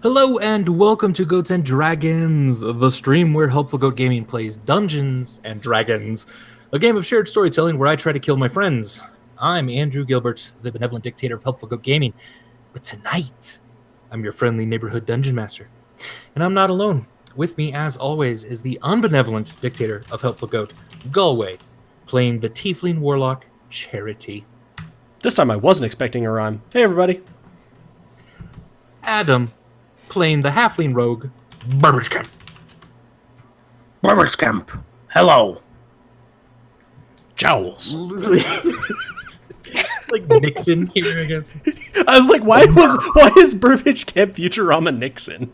Hello and welcome to Goats and Dragons, the stream where Helpful Goat Gaming plays Dungeons and Dragons, a game of shared storytelling where I try to kill my friends. I'm Andrew Gilbert, the benevolent dictator of Helpful Goat Gaming, but tonight I'm your friendly neighborhood dungeon master, and I'm not alone. With me, as always, is the unbenevolent dictator of Helpful Goat, Galway, playing the Tiefling Warlock, Charity. This time I wasn't expecting a rhyme. Hey, everybody. Adam, playing the Halfling Rogue, Barberscamp. Camp. Hello. Jowls. Like Nixon here, I guess. I was like, why is Burbage Camp Futurama Nixon?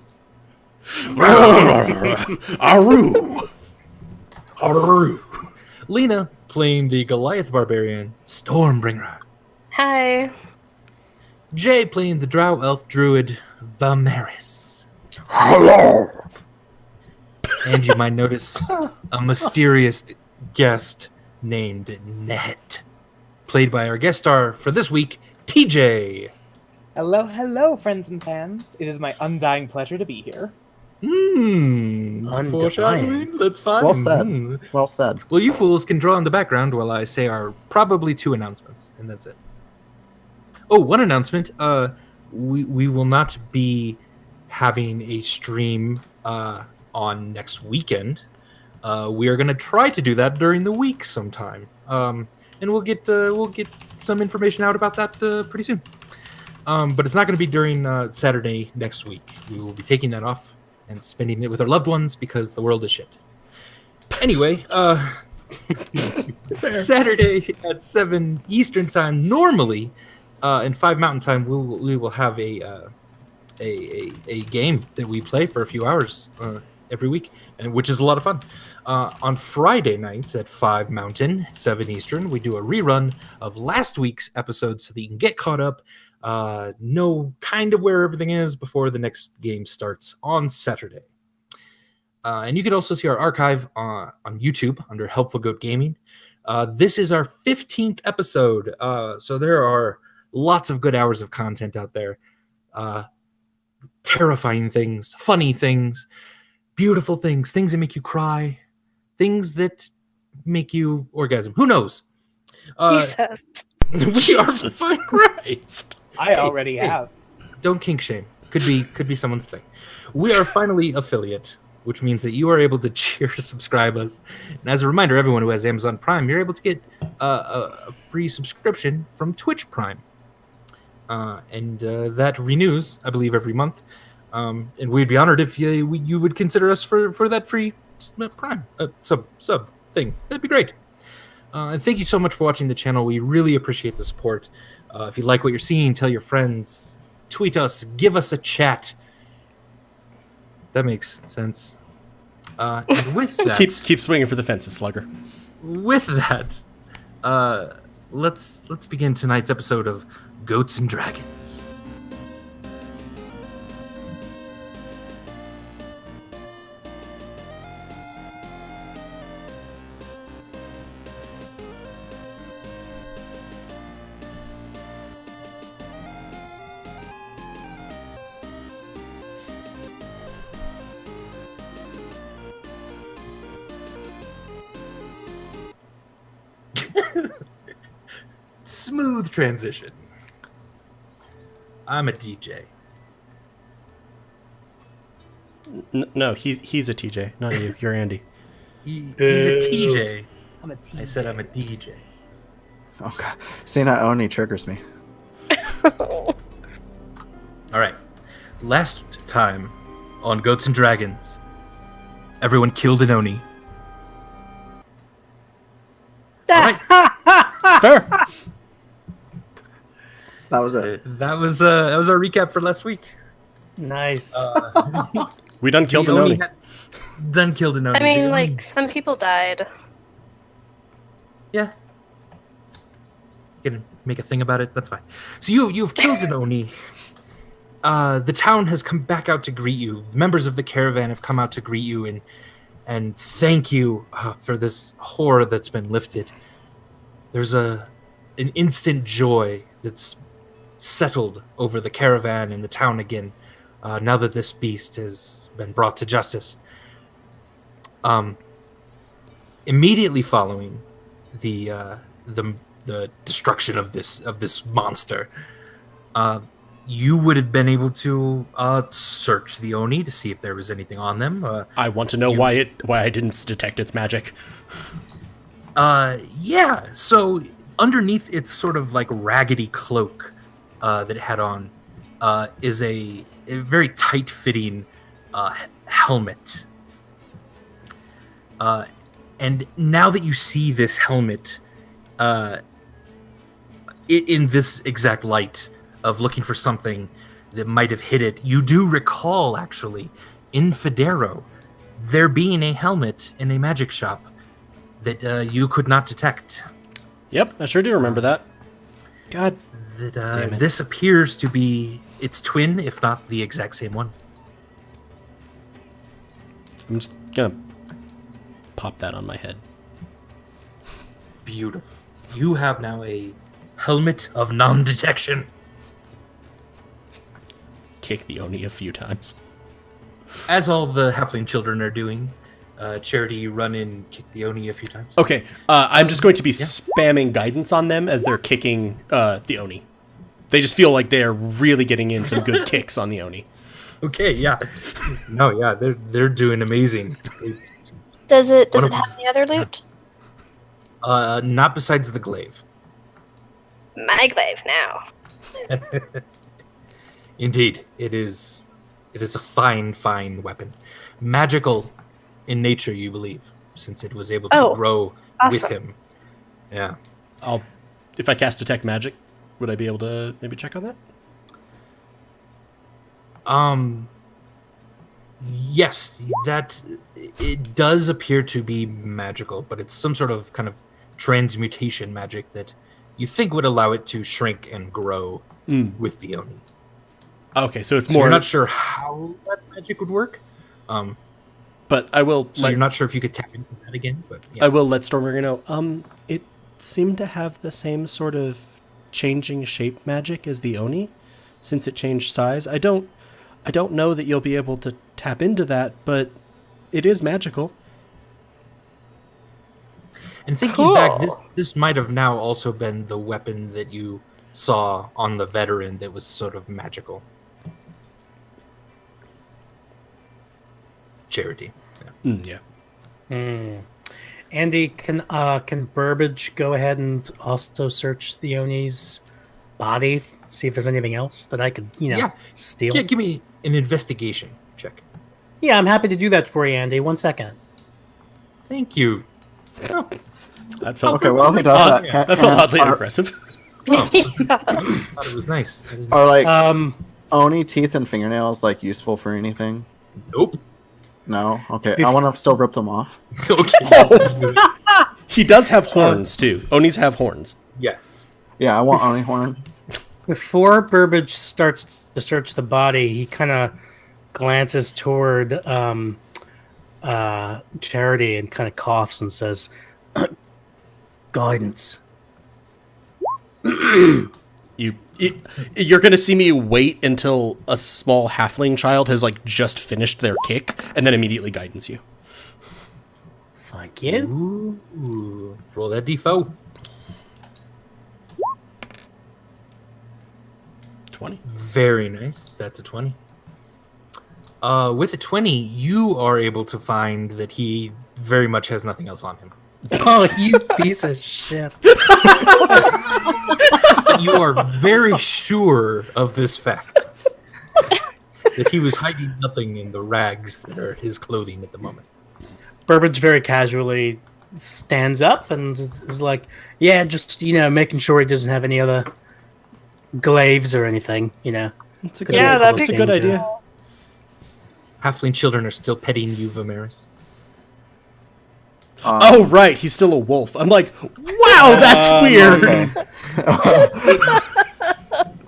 Aru. Lena, playing the Goliath Barbarian, Stormbringer. Hi. Jay, playing the Drow Elf Druid, Vamaris. Hello. And you might notice a mysterious guest named Nehet, played by our guest star for this week, TJ. Hello, friends and fans. It is my undying pleasure to be here. Foreshadowing. That's fine. Well said. Well said. Well, you fools can draw in the background while I say our probably two announcements, and that's it. Oh, one announcement. We will not be having a stream on next weekend. We are going to try to do that during the week sometime, and we'll get some information out about that pretty soon. But it's not going to be during Saturday next week. We will be taking that off and spending it with our loved ones because the world is shit. Anyway, Saturday at 7 Eastern Time, normally, and 5 Mountain Time, we will have a game that we play for a few hours every week, and which is a lot of fun. On Friday nights at 5 Mountain, 7 Eastern, we do a rerun of last week's episode so that you can get caught up, know kind of where everything is before the next game starts on Saturday. And you can also see our archive on YouTube under Helpful Goat Gaming. This is our 15th episode, so there are lots of good hours of content out there. Terrifying things, funny things, beautiful things, things that make you cry, things that make you orgasm. Who knows? Jesus. We are Christ. I already have. Don't kink shame. Could be someone's thing. We are finally affiliate, which means that you are able to cheer subscribe us. And as a reminder, everyone who has Amazon Prime, you're able to get a free subscription from Twitch Prime. And that renews, I believe, every month. And we'd be honored if you would consider us for that free Prime sub thing. That'd be great. And thank you so much for watching the channel. We really appreciate the support. If you like what you're seeing, tell your friends, tweet us, give us a chat. That makes sense. And with that, keep swinging for the fences, Slugger. With that, let's begin tonight's episode of Goats and Dragons. Smooth transition. I'm a DJ. No, he's a TJ, not you. You're Andy. He's a TJ. I'm a team. I said I'm a DJ. Oh god. Seeing how Oni triggers me. All right. Last time on Goats and Dragons, everyone killed an Oni. All right. Fair. That was it. That was our recap for last week. Nice. We done killed an Oni. Done killed an Oni. I mean, like, some people died. Yeah. You can make a thing about it. That's fine. So you've killed an Oni. The town has come back out to greet you. Members of the caravan have come out to greet you and thank you for this horror that's been lifted. There's an instant joy that's settled over the caravan and the town again. now that this beast has been brought to justice. Immediately following the destruction of this monster, you would have been able to search the Oni to see if there was anything on them. I want to know why I didn't detect its magic. Yeah. So underneath its sort of like raggedy cloak that it had on is a very tight-fitting helmet. And now that you see this helmet in this exact light of looking for something that might have hit it, you do recall, actually, in Federo, there being a helmet in a magic shop that you could not detect. Yep, I sure do remember that. God damn it. This appears to be its twin, if not the exact same one. I'm just gonna pop that on my head. Beautiful. You have now a helmet of non-detection. Kick the Oni a few times. As all the halfling children are doing, Charity, you run in, kick the Oni a few times. Okay, I'm just going to be spamming guidance on them as they're kicking the Oni. They just feel like they're really getting in some good kicks on the Oni. Okay, yeah. No, yeah, they're doing amazing. Does it have any other loot? Not besides the glaive. My glaive now. Indeed, it is a fine weapon. Magical in nature, you believe, since it was able to grow with awesome. him. Yeah. If I cast Detect Magic, would I be able to maybe check on that? Yes, that it does appear to be magical, but it's some sort of kind of transmutation magic that you think would allow it to shrink and grow with the Oni. Okay, so it's So more. you're not sure how that magic would work. But I will. So you're not sure if you could tap into that again. But yeah. I will let Stormbringer know. It seemed to have the same sort of changing shape magic as the Oni, since it changed size. I don't know that you'll be able to tap into that, but it is magical. And thinking back, this might have now also been the weapon that you saw on the veteran that was sort of magical. Charity. Yeah. Andy, can Burbage go ahead and also search the Oni's body, see if there's anything else that I could, steal? Yeah, give me an investigation check. Yeah, I'm happy to do that for you, Andy. 1 second. Thank you. Oh, That felt Okay, well, he does that. that felt oddly aggressive. thought it was nice. Are like Oni teeth and fingernails like useful for anything? Nope. No. Okay, I want to still rip them off. Okay. He does have horns too. Onis have horns. Yes. Yeah, I want Oni horn. Before Burbage starts to search the body, he kind of glances toward Charity and kind of coughs and says, "Guidance." You're going to see me wait until a small halfling child has like just finished their kick and then immediately guidance you. Thank you. Ooh. Roll that d4. 20. Very nice. That's a 20. With a 20, you are able to find that he very much has nothing else on him. Oh, you piece of shit. You are very sure of this fact. That he was hiding nothing in the rags that are his clothing at the moment. Burbage very casually stands up and is like, yeah, just, making sure he doesn't have any other glaives or anything, It's a good, Yeah, that'd be it's a good idea. Halfling children are still petting you, Vamaris. Oh, right. He's still a wolf. I'm like, wow, that's weird.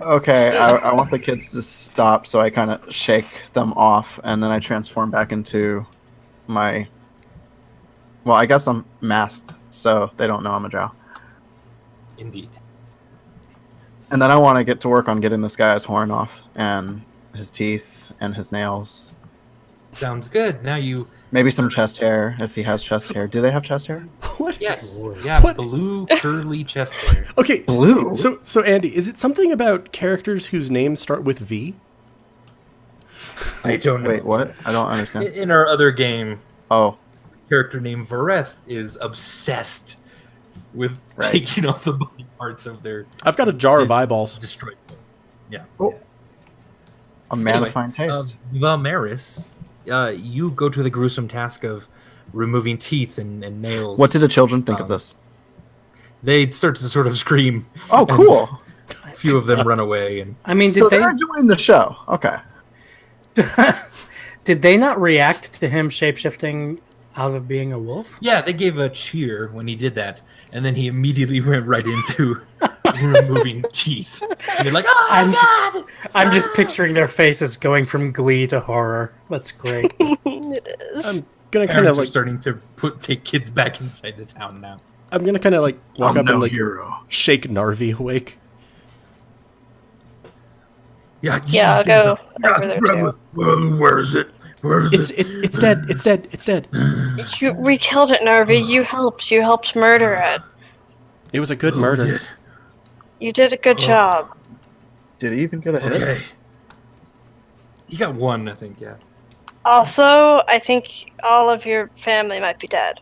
Okay, I want the kids to stop, so I kind of shake them off, and then I transform back into my... Well, I guess I'm masked, so they don't know I'm a drow. Indeed. And then I want to get to work on getting this guy's horn off, and his teeth and his nails. Sounds good. Now you. Maybe some chest hair if he has chest hair. Do they have chest hair? What? Yes. Lord. Yeah. What? Blue curly chest hair. Okay. Blue. So Andy, is it something about characters whose names start with V? I don't know. Wait, what? I don't understand. In our other game, Oh, character named Vareth is obsessed with Right. taking off the body parts of their I've got a jar of eyeballs. destroyed foes. Yeah. Oh. A man Anyway, of fine taste. Vamaris, you go to the gruesome task of removing teeth and nails. What did the children think of this? They start to sort of scream. Oh, and cool. A few of them run away, and I mean, So did they're enjoying the show. Okay. did they not react to him shapeshifting out of being a wolf? yeah, they gave a cheer when he did that, and then he immediately went right into removing teeth. And they're like, "Oh I'm just picturing their faces going from glee to horror. That's great. It is. I'm gonna kind Parents of are like starting to take kids back inside the town now. I'm gonna kind of like walk up and like hero. shake Narvi awake. Yeah, Yeah, I'll go over there too. Where is it? Where is It's dead. It's dead. It's dead. We killed it, Narvi. You helped. You helped murder it. It was a good murder. Did. You did a good job. Did he even get a hit? Okay. You got one, I think. Yeah. Also, I think all of your family might be dead.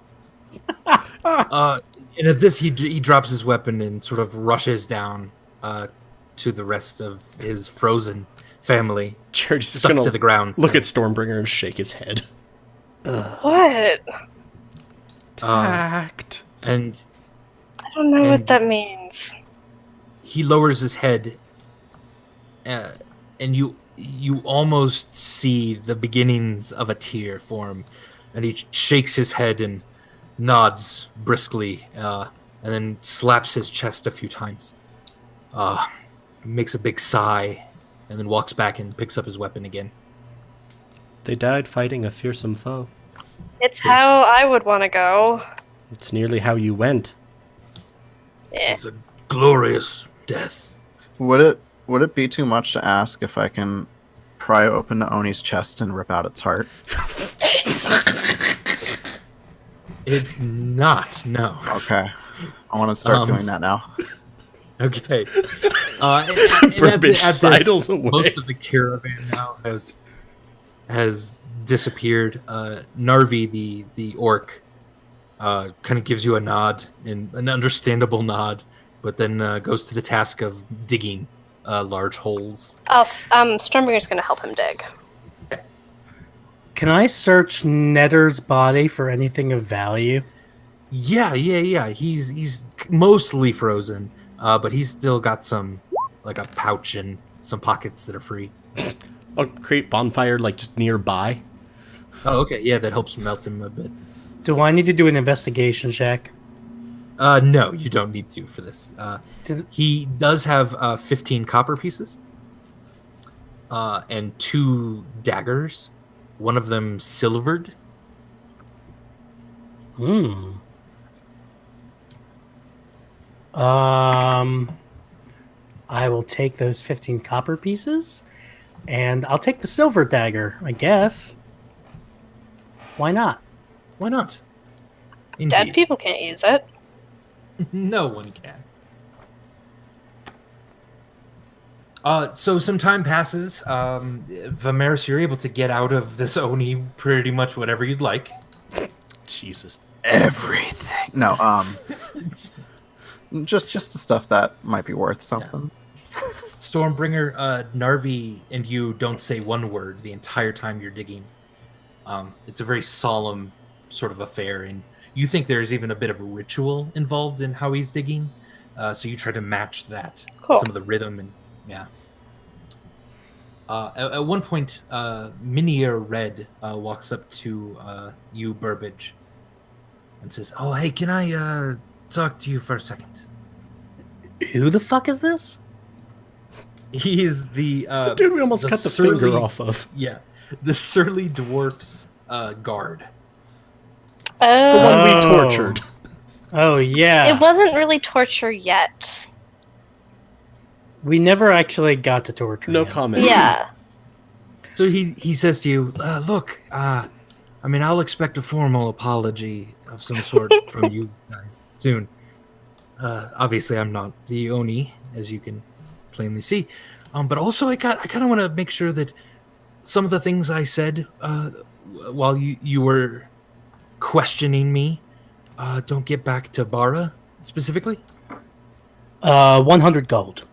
And at this, he drops his weapon and sort of rushes down to the rest of his frozen family, Jared's just stuck gonna to the ground. look at Stormbringer and shake his head. What? Tact. and I don't know And- what that means. he lowers his head, and you almost see the beginnings of a tear form, and he shakes his head and nods briskly, and then slaps his chest a few times. Makes a big sigh, and then walks back and picks up his weapon again. They died fighting a fearsome foe. It's how I would want to go. It's nearly how you went. Yeah. It's a glorious death. Would it be too much to ask if I can pry open Naoni's chest and rip out its heart? It's not, no. Okay. I want to start doing that now. Okay. And Burbage this, sidles away. most of the caravan now has disappeared. Narvi, the orc, kind of gives you a nod, and an understandable nod, but then goes to the task of digging large holes. Stormbringer's gonna help him dig. Can I search Netter's body for anything of value? Yeah. He's mostly frozen, but he's still got some, like a pouch and some pockets that are free. I'll create bonfire like just nearby. Oh, okay. Yeah, that helps melt him a bit. Do I need to do an investigation check? No, you don't need to for this. Did- He does have 15 copper pieces and 2 daggers, one of them silvered. I will take those 15 copper pieces, and I'll take the silver dagger, I guess. Why not? Why not? Dead Indeed. people can't use it. No one can. So some time passes. Vamaris, you're able to get out of this Oni pretty much whatever you'd like. Jesus. Everything. No, just the stuff that might be worth something. Stormbringer, Narvi, and you don't say one word the entire time you're digging. It's a very solemn sort of affair, and you think there's even a bit of a ritual involved in how he's digging. So you try to match that, Cool. some of the rhythm, and yeah. At one point, Minia Red walks up to you, Burbage, and says, "Oh, hey, can I talk to you for a second?" Who the fuck is this? He is the It's the dude we almost cut the finger off of. Yeah, the surly dwarf's guard. The Oh, one we Oh. tortured. Oh, yeah. it wasn't really torture yet. We never actually got to torture No him. comment. Yeah. So he says to you, look, I mean, I'll expect a formal apology of some sort from you guys soon. Obviously, I'm not the Oni, as you can plainly see. But also, I kind of want to make sure that some of the things I said while you were questioning me don't get back to Bara specifically. 100 gold.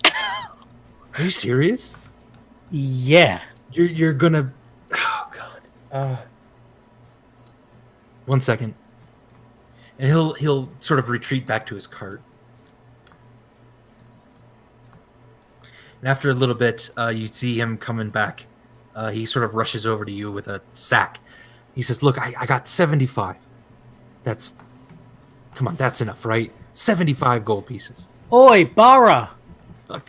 Are you serious? Yeah. You're gonna. Oh God. 1 second. And he'll sort of retreat back to his cart. And after a little bit, you see him coming back. He sort of rushes over to you with a sack. He says, "Look, I got 75. Come on, that's enough, right? 75 gold pieces." Oi, Bara!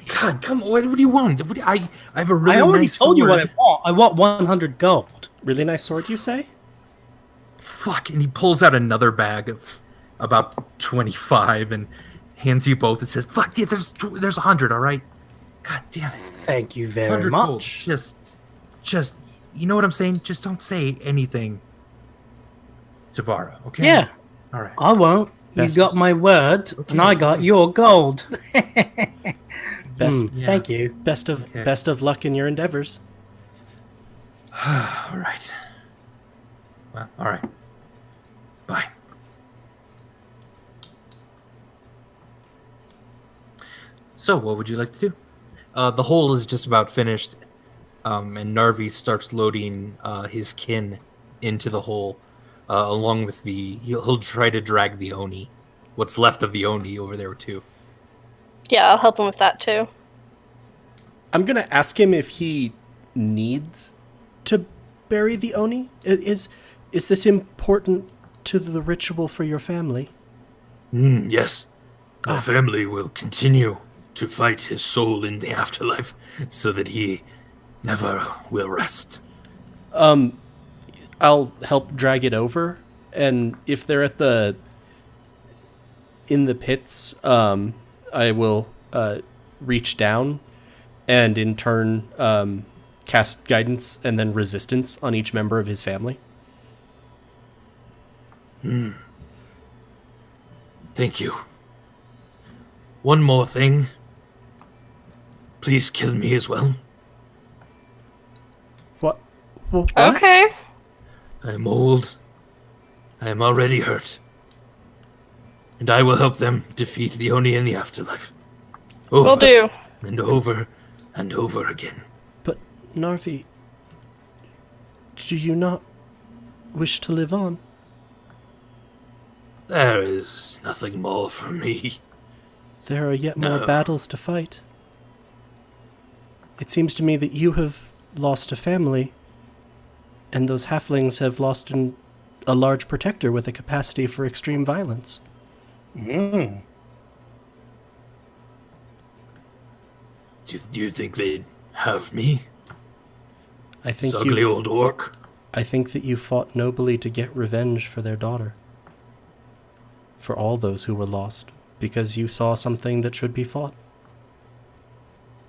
God, come on, what do you want? I have a really I already nice told you what sword. I want. I want 100 gold. Really nice sword, you say? Fuck, and he pulls out another bag of about 25 and hands you both and says, "Fuck, yeah, there's 100, all right? God damn it. Thank you very 100 gold. much. Just, you know what I'm saying? Just don't say anything to Bara, okay?" Yeah, All right. I won't. Best- You got my word, Okay, and I got okay. your gold. Best, Yeah. Thank you. Okay. best of luck in your endeavors. All right. Well, all right. Bye. So, what would you like to do? The hole is just about finished, and Narvi starts loading his kin into the hole, along with he'll try to drag the Oni, what's left of the Oni over there too. Yeah, I'll help him with that too. I'm gonna ask him if he needs to bury the Oni. Is this important to the ritual for your family? Yes, my family will continue to fight his soul in the afterlife, so that he never will rest. I'll help drag it over, and if they're in the pits, I will reach down and in turn cast guidance and then resistance on each member of his family. Thank you. One more thing. Please kill me as well. What? What? Okay. I am old. I am already hurt. And I will help them defeat the Oni in the afterlife. Over Will do. and over and over again. But Narvi, do you not wish to live on? There is nothing more for me. There are yet more No. battles to fight. It seems to me that you have lost a family, and those halflings have lost a large protector with a capacity for extreme violence. Mm. Do you think they'd have me? I think This ugly old orc? I think that you fought nobly to get revenge for their daughter. For all those who were lost, because you saw something that should be fought.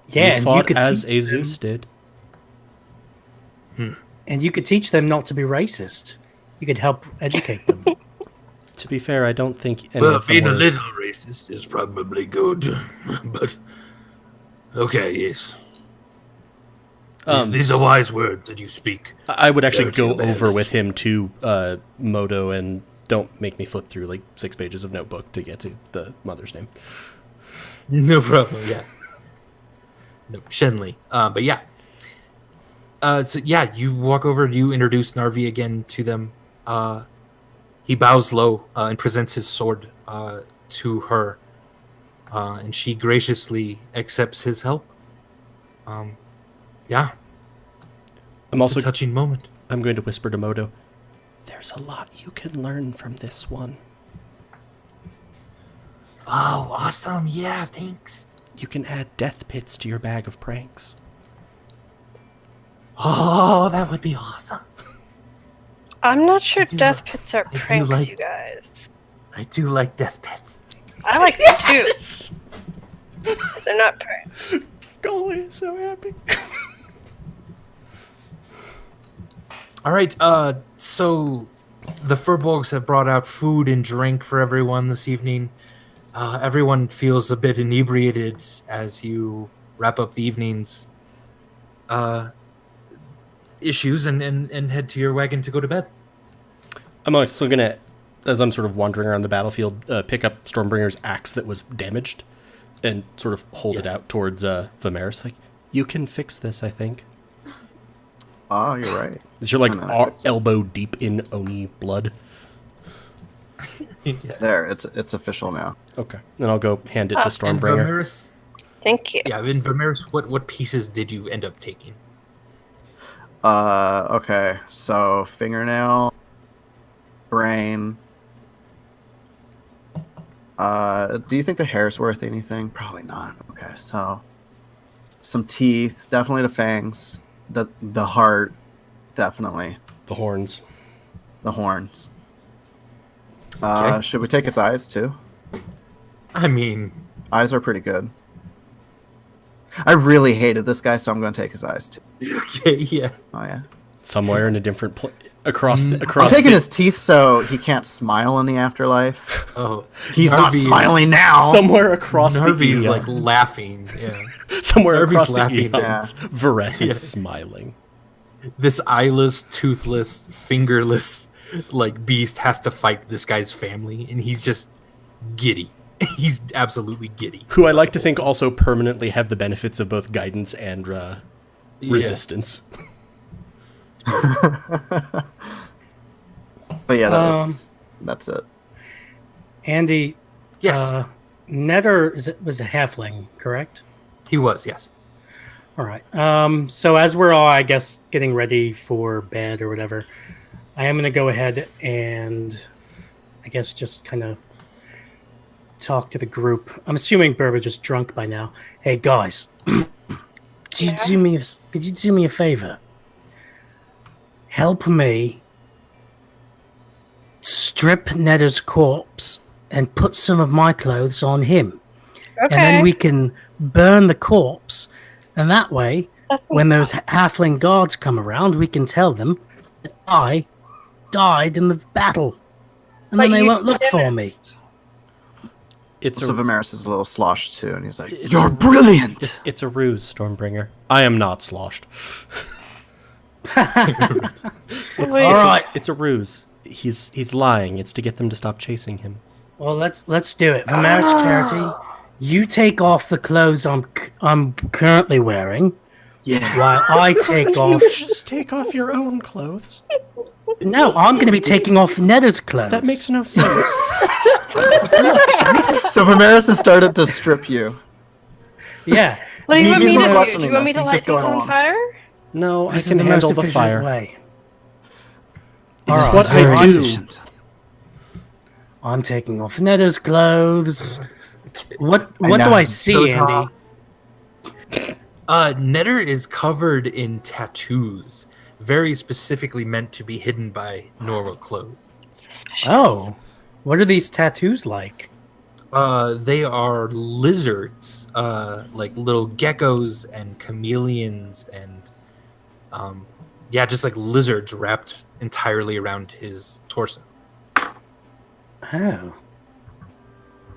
Yeah, you and fought you could as teach Azus did. And you could teach them not to be racist. You could help educate them. To be fair, I don't think any Well, of them being a were. little racist is probably good. But, okay, yes. These are wise words that you speak. I would actually Go go to the over manage. with him to Moto, and don't make me flip through like 6 pages of notebook to get to the mother's name. No problem, yeah. No, Shenley. But yeah. So yeah, you walk over, you introduce Narvi again to them. He bows low and presents his sword to her. And she graciously accepts his help. Yeah, I'm it's also a touching moment. I'm going to whisper to Moto. There's a lot you can learn from this one. Oh, awesome. Yeah, thanks. You can add death pits to your bag of pranks. Oh, that would be awesome. I'm not sure do death like- pits are I do pranks, like- you guys. I do like death pits. I like them too. They're not pranks. Galway is so happy. All right. So the Furbolgs have brought out food and drink for everyone this evening. Everyone feels a bit inebriated as you wrap up the evening's issues and head to your wagon to go to bed. I'm also gonna, as I'm sort of wandering around the battlefield, pick up Stormbringer's axe that was damaged, and sort of hold it Yes. out towards Vamaris. Like, you can fix this, I think. Oh, you're right. Is you're like I'm gonna fix it. elbow deep in Oni blood. There, it's official now. Okay, then I'll go hand it to Awesome. And Stormbringer. Vamaris, Thank you. yeah, in Vamaris, what pieces did you end up taking? Okay, so fingernail, brain. Do you think the hair's worth anything? Probably not. Okay, so some teeth, definitely the fangs, the heart, definitely The horns. the horns. Okay. Should we take its eyes too? I mean, Eyes are pretty good. I really hated this guy, so I'm going to take his eyes too. okay, yeah. Oh yeah. Somewhere in a different place. Across the, I'm across taking the, his teeth so he can't smile in the afterlife. Oh, He's not Narvi's- smiling now. somewhere across Narvi's the like laughing. Yeah, somewhere Narvi's across the laughing. eons, Vareth Yeah. is smiling. this eyeless, toothless, fingerless like beast has to fight this guy's family, and he's just giddy. He's absolutely giddy. Who I like to think also permanently have the benefits of both guidance and resistance. But yeah, that's it. Andy, Yes, Netter was a halfling, correct? he was. Yes. All right. So as we're all, I guess, getting ready for bed or whatever, I am going to go ahead and, I guess, just kind of talk to the group. I'm assuming Burbage is drunk by now. Hey guys, could you do me a favor? Help me strip Netter's corpse and put some of my clothes on him. Okay. And then we can burn the corpse. And that way, That sounds when fun. those halfling guards come around, we can tell them that I died in the battle. And But then they you won't look for didn't. me. It's So a Vamaris is a little sloshed too, and he's like, It's "You're a- brilliant." it's a ruse, Stormbringer. I am not sloshed. It's, Wait. All right. it's a ruse. He's lying. It's to get them to stop chasing him. Well, let's do it. Vamaris Charity, you take off the clothes I'm currently wearing, Yeah. while I take off. just take off your own clothes. No, I'm going to be taking off Netter's clothes. That makes no sense. So Vamaris has started to strip you. Yeah. What do you He's want me just to do? questioning Do you want me us. to He's light just going things on along. fire? No, This I can is the most handle the efficient fire. way. It's Alright, what so I do. I'm taking off Netter's clothes. What do know. I see, So Andy? Netter is covered in tattoos, very specifically meant to be hidden by normal clothes. Suspicious. Oh, what are these tattoos like? They are lizards, like little geckos and chameleons, and yeah, just like lizards wrapped entirely around his torso. Oh.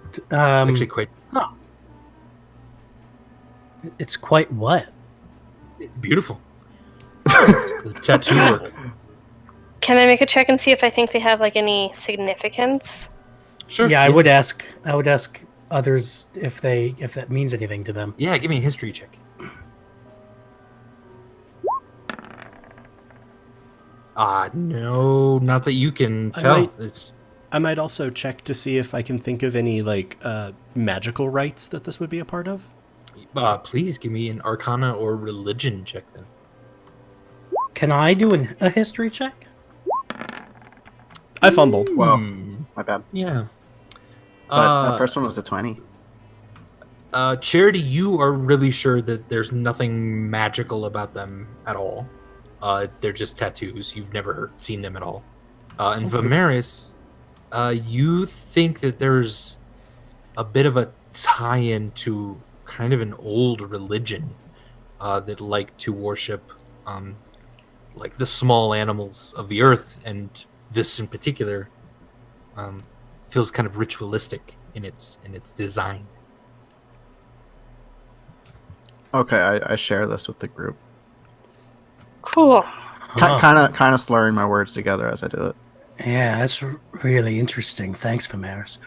It's actually quite. It's quite what? It's beautiful. The tattoo work. Can I make a check and see if I think they have like any significance? Sure. Yeah, I would ask others if that means anything to them. Yeah, give me a history check. No, not that you can I tell. might- It's I might also check to see if I can think of any like magical rites that this would be a part of. please give me an Arcana or Religion check then. Can I do a history check? I fumbled. Well, Hmm, my bad. yeah. But that first one was a 20. Charity, you are really sure that there's nothing magical about them at all. They're just tattoos. You've never seen them at all. And Vamaris, you think that there's a bit of a tie-in to kind of an old religion that like to worship like the small animals of the earth, and this in particular feels kind of ritualistic in its design. Okay, I share this with the group. Cool. Kind of slurring my words together as I do it. Yeah, that's really interesting. Thanks, Vamaris.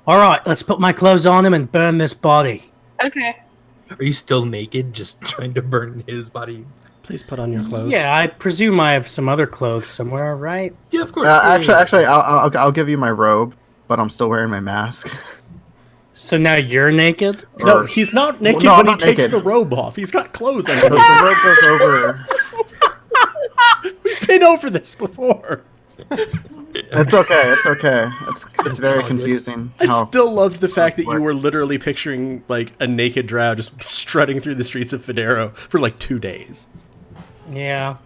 All right, let's put my clothes on him and burn this body. Okay. Are you still naked, just trying to burn his body? Please put on your clothes. Yeah, I presume I have some other clothes somewhere, right? Yeah, of course. Actually, I'll give you my robe, but I'm still wearing my mask. So now you're naked? No, he's not naked No, when I'm he not takes naked. the robe off. He's got clothes on. The robe goes over. We've been over this before. It's okay. It's very confusing. I how- still loved the fact that you work. were literally picturing like a naked drow just strutting through the streets of Federo for like 2 days. Yeah.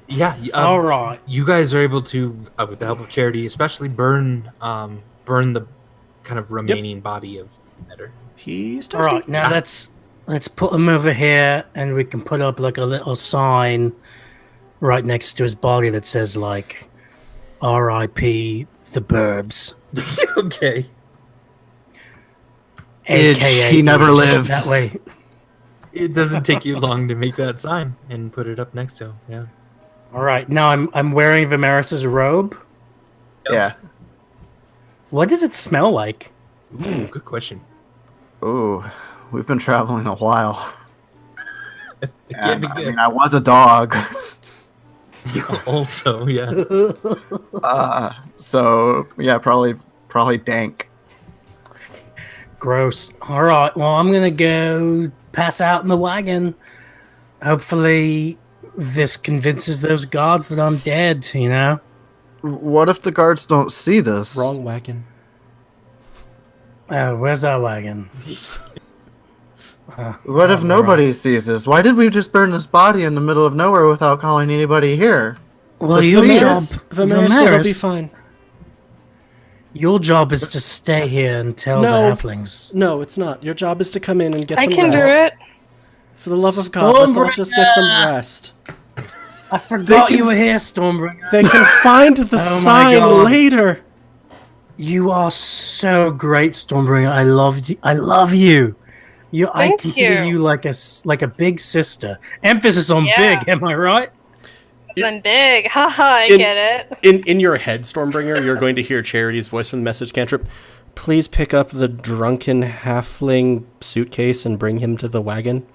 Yeah. All right. You guys are able to, with the help of Charity, especially burn the kind of remaining body of Netter. He's All toasty. right. Now let's put him over here, and we can put up like a little sign right next to his body that says like R.I.P. the Burbs. Okay. Idge, he never lived. That way. It doesn't take you long to make that sign and put it up next to him. Yeah. All right. Now I'm wearing Vamaris's robe. Yeah. What does it smell like? Ooh, good question. Ooh, we've been traveling a while. It can't And, be I good. mean, I was a dog. Also, yeah. So yeah, probably dank. Gross. All right. Well, I'm gonna go pass out in the wagon. Hopefully, this convinces those guards that I'm dead. You know. What if the guards don't see this? Wrong wagon. Oh, where's our wagon? What if nobody sees this? Why did we just burn this body in the middle of nowhere without calling anybody here? Well, So your see job, us? Vamaris, it'll be fine. Your job is to stay here and tell No. the halflings. No, it's not. Your job is to come in and get I some can do rest. it. For the love of God, let's all just get some rest. I forgot can you were here, Stormbringer. They can find the my sign God. later. You are so great, Stormbringer. I love you. I love you. I Thank consider you. you like a big sister. Emphasis on Yeah. big. Am I right? I'm big. Haha, I In- get it. In your head, Stormbringer, you're going to hear Charity's voice from the message cantrip. Please pick up the drunken halfling suitcase and bring him to the wagon.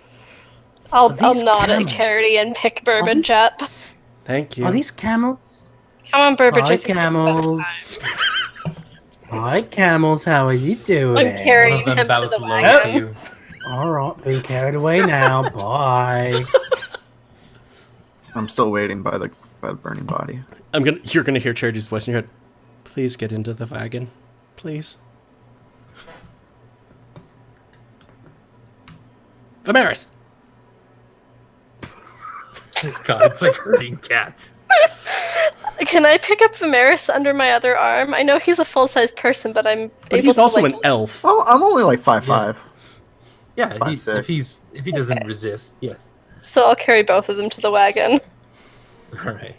I'll these nod at camels? Charity and pick Burbage up. Thank you. Are these camels? Come on, Burbage. Hi, I think it's about camels. Hi, camels. How are you doing? I'm carrying One of them him to bows the low to wagon. you. All right, being carried away now. Bye. I'm still waiting by the burning body. You're gonna hear Charity's voice in your head. Please get into the wagon, please. Vamaris. God, it's like herding cats. Can I pick up Vamaris under my other arm? I know he's a full-sized person, but I'm But able he's to also like, an elf. Well, I'm only like 5'5". Yeah, 5'6". if he doesn't resist, yes. So I'll carry both of them to the wagon. All right.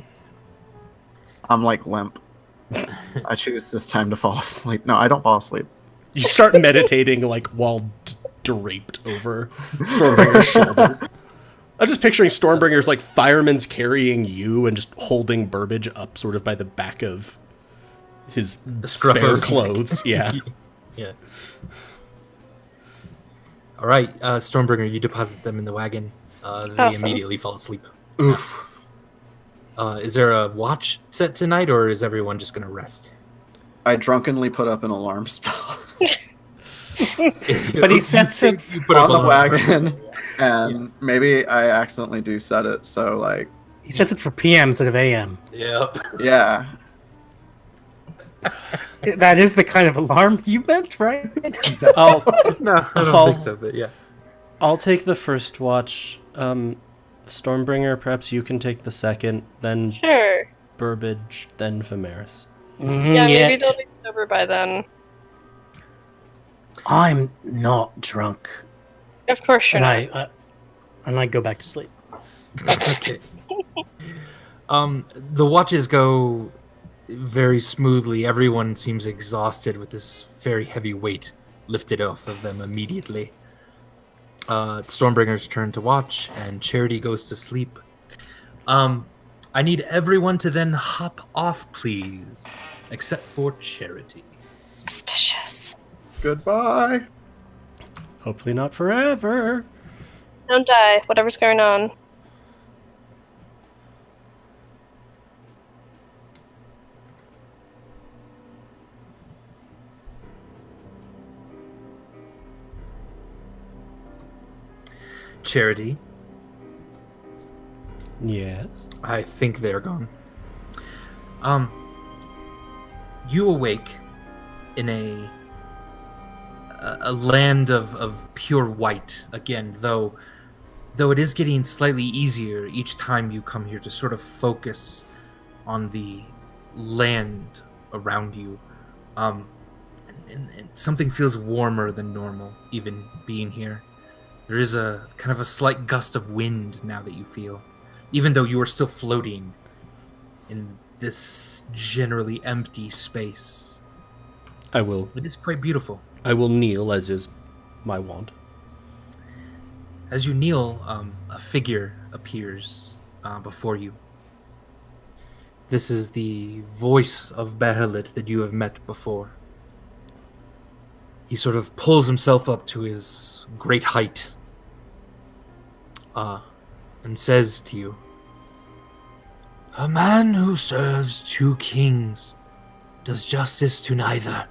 I'm like limp. I choose this time to fall asleep. No, I don't fall asleep. You start meditating like while draped over Stormbringer's shoulder. I'm just picturing Stormbringer's like fireman's carrying you and just holding Burbage up sort of by the back of his scruff spare of his neck. clothes. Yeah. Yeah. All right, Stormbringer, you deposit them in the wagon. They Awesome. immediately fall asleep. Oof. Is there a watch set tonight, or is everyone just gonna rest? I drunkenly put up an alarm spell But he sets it You put on up the a- wagon, and maybe I accidentally do set it. So like, He sets it for PM instead of AM. Yep. yeah, That is the kind of alarm you meant, right? I'll No, I don't I'll- think so, but yeah. I'll take the first watch. Stormbringer, perhaps you can take the second, then Sure. Burbage, then Vamaris. Yeah, maybe they'll be sober by then. I'm not drunk, Of course you're and not. I go back to sleep. Okay. The watches go very smoothly. Everyone seems exhausted with this very heavy weight lifted off of them immediately. Stormbringer's turn to watch, and Charity goes to sleep. I need everyone to then hop off, please, except for Charity. Suspicious. Goodbye. Hopefully not forever. Don't die. Whatever's going on. Charity, Yes. I think they're gone. You awake in a land of pure white again, though it is getting slightly easier each time you come here to sort of focus on the land around you. And something feels warmer than normal, even being here. There is a kind of a slight gust of wind now that you feel, even though you are still floating in this generally empty space. I will It is quite beautiful. kneel, as is my wont. As you kneel, a figure appears before you. This is the voice of Behelit that you have met before. He sort of pulls himself up to his great height and says to you, "A man who serves two kings does justice to neither.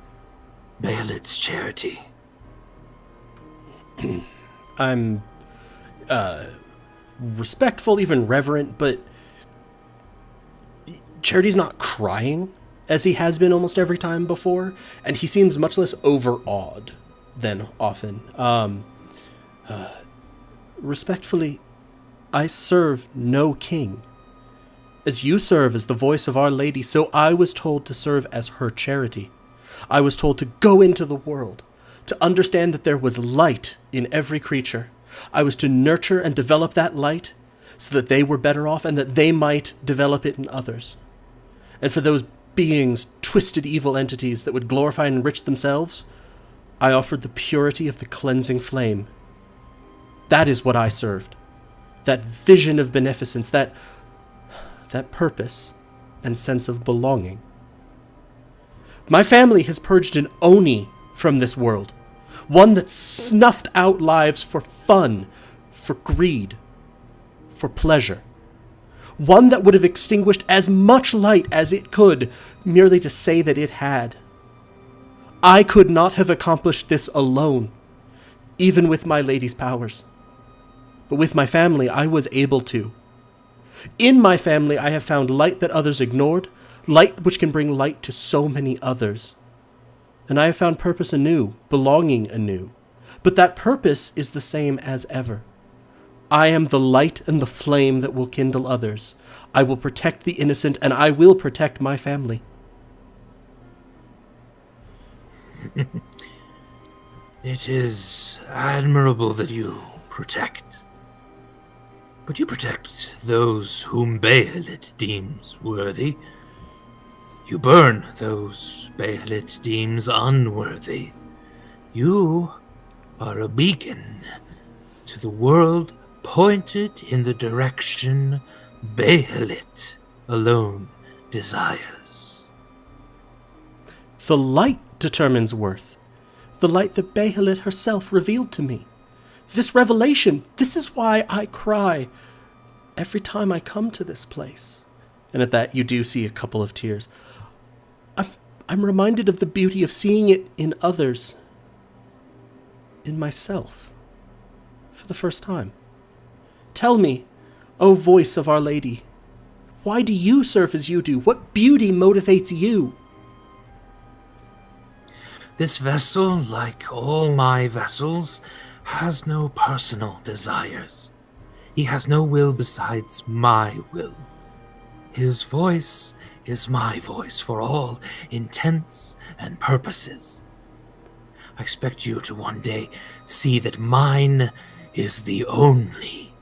Behelit's Charity." I'm respectful, even reverent, but Charity's not crying as he has been almost every time before, and he seems much less overawed than often. Respectfully, I serve no king. As you serve as the voice of Our Lady, so I was told to serve as her charity. I was told to go into the world, to understand that there was light in every creature. I was to nurture and develop that light so that they were better off and that they might develop it in others. And for those beings, twisted evil entities that would glorify and enrich themselves, I offered the purity of the cleansing flame. That is what I served. That vision of beneficence, that purpose and sense of belonging. My family has purged an Oni from this world, one that snuffed out lives for fun, for greed, for pleasure. One that would have extinguished as much light as it could merely to say that it had. I could not have accomplished this alone, even with my lady's powers. But with my family, I was able to. In my family, I have found light that others ignored, light which can bring light to so many others. And I have found purpose anew, belonging anew. But that purpose is the same as ever. I am the light and the flame that will kindle others. I will protect the innocent, and I will protect my family. It is admirable that you protect. But you protect those whom Behelit deems worthy. You burn those Behelit deems unworthy. You are a beacon to the world pointed in the direction Behelit alone desires. The light determines worth. The light that Behelit herself revealed to me. This revelation, this is why I cry every time I come to this place. And at that, you do see a couple of tears. I'm reminded of the beauty of seeing it in others, in myself, for the first time. Tell me, O voice of Our Lady, why do you serve as you do? What beauty motivates you? This vessel, like all my vessels, has no personal desires. He has no will besides my will. His voice is my voice for all intents and purposes. I expect you to one day see that mine is the only.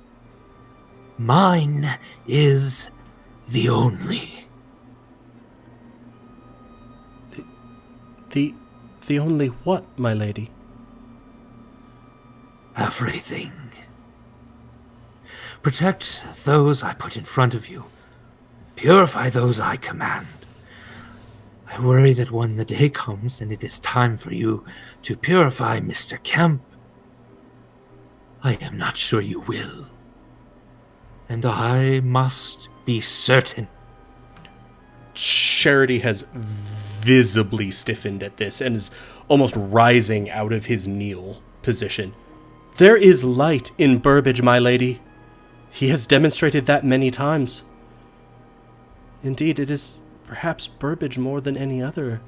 Mine is the only. The only what, my lady? Everything. Protect those I put in front of you. Purify those I command. I worry that when the day comes and it is time for you to purify Mr. Kemp, I am not sure you will. And I must be certain. Charity has visibly stiffened at this and is almost rising out of his kneel position. There is light in Burbage, my lady. He has demonstrated that many times. Indeed, it is perhaps Burbage more than any other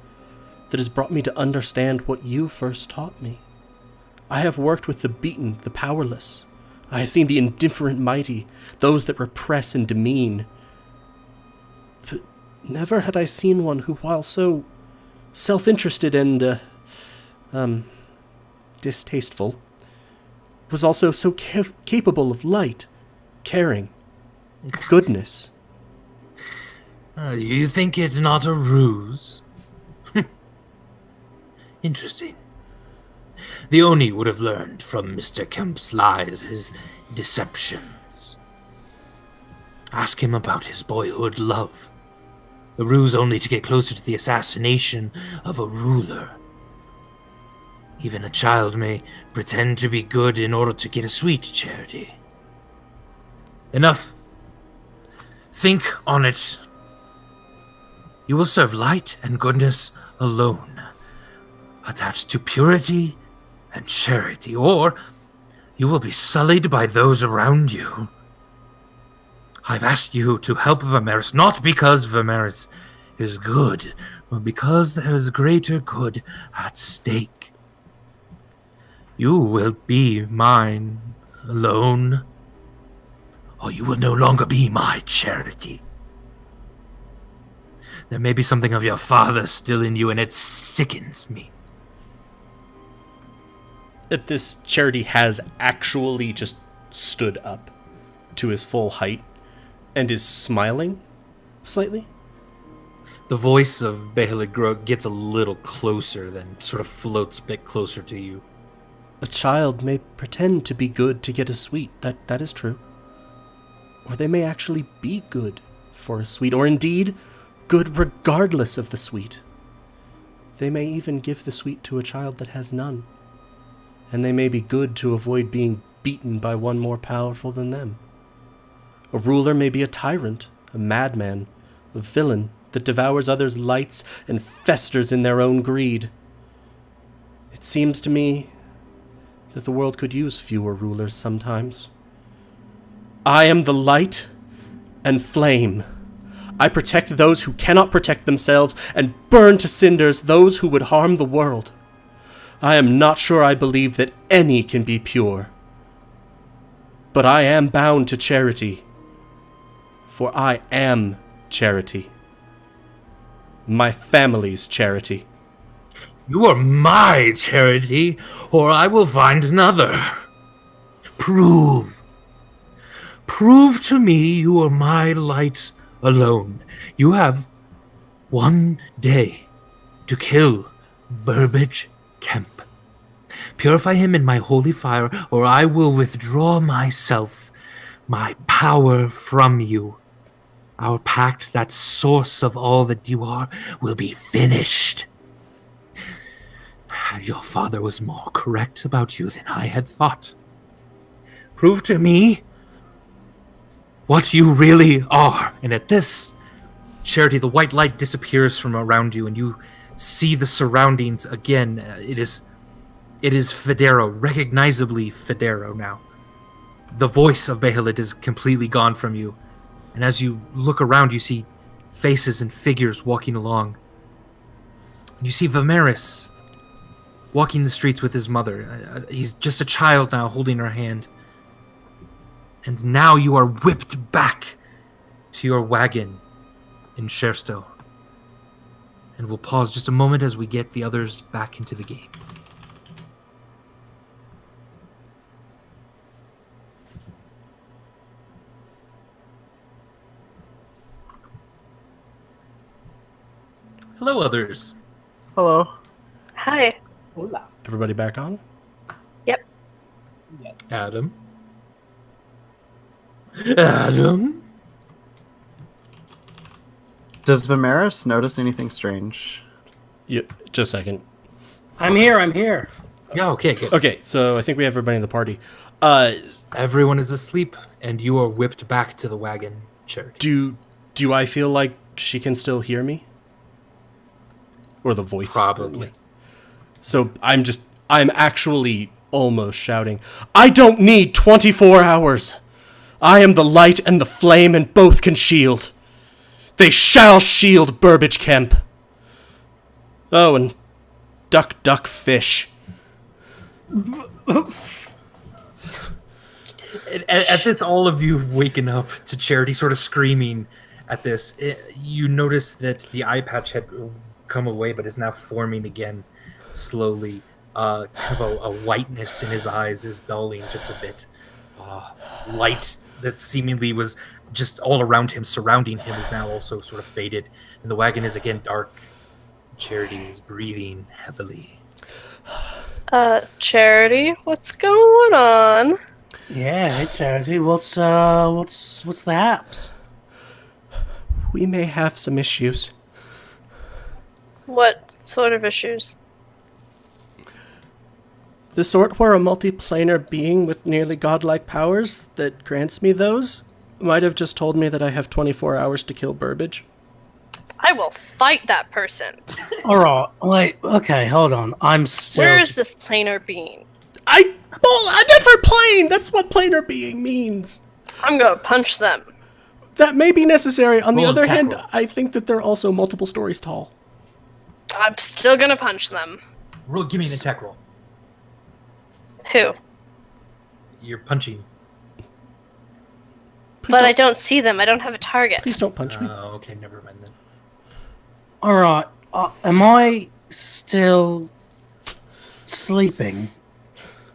that has brought me to understand what you first taught me. I have worked with the beaten, the powerless. I have seen the indifferent mighty, those that repress and demean. But never had I seen one who, while so self-interested and, distasteful, was also so capable of light, caring, goodness. You think it not a ruse? Interesting. The Oni would have learned from Mr. Kemp's lies, his deceptions. Ask him about his boyhood love. A ruse only to get closer to the assassination of a ruler. Even a child may pretend to be good in order to get a sweet, Charity. Enough. Think on it. You will serve light and goodness alone, attached to purity and charity, or you will be sullied by those around you. I've asked you to help Vamaris, not because Vamaris is good, but because there is greater good at stake. You will be mine alone, or you will no longer be my Charity. There may be something of your father still in you, and it sickens me. At this, Charity has actually just stood up to his full height and is smiling slightly. The voice of Behelit gets a little closer, then sort of floats a bit closer to you. A child may pretend to be good to get a sweet, that is true. Or they may actually be good for a sweet, or indeed good regardless of the sweet. They may even give the sweet to a child that has none. And they may be good to avoid being beaten by one more powerful than them. A ruler may be a tyrant, a madman, a villain that devours others' lights and festers in their own greed. It seems to me that the world could use fewer rulers sometimes. I am the light and flame. I protect those who cannot protect themselves and burn to cinders those who would harm the world. I am not sure I believe that any can be pure. But I am bound to charity, for I am charity. My family's charity. You are my Charity, or I will find another. Prove to me you are my light alone. You have one day to kill Burbage Kemp. Purify him in my holy fire, or I will withdraw myself, my power from you. Our pact, that source of all that you are, will be finished. Your father was more correct about you than I had thought. Prove to me what you really are. And at this, Charity, the white light disappears from around you, and you see the surroundings again. It is Federo, recognizably Federo now. The voice of Behelit is completely gone from you. And as you look around, you see faces and figures walking along. You see Vamaris walking the streets with his mother. He's just a child now, holding her hand. And now you are whipped back to your wagon in Sherstow. And we'll pause just a moment as we get the others back into the game. Hello, others. Hello. Hi. Hola. Everybody back on? Yep. Yes. Adam. Adam. Does Vamaris notice anything strange? Yeah, just a second. I'm here. I'm here. Yeah, okay, good. Okay, so I think we have everybody in the party. Everyone is asleep, and you are whipped back to the wagon, Charity. Do I feel like she can still hear me? Or the voice? Probably. Yeah. So I'm actually almost shouting, I don't need 24 hours! I am the light and the flame, and both can shield. They shall shield Burbage Kemp. Oh, and duck, duck, fish. At this, all of you have waken up to Charity sort of screaming at this. You notice that the eye patch had come away, but is now forming again slowly. Kind of a whiteness in his eyes is dulling just a bit. Light that seemingly was just all around him, surrounding him, is now also sort of faded. And the wagon is again dark. Charity is breathing heavily. Charity, what's going on? Yeah, hey Charity, what's the haps? We may have some issues. What sort of issues? The sort where a multiplanar being with nearly godlike powers that grants me those might have just told me that I have 24 hours to kill Burbage. I will fight that person. Alright, wait, okay, hold on. I'm still... Where is this planar being? I never plane! That's what planar being means! I'm gonna punch them. That may be necessary. On the Roll an other attack hand, roll. I think that they're also multiple stories tall. I'm still gonna punch them. Give me an attack roll. Who? You're punching. But I don't see them. I don't have a target. Please don't punch me. Okay, never mind then. Alright, am I still sleeping?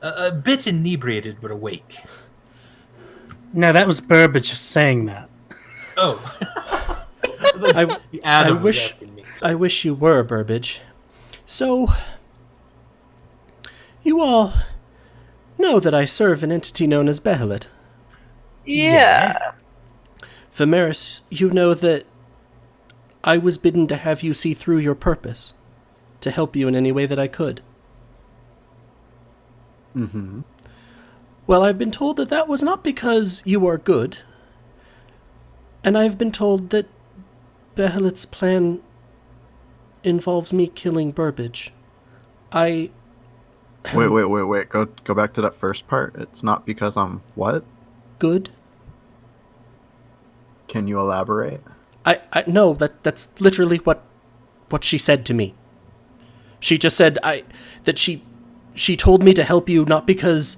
A bit inebriated, but awake. No, that was Burbage saying that. Oh. I Adam was wish asking me. I wish you were, Burbage. So, you all know that I serve an entity known as Behelit. Yeah. Vamaris, you know that I was bidden to have you see through your purpose, to help you in any way that I could. Mm-hmm. Well, I've been told that that was not because you are good, and I've been told that Behelit's plan involves me killing Burbage. Wait. Go back to that first part. It's not because I'm what? Good? Can you elaborate? I no, that's literally what she said to me. She just said that she told me to help you not because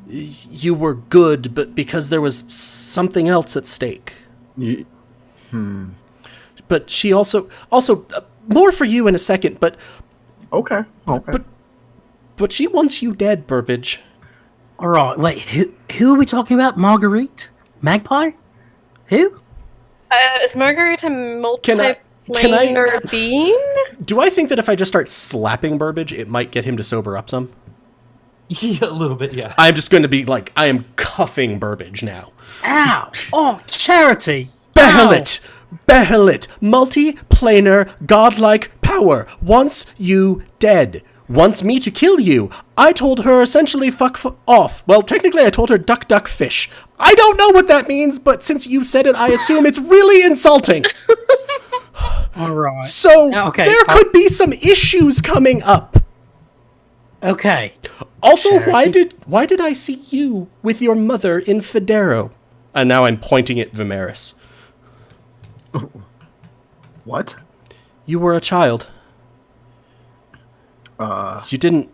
you were good, but because there was something else at stake. But she also more for you in a second, but Okay. but she wants you dead, Burbage. Alright, wait, who are we talking about? Marguerite? Magpie? Who? Is Margarita Can I- multiplanar being? Do I think that if I just start slapping Burbage, it might get him to sober up some? Yeah, a little bit, yeah. I'm just going to be like, I am cuffing Burbage now. Ow! Oh, Charity! Behelit! Behelit! Multiplanar godlike power wants you dead. Wants me to kill you. I told her essentially fuck off. Well, technically I told her duck duck fish. I don't know what that means, but since you said it, I assume it's really insulting. Alright. So, Okay, there could be some issues coming up. Okay. Also, Charity. why did I see you with your mother in Federo? And now I'm pointing at Vamaris. What? You were a child. You didn't...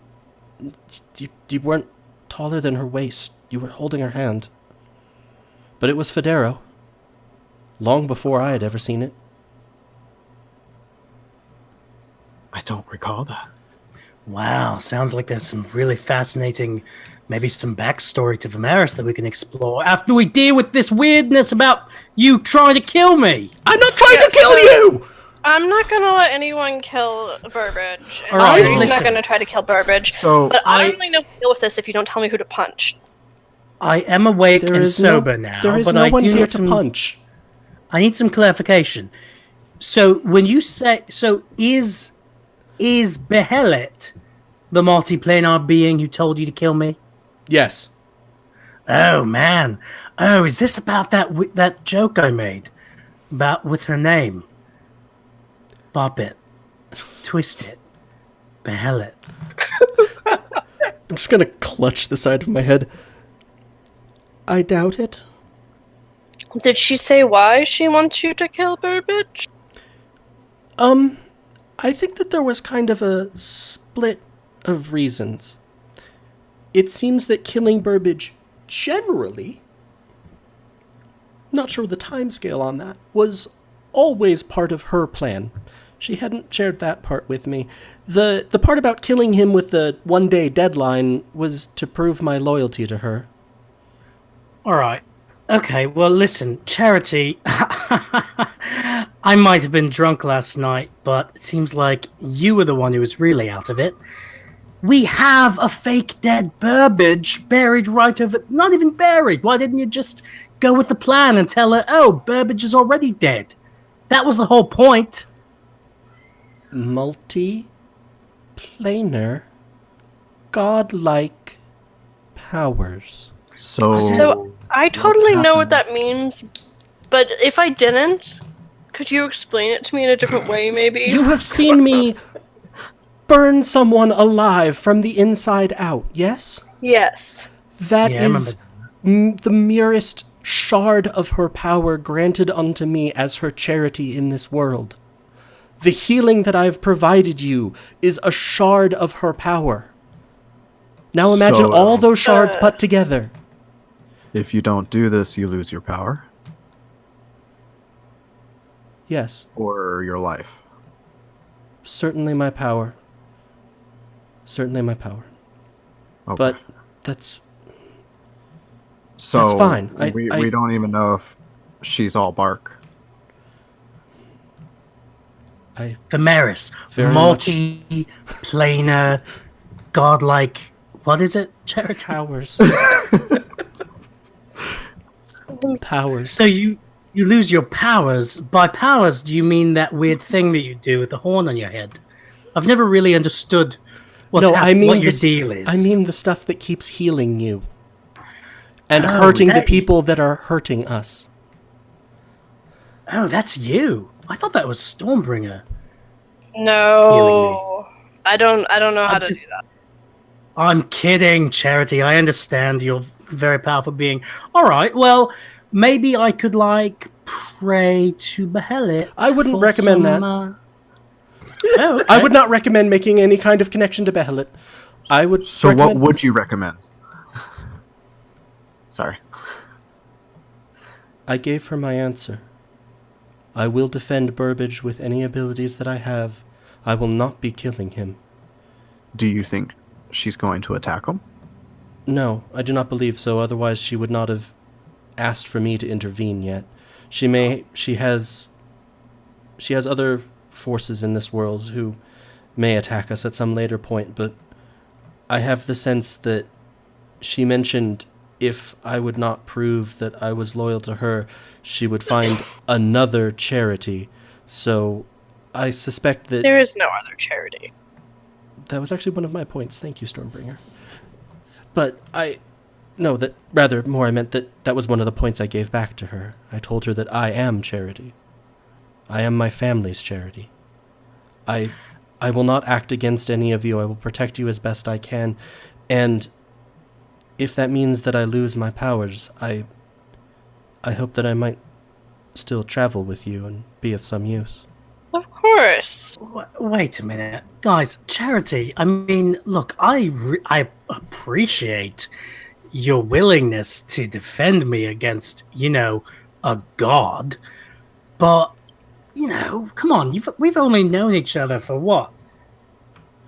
You weren't taller than her waist. You were holding her hand. But it was Federo. Long before I had ever seen it. I don't recall that. Wow, sounds like there's some really fascinating, maybe some backstory to Vamaris that we can explore after we deal with this weirdness about you trying to kill me. I'm not trying to kill you! I'm not gonna let anyone kill Burbage. And All right, He's not listen. gonna try to kill Burbage. So But I don't really know how to deal with this if you don't tell me who to punch. I am awake There and is sober now, There is but no I one do here need to some, punch. I need some clarification. So when you say, so is Behelit the multiplanar being who told you to kill me? Yes. Oh man. Oh, is this about that joke I made about with her name? Bop it, twist it, Behelit. I'm just gonna clutch the side of my head. I doubt it. Did she say why she wants you to kill Burbage? I think that there was kind of a split of reasons. It seems that killing Burbage generally, not sure the timescale on that, was always part of her plan. She hadn't shared that part with me. The part about killing him with the one-day deadline was to prove my loyalty to her. All right. Okay, well, listen, Charity, I might have been drunk last night, but it seems like you were the one who was really out of it. We have a fake dead Burbage buried right over... Not even buried. Why didn't you just go with the plan and tell her, oh, Burbage is already dead? That was the whole point. Multi-planar, godlike powers. So I totally know what that means, but if I didn't, could you explain it to me in a different way, maybe? You have seen me burn someone alive from the inside out, yes? Yes. That Yeah, I is the merest shard of her power granted unto me as her charity in this world. The healing that I've provided you is a shard of her power. Now imagine So, all those shards put together. if you don't do this, you lose your power Yes, or your life. certainly my power. Certainly my power. Okay. But that's... so that's fine. We I- don't even know if she's all bark. Vamaris, Very much. multi-planar, godlike... What is it, Charity? Powers. Powers. So you lose your powers. By powers, do you mean that weird thing that you do with the horn on your head? I've never really understood what your deal is. I mean the stuff that keeps healing you. And Oh, hurting is the that- people that are hurting us. Oh, that's you. I thought that was Stormbringer. No. I don't know how to do that. I'm kidding, Charity. I understand you're a very powerful being. All right, well, maybe I could, pray to Behelit. I wouldn't for recommend some, that. Oh, okay. I would not recommend making any kind of connection to Behelit. I would So what recommend... would you recommend? Sorry. I gave her my answer. I will defend Burbage with any abilities that I have. I will not be killing him. Do you think she's going to attack him? No, I do not believe so. Otherwise, she would not have asked for me to intervene yet. She has other forces in this world who may attack us at some later point, but I have the sense that she mentioned if I would not prove that I was loyal to her, she would find another charity. So I suspect that... There is no other charity. That was actually one of my points. Thank you, Stormbringer. But I meant that was one of the points I gave back to her. I told her that I am charity. I am my family's charity. I will not act against any of you. I will protect you as best I can. And if that means that I lose my powers, I hope that I might still travel with you and be of some use. Of course. Wait a minute. Guys, Charity, I mean, look, I appreciate your willingness to defend me against, a god. But, come on, we've only known each other for what?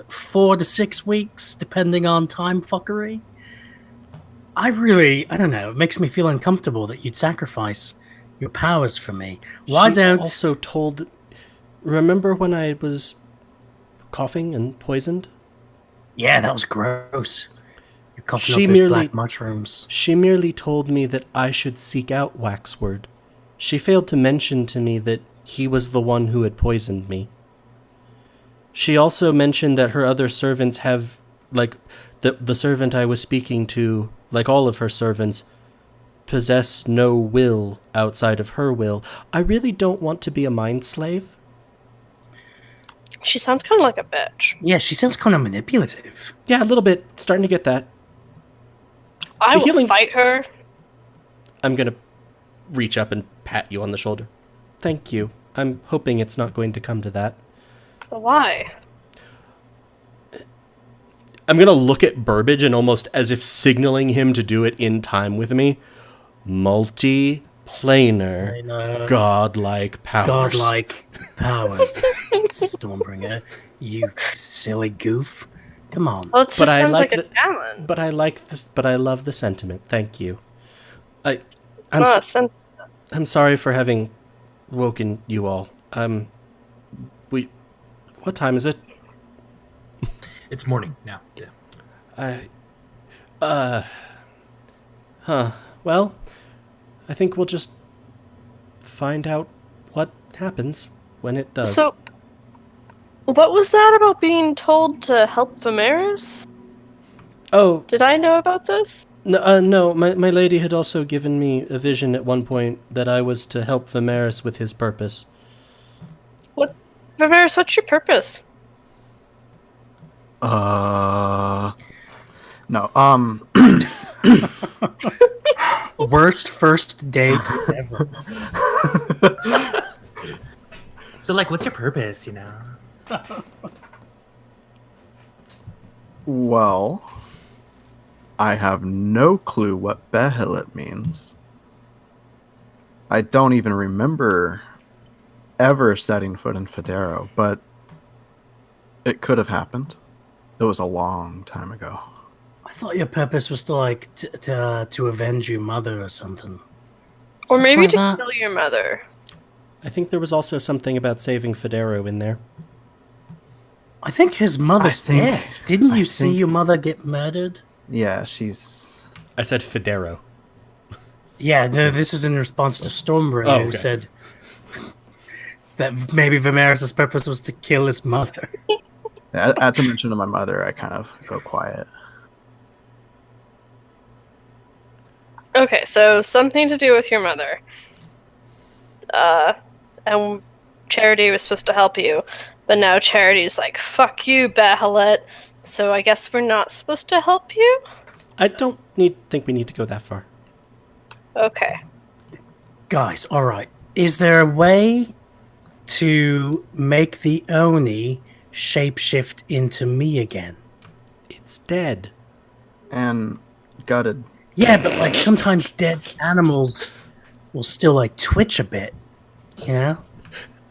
4 to 6 weeks, depending on time fuckery? I don't know, it makes me feel uncomfortable that you'd sacrifice your powers for me. She also told remember when I was coughing and poisoned? Yeah, that was gross. You're coughing She up those merely- black mushrooms. She merely told me that I should seek out Waxword. She failed to mention to me that he was the one who had poisoned me. She also mentioned that her other servants have, like, the servant I was speaking to, like all of her servants, possess no will outside of her will. I really don't want to be a mind slave. She sounds kind of like a bitch. Yeah, she sounds kind of manipulative. Yeah, a little bit. Starting to get that. I The will healing- fight her. I'm gonna reach up and pat you on the shoulder. Thank you. I'm hoping it's not going to come to that. But why? I'm gonna look at Burbage and almost as if signaling him to do it in time with me. Multi-planar, godlike powers. Godlike powers. Stormbringer, you silly goof. Come on. Well, it just But I sounds like like a the- challenge. But I like this. But I love the sentiment. Thank you. I'm Well, I'm sorry for having woken you all. What time is it? It's morning now. Yeah. Well, I think we'll just find out what happens when it does. So, what was that about being told to help Vamaris? Oh, Did I know about this? no, my lady had also given me a vision at one point that I was to help Vamaris with his purpose. Vamaris, what's your purpose? No. Worst first date ever. So, like, what's your purpose, you know? Well, I have no clue what Behelit means. I don't even remember ever setting foot in Federo, but it could have happened. It was a long time ago. I thought your purpose was to like to avenge your mother or something. Or Something maybe like to that. kill your mother. I think there was also something about saving Federo in there. I think his mother's I think- dead. Didn't I you see think- your mother get murdered? Yeah, she's... I said Federo. Yeah, no, this is in response to Stormbringer, Oh, who okay. said that maybe Vamaris' purpose was to kill his mother. At the mention of my mother, I kind of go quiet. Okay, so something to do with your mother. And Charity was supposed to help you, but now Charity's like, fuck you, Bahamut. So I guess we're not supposed to help you? I don't think we need to go that far. Okay. Guys, all right. Is there a way to make the Oni shapeshift into me again? It's dead. And gutted. Yeah, but like sometimes dead animals will still like twitch a bit, you know?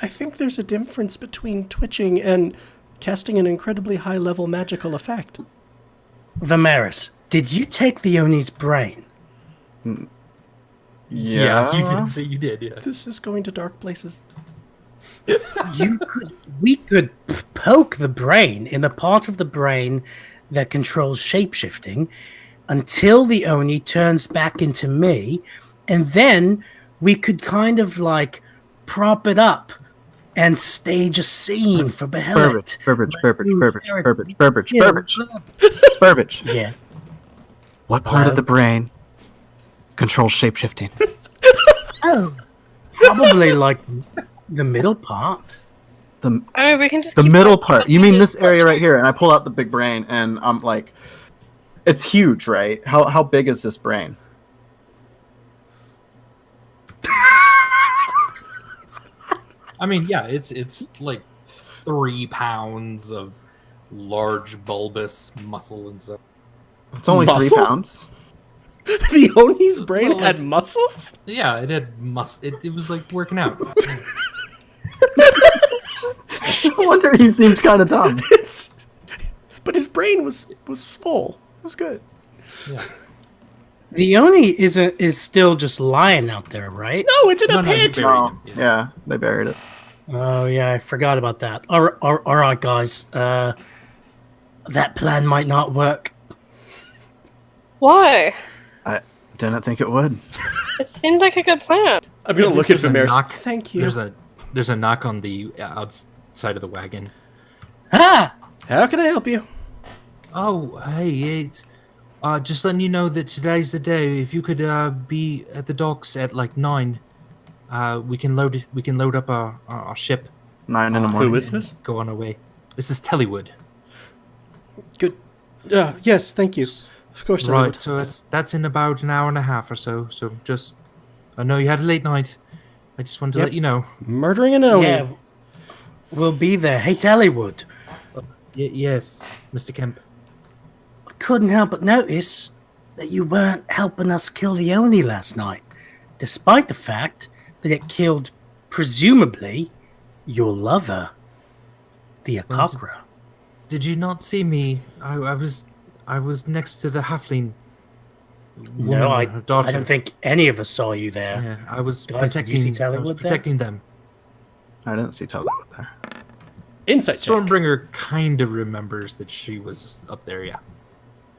I think there's a difference between twitching and casting an incredibly high-level magical effect. Vamaris, did you take the Oni's brain? Yeah, you did say you did, yeah. This is going to dark places. We could poke the brain in the part of the brain that controls shapeshifting until the Oni turns back into me, and then we could kind of like prop it up and stage a scene for Behelit. Burbage. Yeah. What part of the brain controls shapeshifting? Oh, probably like the middle part. I mean, we can just The keep middle going. part. You mean this area right here? And I pull out the big brain, and I'm like, it's huge, right? How big is this brain? I mean, yeah, it's like 3 pounds of large bulbous muscle and stuff. It's only Muscle? 3 pounds. The Oni's brain Well, had muscles? Yeah, it had it was like working out. No wonder he seemed kind of dumb. But his brain was full. It was good. Yeah. The Oni is still just lying out there, right? No, it's in a No, you pit! buried No, him, yeah. yeah, they buried it. Oh yeah, I forgot about that. All right, guys. That plan might not work. Why? I didn't think it would. It seemed like a good plan. I'm gonna look at There's a Vamaris. knock. Thank you. There's a knock on the outside of the wagon. Ah! How can I help you? Oh, hey, it's just letting you know that today's the day. If you could be at the docks at like 9, we can load up our ship. 9 in the morning. Who is this? Go on our way. This is Tellywood. Good. Yes, thank you. Of course I Right, would. so that's in about an hour and a half or so. So just, I know you had a late night. I just wanted to Yep. let you know. Murdering an Oni. Yeah, we'll be there. Hey, Tallywood. Yes, Mr. Kemp. I couldn't help but notice that you weren't helping us kill the Oni last night, despite the fact that it killed, presumably, your lover, the Akakra. Did you not see me? I was next to the halfling woman, No, her daughter. I don't think any of us saw you there. Yeah, I was Guys, did you see Tallywood there? protecting them. I didn't see Tellywood there. Insight check. Stormbringer kind of remembers that she was up there. Yeah,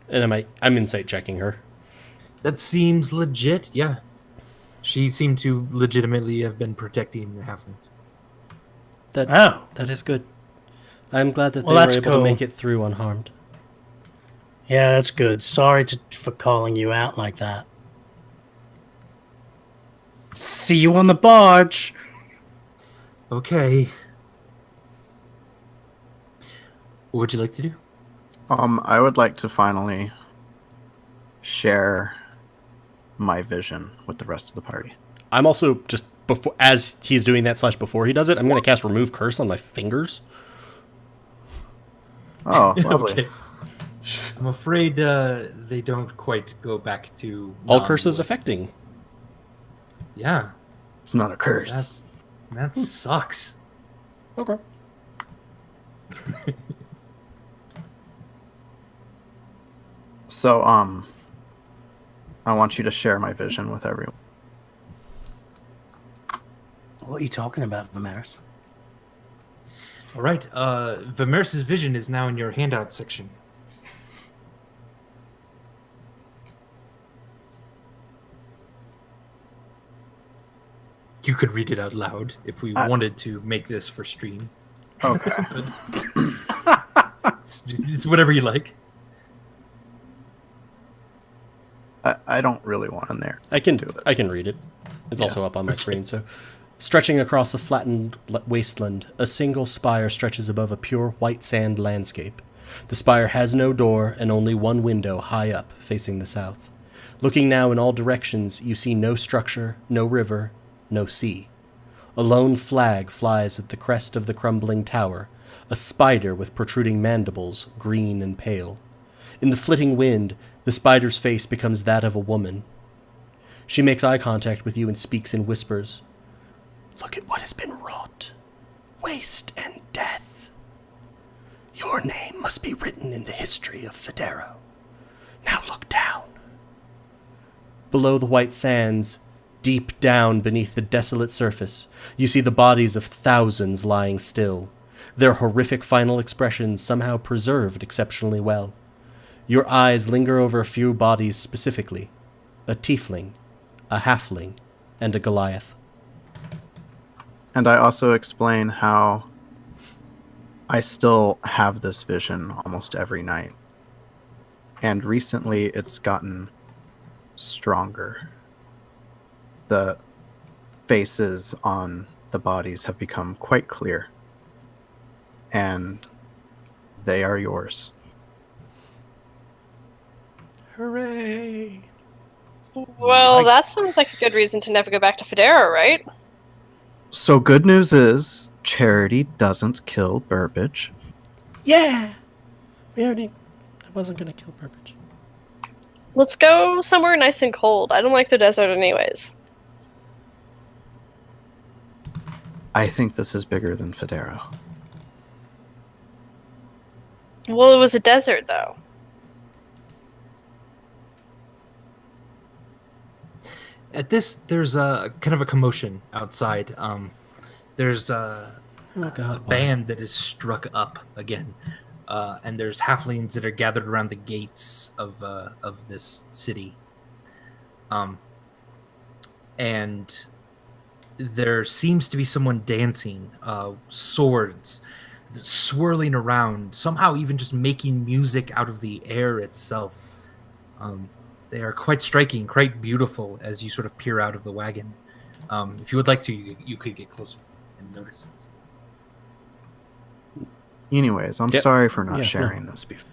And I'm insight checking her. that seems legit. Yeah, she seemed to legitimately have been protecting the halflings. That is good. I'm glad that they Well, were that's able cool. to make it through unharmed. Yeah, that's good. Sorry for calling you out like that. See you on the barge. Okay. What would you like to do? I would like to finally share my vision with the rest of the party. I'm also just before as he's doing that / before he does it, I'm gonna cast remove curse on my fingers. Oh, lovely. Okay. I'm afraid they don't quite go back to All curses non-wood. affecting. Yeah, It's not a curse. that sucks. Okay. So, I want you to share my vision with everyone. What are you talking about, Vamaris? All right. Vamaris' vision is now in your handout section. You could read it out loud if we wanted to make this for stream. Okay. It's whatever you like. I don't really want in there. I can read it. It's also up on my screen. So, stretching across a flattened wasteland, a single spire stretches above a pure white sand landscape. The spire has no door and only one window high up, facing the south. Looking now in all directions, you see no structure, no river, no sea. A lone flag flies at the crest of the crumbling tower, a spider with protruding mandibles, green and pale. In the flitting wind, the spider's face becomes that of a woman. She makes eye contact with you and speaks in whispers. Look at what has been wrought. Waste and death. Your name must be written in the history of Federo. Now look down. Below the white sands, deep down beneath the desolate surface, you see the bodies of thousands lying still, their horrific final expressions somehow preserved exceptionally well. Your eyes linger over a few bodies specifically: a tiefling, a halfling, and a Goliath. And I also explain how I still have this vision almost every night. And recently it's gotten stronger. The faces on the bodies have become quite clear. And they are yours. Hooray! Well, that sounds like a good reason to never go back to Federa, right? So good news is, Charity doesn't kill Burbage. Yeah! I wasn't gonna kill Burbage. Let's go somewhere nice and cold. I don't like the desert anyways. I think this is bigger than Federo. Well, it was a desert, though. At this, there's a kind of a commotion outside. There's Oh God! why? band that is struck up again, and there's halflings that are gathered around the gates of this city, and there seems to be someone dancing, swords swirling around, somehow even just making music out of the air itself. They are quite striking, quite beautiful as you sort of peer out of the wagon. If you would like to, you could get closer and notice this. Anyways, I'm Yep. sorry for not Yeah, sharing this before.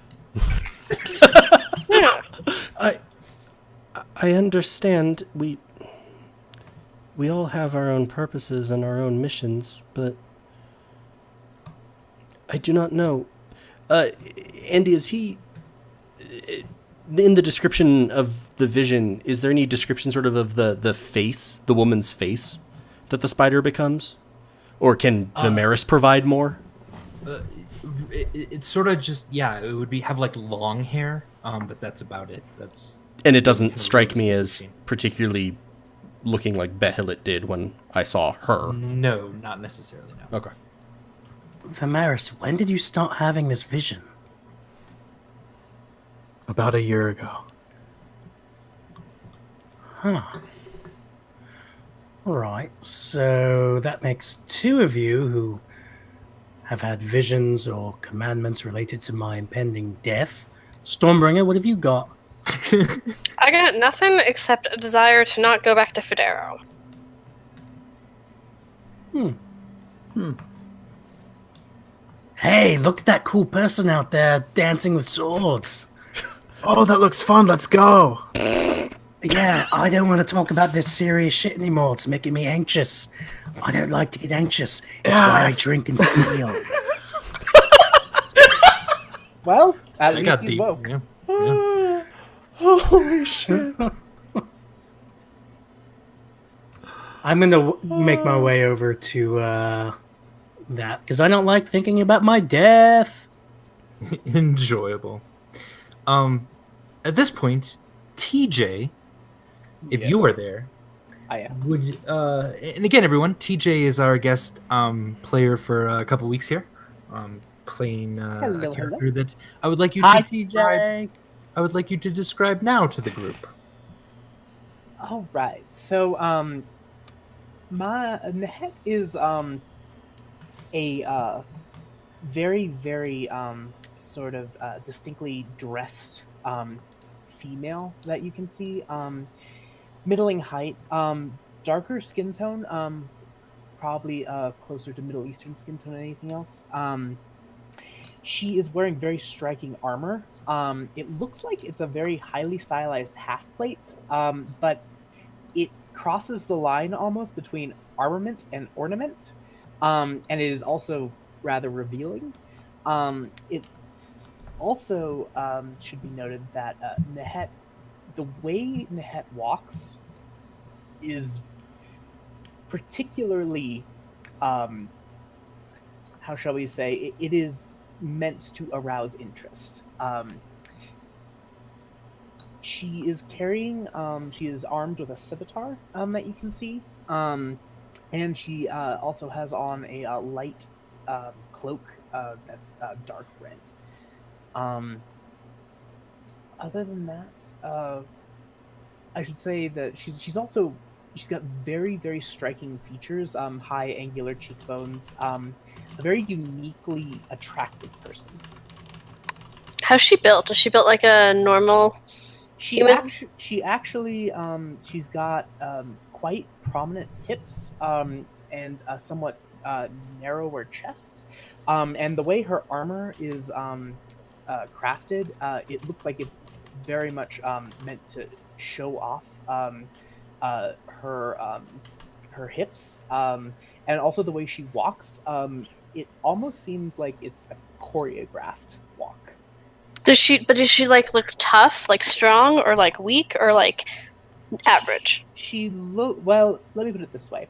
I understand we all have our own purposes and our own missions, but I do not know. Andy, is he in the description of the vision? Is there any description sort of the face, the woman's face, that the spider becomes, or can Vamaris provide more? It's sort of just it would have like long hair, but that's about it. And it doesn't kind of strike me realistic as looking. particularly looking like Behelit did when I saw her. No, not necessarily. No. Okay. Vamaris, when did you start having this vision? About a year ago. Huh. Alright, so that makes two of you who have had visions or commandments related to my impending death. Stormbringer, what have you got? I got nothing except a desire to not go back to Federo. Hey, look at that cool person out there dancing with swords. Oh, that looks fun. Let's go. Yeah, I don't want to talk about this serious shit anymore. It's making me anxious. I don't like to get anxious. It's why I drink and steal. Well, at I least got he's deep. woke. Yeah. Holy shit. I'm going to make my way over to that, because I don't like thinking about my death. Enjoyable. At this point, TJ, if you are there, I am. would and again, everyone, TJ is our guest player for a couple weeks here, playing Hello, a character that I would like you Hi, to describe. TJ. I would like you to describe now to the group. All right. So, my Nehet is a very, very sort of distinctly dressed female that you can see. Middling height, darker skin tone, probably closer to Middle Eastern skin tone than anything else. She is wearing very striking armor. It looks like it's a very highly stylized half plate, but it crosses the line almost between armament and ornament, and it is also rather revealing. It also should be noted that Nehet, the way Nehet walks is particularly, how shall we say, it is meant to arouse interest. She is carrying, she is armed with a scimitar that you can see, and she also has on a light cloak that's dark red. Other than that, I should say that she's got very, very striking features, high angular cheekbones, a very uniquely attractive person. How's she built? Is she built like a normal human? She actually she's got quite prominent hips and a somewhat narrower chest, and the way her armor is crafted, it looks like it's very much meant to show off her hips, and also the way she walks. It almost seems like it's a choreographed walk. Does she like look tough, like strong, or like weak, or like average? Well, let me put it this way.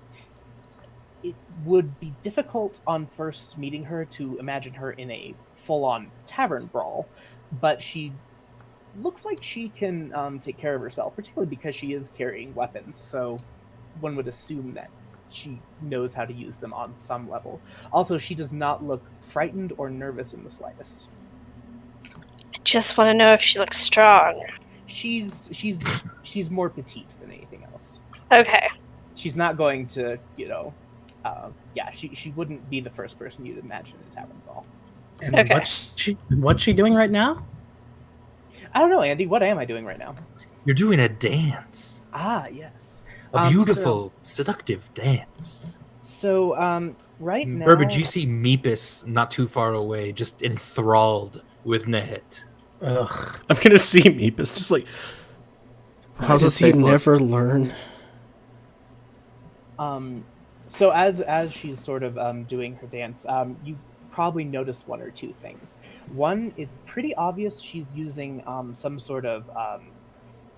It would be difficult on first meeting her to imagine her in a full-on tavern brawl, but she looks like she can take care of herself, particularly because she is carrying weapons, so one would assume that she knows how to use them on some level. Also, she does not look frightened or nervous in the slightest. I just want to know if she looks strong. She's more petite than anything else. Okay. She's not going to, she wouldn't be the first person you'd imagine in a tavern brawl. And Okay. what's she doing right now? I don't know, Andy. What am I doing right now? You're doing a dance. Ah, yes. A beautiful, seductive dance. So, right now... Burbage, you see Meepus not too far away, just enthralled with Nehet. Ugh. I'm gonna see Meepus just like. Why How's does his he face look? never learn? So as she's sort of doing her dance, you probably notice one or two things. One, it's pretty obvious she's using some sort of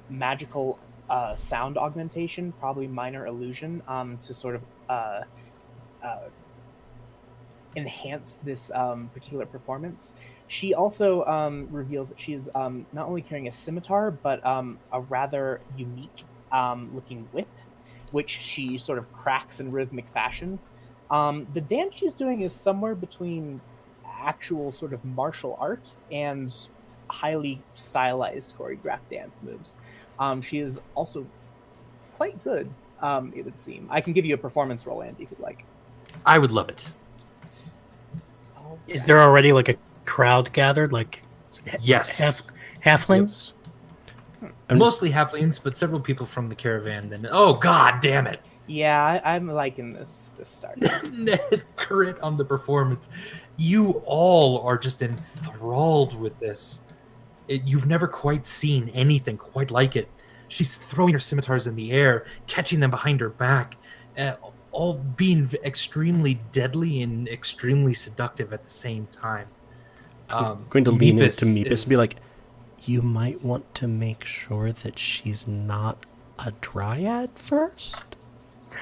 magical sound augmentation, probably minor illusion, to sort of enhance this particular performance. She also reveals that she's not only carrying a scimitar, but a rather unique looking whip, which she sort of cracks in rhythmic fashion. The dance she's doing is somewhere between actual sort of martial art and highly stylized choreographed dance moves. She is also quite good, it would seem. I can give you a performance roll, Andy, if you'd like. I would love it. Is there already like a crowd gathered? Like, Yes. halflings? Mostly halflings, but several people from the caravan. Then, oh god damn it! Yeah, I'm liking this start. Ned crit on the performance. You all are just enthralled with this. You've never quite seen anything quite like it. She's throwing her scimitars in the air, catching them behind her back, all being extremely deadly and extremely seductive at the same time. I'm going to lean Meepus into Meepus is- and be like, you might want to make sure that she's not a dryad first.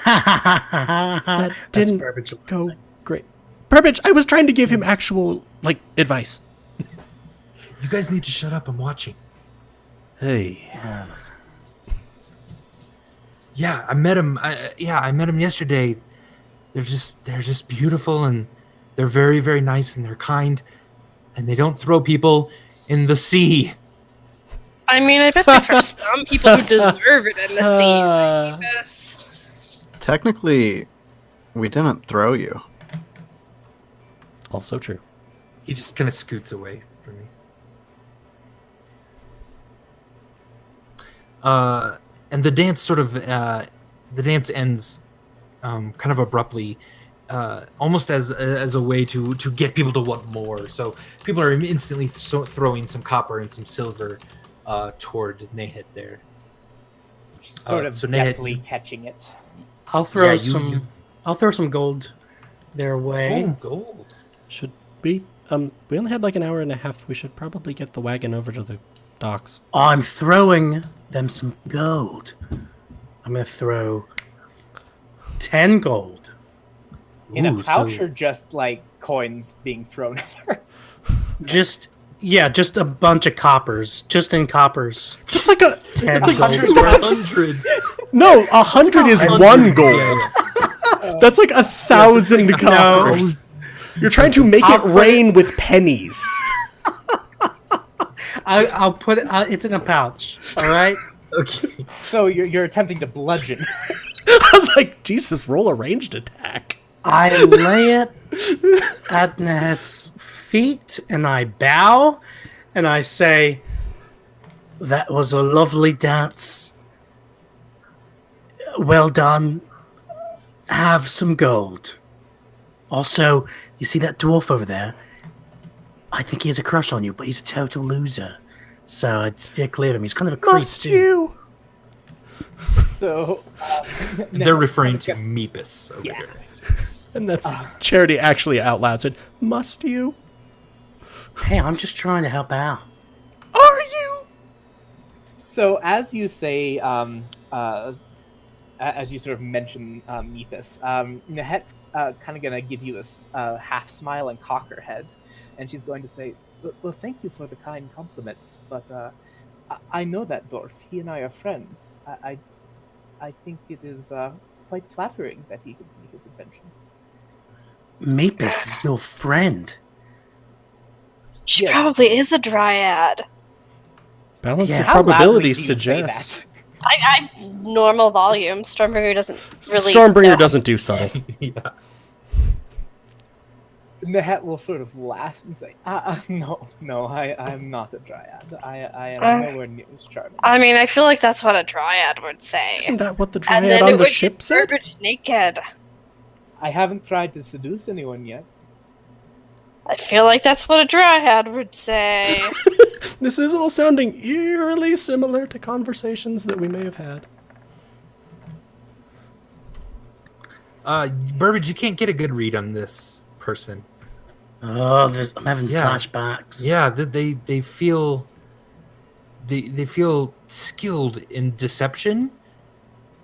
That That's didn't Burbage. go great. Burbage, I was trying to give him actual, advice. You guys need to shut up. I'm watching. Hey. Yeah, I met him. I met him yesterday. They're just beautiful, and they're very, very nice, and they're kind, and they don't throw people in the sea. I mean, I bet that for some people who deserve it in the sea. Like, yes. Technically, we didn't throw you. Also true. He just kind of scoots away from me. And the dance the dance ends kind of abruptly, almost as a way to get people to want more. So people are instantly throwing some copper and some silver toward Nehet there. She's sort of so Nehet, deftly catching it. I'll throw Yeah, you- I'll throw some gold their way. Oh, gold. Should we? We only had like an hour and a half. We should probably get the wagon over to the docks. I'm throwing them some gold. I'm gonna throw 10 gold. In a Ooh, pouch so- or just like coins being thrown at her? Just a bunch of coppers. Just in coppers. That's like a 10 Like gold. 100. no. 100 is 1 gold. That's like 1,000 coppers. You're trying to make it rain with pennies. I'll put it. It's in a pouch. All right. Okay. So you're attempting to bludgeon. I was like, Jesus, roll a ranged attack. I lay it at Nehet's feet and I bow and I say, "That was a lovely dance. Well done. Have some gold. Also, you see that dwarf over there? I think he has a crush on you, but he's a total loser. So I'd steer clear of him. He's kind of a creep Must too." you? So They're referring to Meepus over Yeah. here. And that's Charity actually out loud said, "Must you? Hey, I'm just trying to help out. Are you?" So as you say, as you sort of mention Meepus, Nehet's kind of going to give you a half smile and cock her head, and she's going to say, "Well, thank you for the kind compliments, but I know that dwarf. He and I are friends. I think it is quite flattering that he gives me his attentions. Mavis is your friend. She Yes. probably is a dryad. Balance Yeah. of How loudly probabilities do you say suggests. that? I normal volume. Stormbringer doesn't really. Stormbringer doesn't do subtle. Yeah. Nehet will sort of laugh and say, no, I'm not a dryad. I am nowhere near as charming. I mean, I feel like that's what a dryad would say. Isn't that what the And dryad then on it the would ship get said? Burbage naked. I haven't tried to seduce anyone yet. I feel like that's what a dryad would say. This is all sounding eerily similar to conversations that we may have had. Burbage, you can't get a good read on this person. Oh, I'm having Yeah. flashbacks. Yeah, they feel they feel skilled in deception,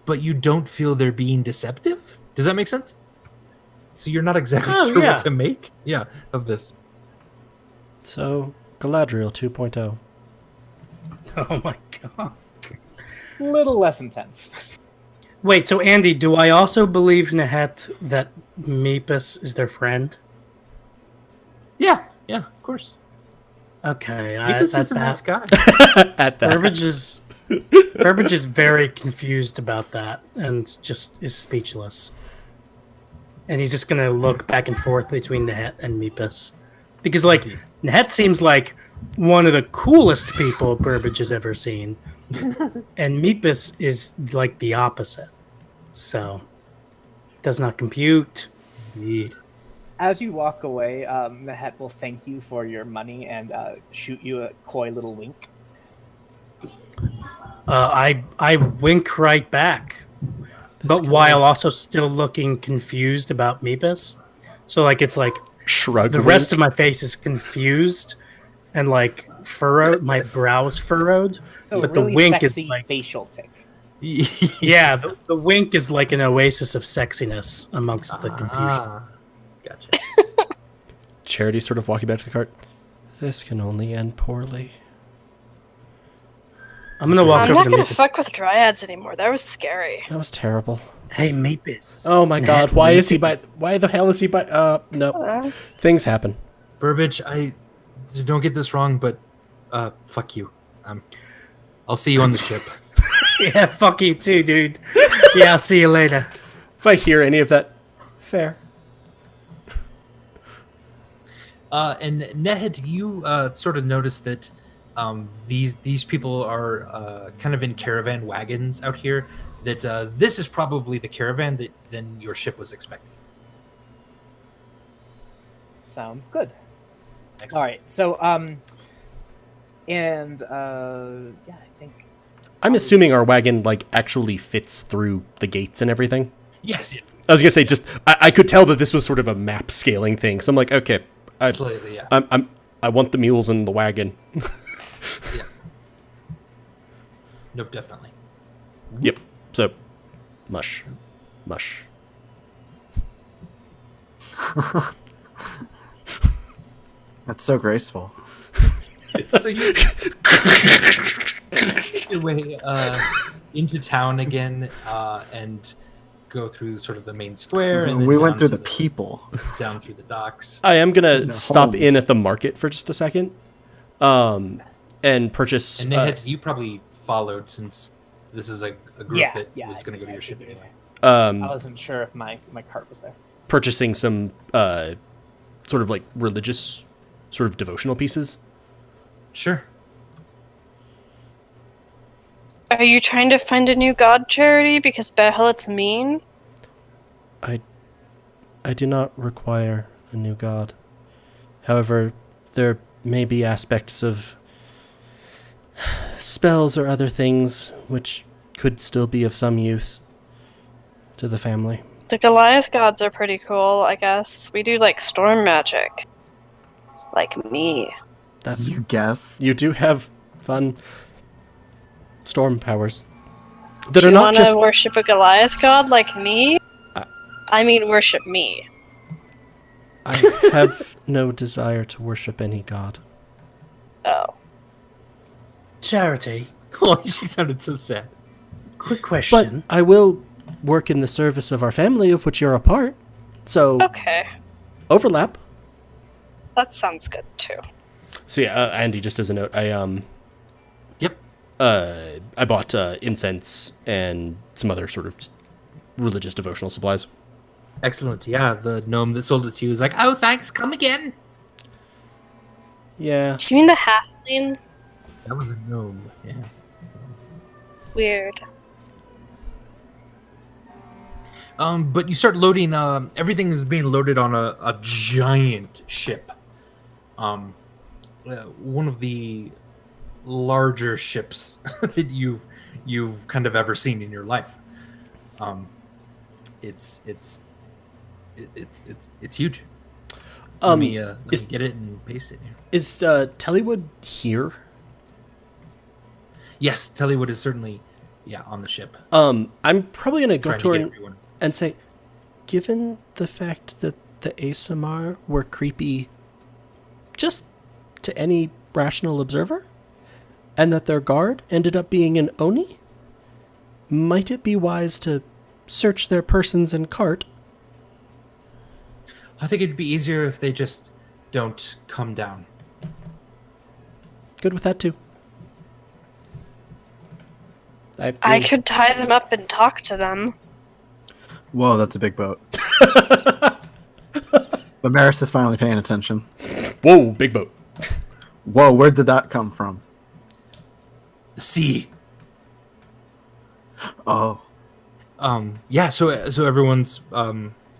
but you don't feel they're being deceptive. Does that make sense? So you're not exactly sure yeah. what to make, of this. So, Galadriel 2.0. Oh my god. Little less intense. Wait, so Andy, do I also believe Nehet that Mepis is their friend? Yeah, of course. Okay, This is a nice guy. At that. Burbage is very confused about that and just is speechless. And he's just gonna look back and forth between Nehet and Mepis. Because, like, Nehet seems like one of the coolest people Burbage has ever seen. And Mepis is, like, the opposite. So, does not compute. Indeed. As you walk away, Nehet will thank you for your money and shoot you a coy little wink. I wink right back. But while also still looking confused about Mepis. So, like, it's like Shrug. the rest of my face is confused and, like, furrowed. My brow is furrowed. So But a the really wink is sexy like- facial tick. Yeah, the wink is like an oasis of sexiness amongst the confusion. Ah, gotcha. Charity sort of walking back to the cart. This can only end poorly. I'm gonna walk I'm over not to gonna Mepis. fuck with dryads anymore. That was scary. That was terrible. Hey, Mepis. Oh my Nehet, god, why we is need he by... Why the hell is he by... no. Uh, Things happen. Burbage, I don't get this wrong, but fuck you. I'll see you on the ship. Yeah, fuck you too, dude. Yeah, I'll see you later. If I hear any of that, fair. And Nehet, you sort of notice that these people are kind of in caravan wagons out here. That this is probably the caravan that then your ship was expecting. Sounds good. Excellent. All right. So, yeah, I think I'm assuming our wagon, like, actually fits through the gates and everything. Yes, yeah. I was gonna say, just... I could tell that this was sort of a map scaling thing. So I'm like, okay, Slightly, yeah. I want the mules in the wagon. Yeah. Nope, definitely. Yep. So, mush. That's so graceful. So you make your way into town again and go through sort of the main square, and then We went down through to the people. down through the docks. I am gonna No, stop in homes. at the market for just a second, and purchase. And Nehet, you probably followed since this is a group Yeah, that yeah, was going to go to I your ship did. anyway. I wasn't sure if my cart was there. Purchasing some sort of like religious, sort of devotional pieces. Sure. Are you trying to find a new god, Charity? Because Bahamut's mean? I do not require a new god. However, there may be aspects of spells or other things which could still be of some use to the family. The Goliath gods are pretty cool, I guess. We do, like, storm magic. Like me. That's You guess. you do have fun storm powers that Do are you not wanna just. worship a Goliath god like me? I mean, worship me. I have no desire to worship any god. Oh. Charity, Oh, she sounded so sad. quick But question. I will work in the service of our family, of which you're a part. So, Okay, overlap. that sounds good too. So yeah, Andy, just as a note, Yep. I bought incense and some other sort of just religious devotional supplies. Excellent. Yeah, the gnome that sold it to you is like, oh, thanks, come again. Yeah. Do you mean the halfling? That was a gnome. Yeah. Weird. But you start loading. Everything is being loaded on a giant ship. One of the larger ships that you've kind of ever seen in your life. It's huge. Let me get it and paste it here. Is Tellywood here? Yes, Tellywood is certainly, on the ship. I'm probably gonna go Trying to to her get everyone. and say, given the fact that the ASMR were creepy just to any rational observer, and that their guard ended up being an Oni, might it be wise to search their persons and cart? I think it'd be easier if they just don't come down. Good with that too. I could tie them up and talk to them. Whoa, that's a big boat. Vamaris is finally paying attention. Whoa, big boat. Whoa, where did that come from? The sea. Oh. So everyone's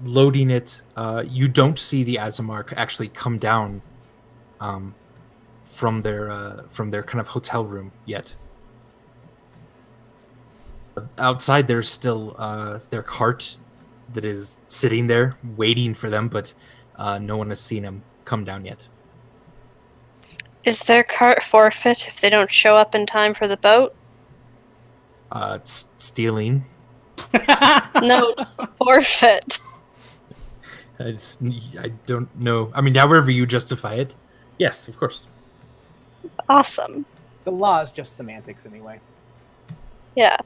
loading it. You don't see the Azamar actually come down from their kind of hotel room yet. Outside, there's still their cart that is sitting there waiting for them, but no one has seen them come down yet. Is their cart forfeit if they don't show up in time for the boat? It's stealing. No, just forfeit. I don't know. I mean, however you justify it, yes, of course. Awesome. The law is just semantics anyway. Yeah.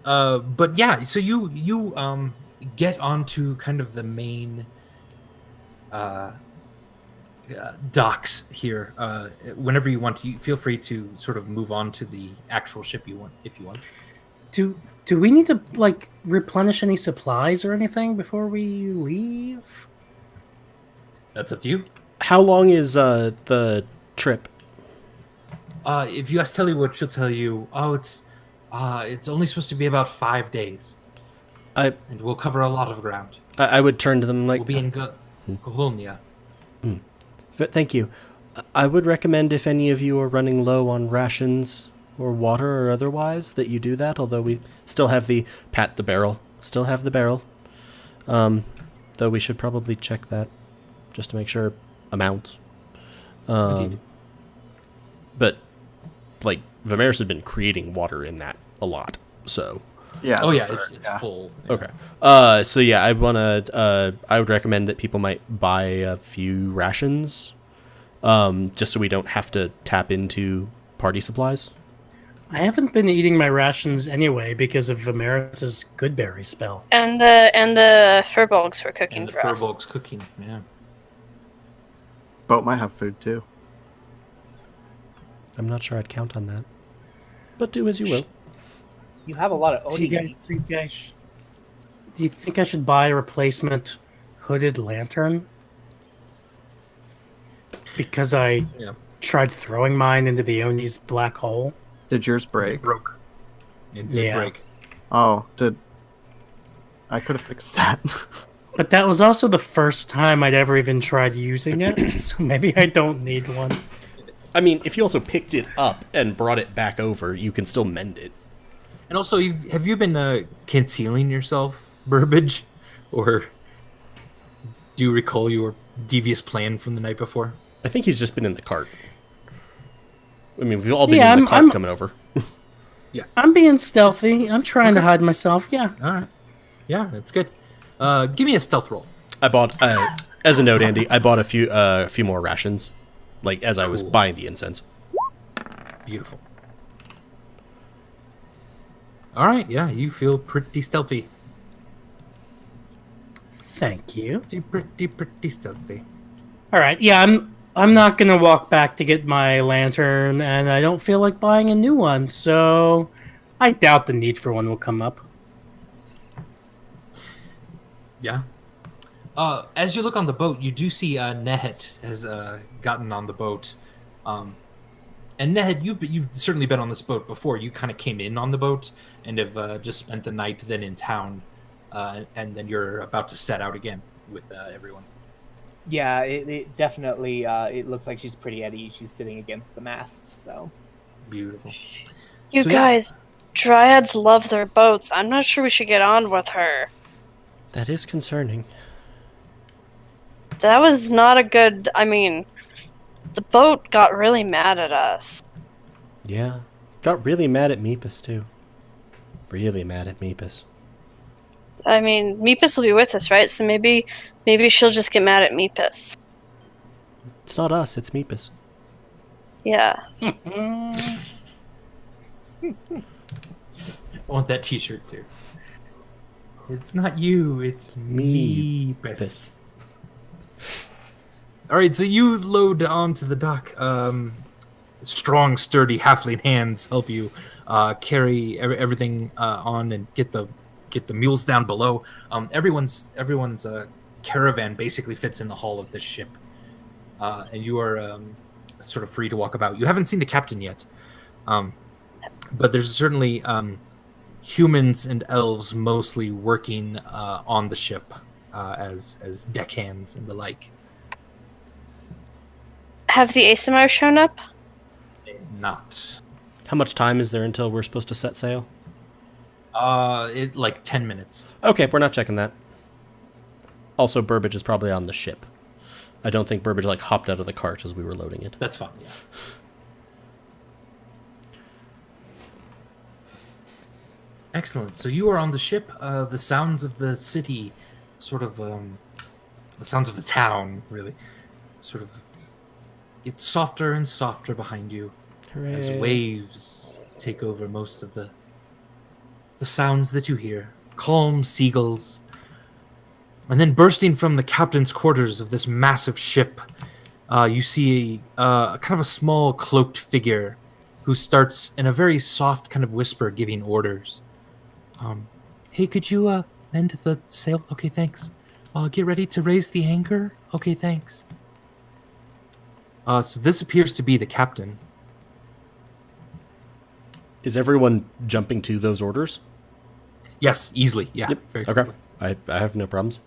But yeah, so you get onto kind of the main docks here. Whenever you want to, you feel free to sort of move on to the actual ship you want, if you want. Do we need to replenish any supplies or anything before we leave? That's up to you. How long is the trip? If you ask Tellywood, she'll tell you, it's only supposed to be about 5 days. And we'll cover a lot of ground. I would turn to them like... We'll be in Goholnia. Thank you. I would recommend if any of you are running low on rations or water or otherwise, that you do that, although we still have the... Pat the barrel. Still have the barrel. Though we should probably check that just to make sure amounts. Indeed. But, Vamaris had been creating water in that a lot, so... Yeah. Oh yeah, it's full. Yeah. Okay. So yeah, I would recommend that people might buy a few rations, just so we don't have to tap into party supplies. I haven't been eating my rations anyway because of Vamaris' Goodberry spell. And the furbolgs for cooking And the for us. furbolgs cooking. Yeah. Boat might have food too. I'm not sure I'd count on that. But do as you will. You have a lot of Do you think I should buy a replacement hooded lantern? Because I tried throwing mine into the Oni's black hole. Did yours break? It broke. It did Yeah. break. Oh, I could have fixed that. But that was also the first time I'd ever even tried using it, so maybe I don't need one. I mean, if you also picked it up and brought it back over, you can still mend it. And also, have you been concealing yourself, Burbage? Or do you recall your devious plan from the night before? I think he's just been in the cart. I mean, we've all been Yeah, in the cart I'm- coming over. I'm being stealthy. I'm trying to hide myself, yeah. All right. Yeah, that's good. Give me a stealth roll. I bought, as a note, Andy, I bought a few more rations, as I was Cool. buying the incense. Beautiful. All right, yeah, you feel pretty stealthy. Thank you. Pretty stealthy. All right. Yeah, I'm not gonna walk back to get my lantern, and I don't feel like buying a new one, so I doubt the need for one will come up. Yeah. As you look on the boat, you do see Nehet has gotten on the boat. And Nehet, you've certainly been on this boat before. You kind of came in on the boat and have just spent the night then in town, and then you're about to set out again with everyone. Yeah, it definitely. It looks like she's pretty at ease. She's sitting against the mast, so. Beautiful. You So, guys, dryads love their boats. I'm not sure we should get on with her. That is concerning. That was not a good. I mean, the boat got really mad at us. Yeah. Got really mad at Meepus, too. Really mad at Meepus. I mean, Meepus will be with us, right? So maybe she'll just get mad at Meepus. It's not us, it's Meepus. Yeah. I want that T-shirt too. It's not you, it's me. All right, so you load onto the dock. Strong, sturdy halfling hands help you carry everything on and get the mules down below. Everyone's caravan basically fits in the hull of this ship, and you are sort of free to walk about. You haven't seen the captain yet, but there's certainly humans and elves mostly working on the ship as deckhands and the like. Have the ASMR shown up? Not. How much time is there until we're supposed to set sail? It like 10 minutes. Okay, we're not checking that. Also, Burbage is probably on the ship. I don't think Burbage like hopped out of the cart as we were loading it. That's fine. Yeah. Excellent. So you are on the ship. The sounds of the city, sort of, the sounds of the town, really, sort of, it's softer and softer behind you. Hooray. As waves take over most of the sounds that you hear. Calm seagulls. And then bursting from the captain's quarters of this massive ship, you see kind of a small cloaked figure who starts in a very soft kind of whisper giving orders. Hey, could you mend the sail? Okay, thanks. Get ready to raise the anchor? Okay, thanks. So this appears to be the captain. Is everyone jumping to those orders? Yes, easily. Yeah. Yep. Very Okay. quickly. I have no problems.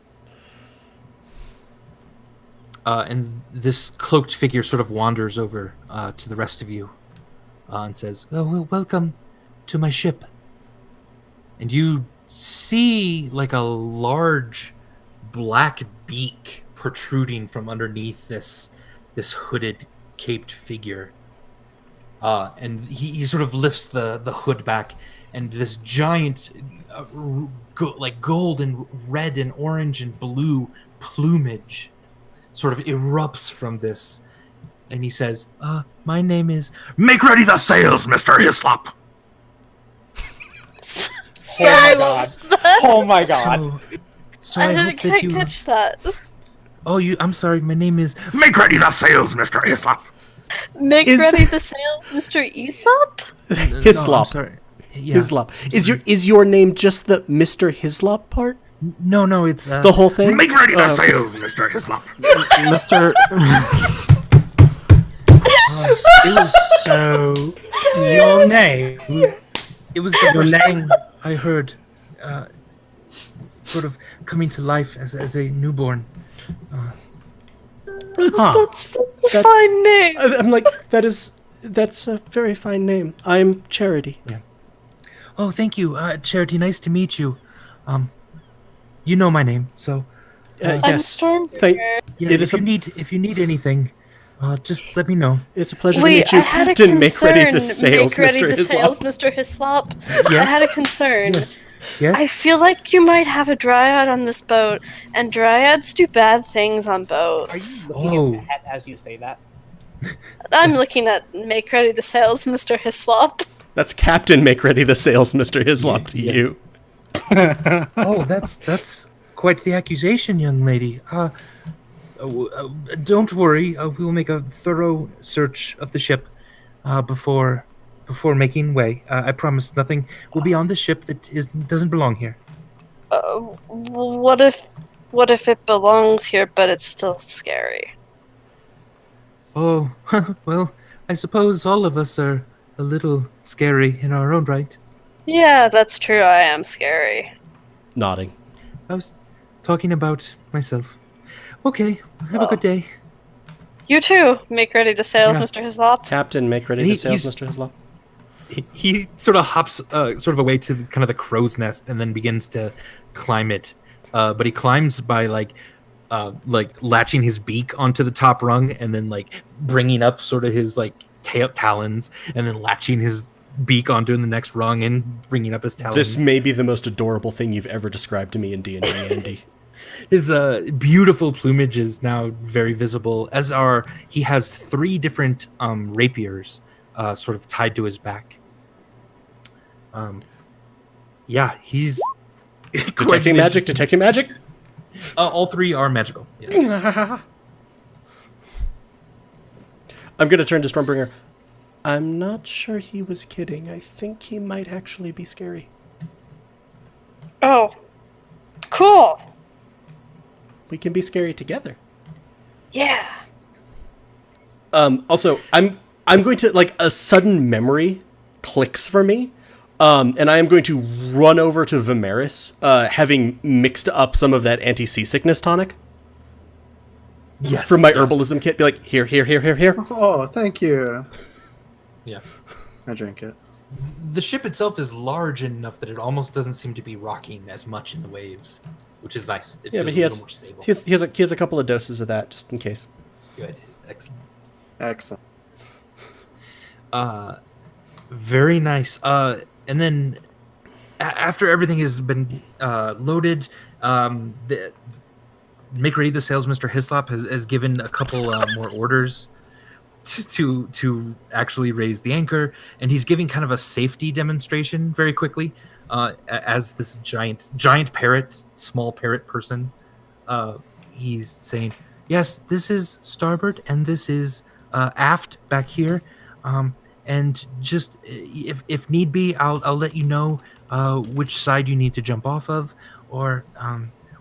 And this cloaked figure sort of wanders over to the rest of you and says, well, welcome to my ship. And you see like a large black beak protruding from underneath this hooded, caped figure. And he sort of lifts the hood back, and this giant like gold and red and orange and blue plumage sort of erupts from this. And he says, my name is... Make ready the sails, Mr. Hislop! Oh my god. So I I didn't hope that you... catch that. Oh, I'm sorry, my name is... Make ready the sails, Mr. Hislop! Make Is- ready the sails, Mr. Aesop? Hislop. No, I'm sorry. Yeah. Hislop. Is your name just the Mr. Hislop part? No, it's... The whole thing? Make ready the sails, Mr. Hislop! Mr. So, your name? It was the Your first name? thing I heard, sort of coming to life as a newborn. That's a fine name. I'm like, that's a very fine name. I'm Charity. Oh, thank you, Charity. Nice to meet you. You know my name, so I'm Yes. Stormbreaker. yeah. It If is you need anything, just let me know. It's a pleasure Wait, to I meet had you. a Didn't concern. make ready the sails, Make ready Mr. the Hislop. sails, Mr. Hislop. I Yes. had a concern. Yes. I feel like you might have a dryad on this boat, and dryads do bad things on Are boats. you looking Oh. at as you say that? I'm looking at make ready the sails, Mr. Hislop. That's Captain Make Ready the Sails, Mr. Hislop, to Yeah. you. Oh, that's quite the accusation, young lady. Don't worry. We will make a thorough search of the ship before making way. I promise nothing will be on the ship that doesn't belong here. What if it belongs here, but it's still scary? Oh, well, I suppose all of us are a little scary in our own right. Yeah, that's true. I am scary. Nodding. I was talking about myself. Okay, have a good day. You too. Make ready to sails, Yeah. Mr. Hislop. Captain Make Ready And the Sails, he's- Mr. Hislop. He sort of hops sort of away to kind of the crow's nest and then begins to climb it. But he climbs by like latching his beak onto the top rung and then like bringing up sort of his like talons and then latching his beak onto the next rung and bringing up his talons. This may be the most adorable thing you've ever described to me in D&D, Andy. His beautiful plumage is now very visible, as he has 3 different rapiers sort of tied to his back. Yeah, he's Detecting magic. all 3 are magical. Yeah. I'm going to turn to Stormbringer. I'm not sure he was kidding. I think he might actually be scary. Oh, cool. We can be scary together. Yeah. Also, I'm going to, like, a sudden memory clicks for me, and I am going to run over to Vamaris, having mixed up some of that anti-seasickness tonic Yes. from my yeah. herbalism kit. Be like, here. Oh, thank you. Yeah. I drink it. The ship itself is large enough that it almost doesn't seem to be rocking as much in the waves, which is nice. It Yeah, feels but a he little has, more stable. he has a couple of doses of that, just in case. Good. Excellent. Excellent. Very nice. And then after everything has been loaded, Make Ready the Sails, Mr. Hislop has given a couple more orders to actually raise the anchor, and he's giving kind of a safety demonstration very quickly as this giant parrot, small parrot person. He's saying, yes, this is starboard and this is aft back here, and just if need be, I'll let you know which side you need to jump off of, or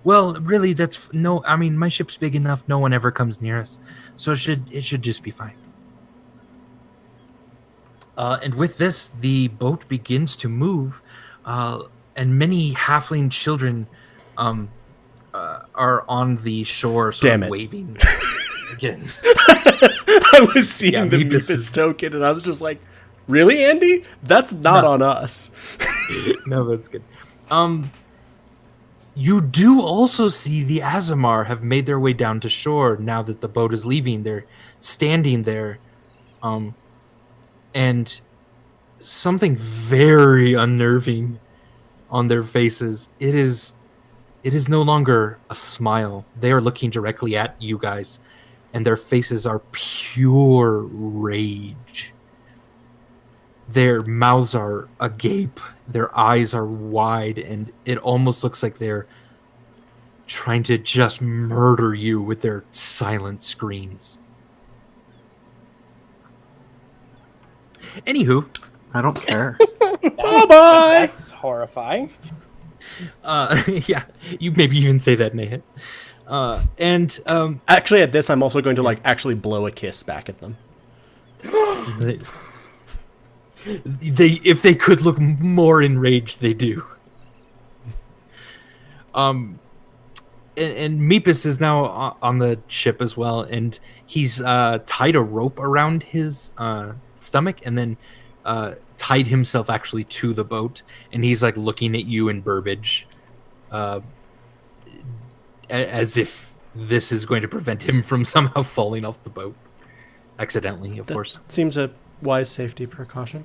well, really, that's no. I mean, my ship's big enough; no one ever comes near us, so it should just be fine. And with this, the boat begins to move, and many halfling children are on the shore, sort Damn of it. waving again. I was seeing Yeah, the Meepus Meepus is- token, and I was just like, really, Andy? That's not No. on us. No, that's good. You do also see the Azamar have made their way down to shore now that the boat is leaving. They're standing there, and something very unnerving on their faces. It is no longer a smile. They are looking directly at you guys, and their faces are pure rage. Their mouths are agape, their eyes are wide, and it almost looks like they're trying to just murder you with their silent screams. Anywho, I don't care. Bye-bye! That's horrifying. yeah, you maybe even say that, Nehet. And Actually, at this, I'm also going to, like, actually blow a kiss back at them. they if they could look more enraged, they do. And Meepus is now on the ship as well, and he's tied a rope around his stomach, and then tied himself actually to the boat, and he's like looking at you in Burbage, as if this is going to prevent him from somehow falling off the boat accidentally, of course. Seems a wise safety precaution.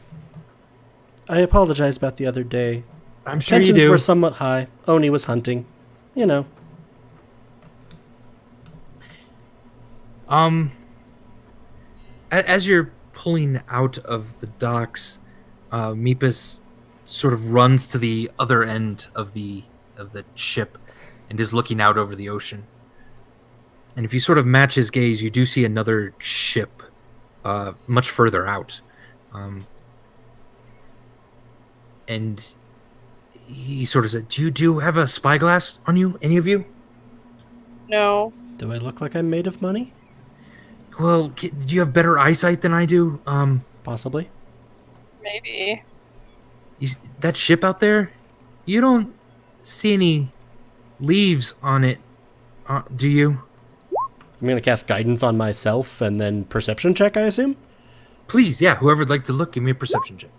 I apologize about the other day. I'm sure you Tensions do. were somewhat high. Oni was hunting. You know. As you're pulling out of the docks, Meepus sort of runs to the other end of the ship and is looking out over the ocean. And if you sort of match his gaze, you do see another ship much further out. And he sort of said, do you have a spyglass on you, any of you? No. Do I look like I'm made of money? Well, do you have better eyesight than I do? Possibly. Maybe. That ship out there, you don't see any leaves on it, do you? I'm going to cast guidance on myself and then perception check, I assume? Please, yeah, whoever would like to look, give me a perception check.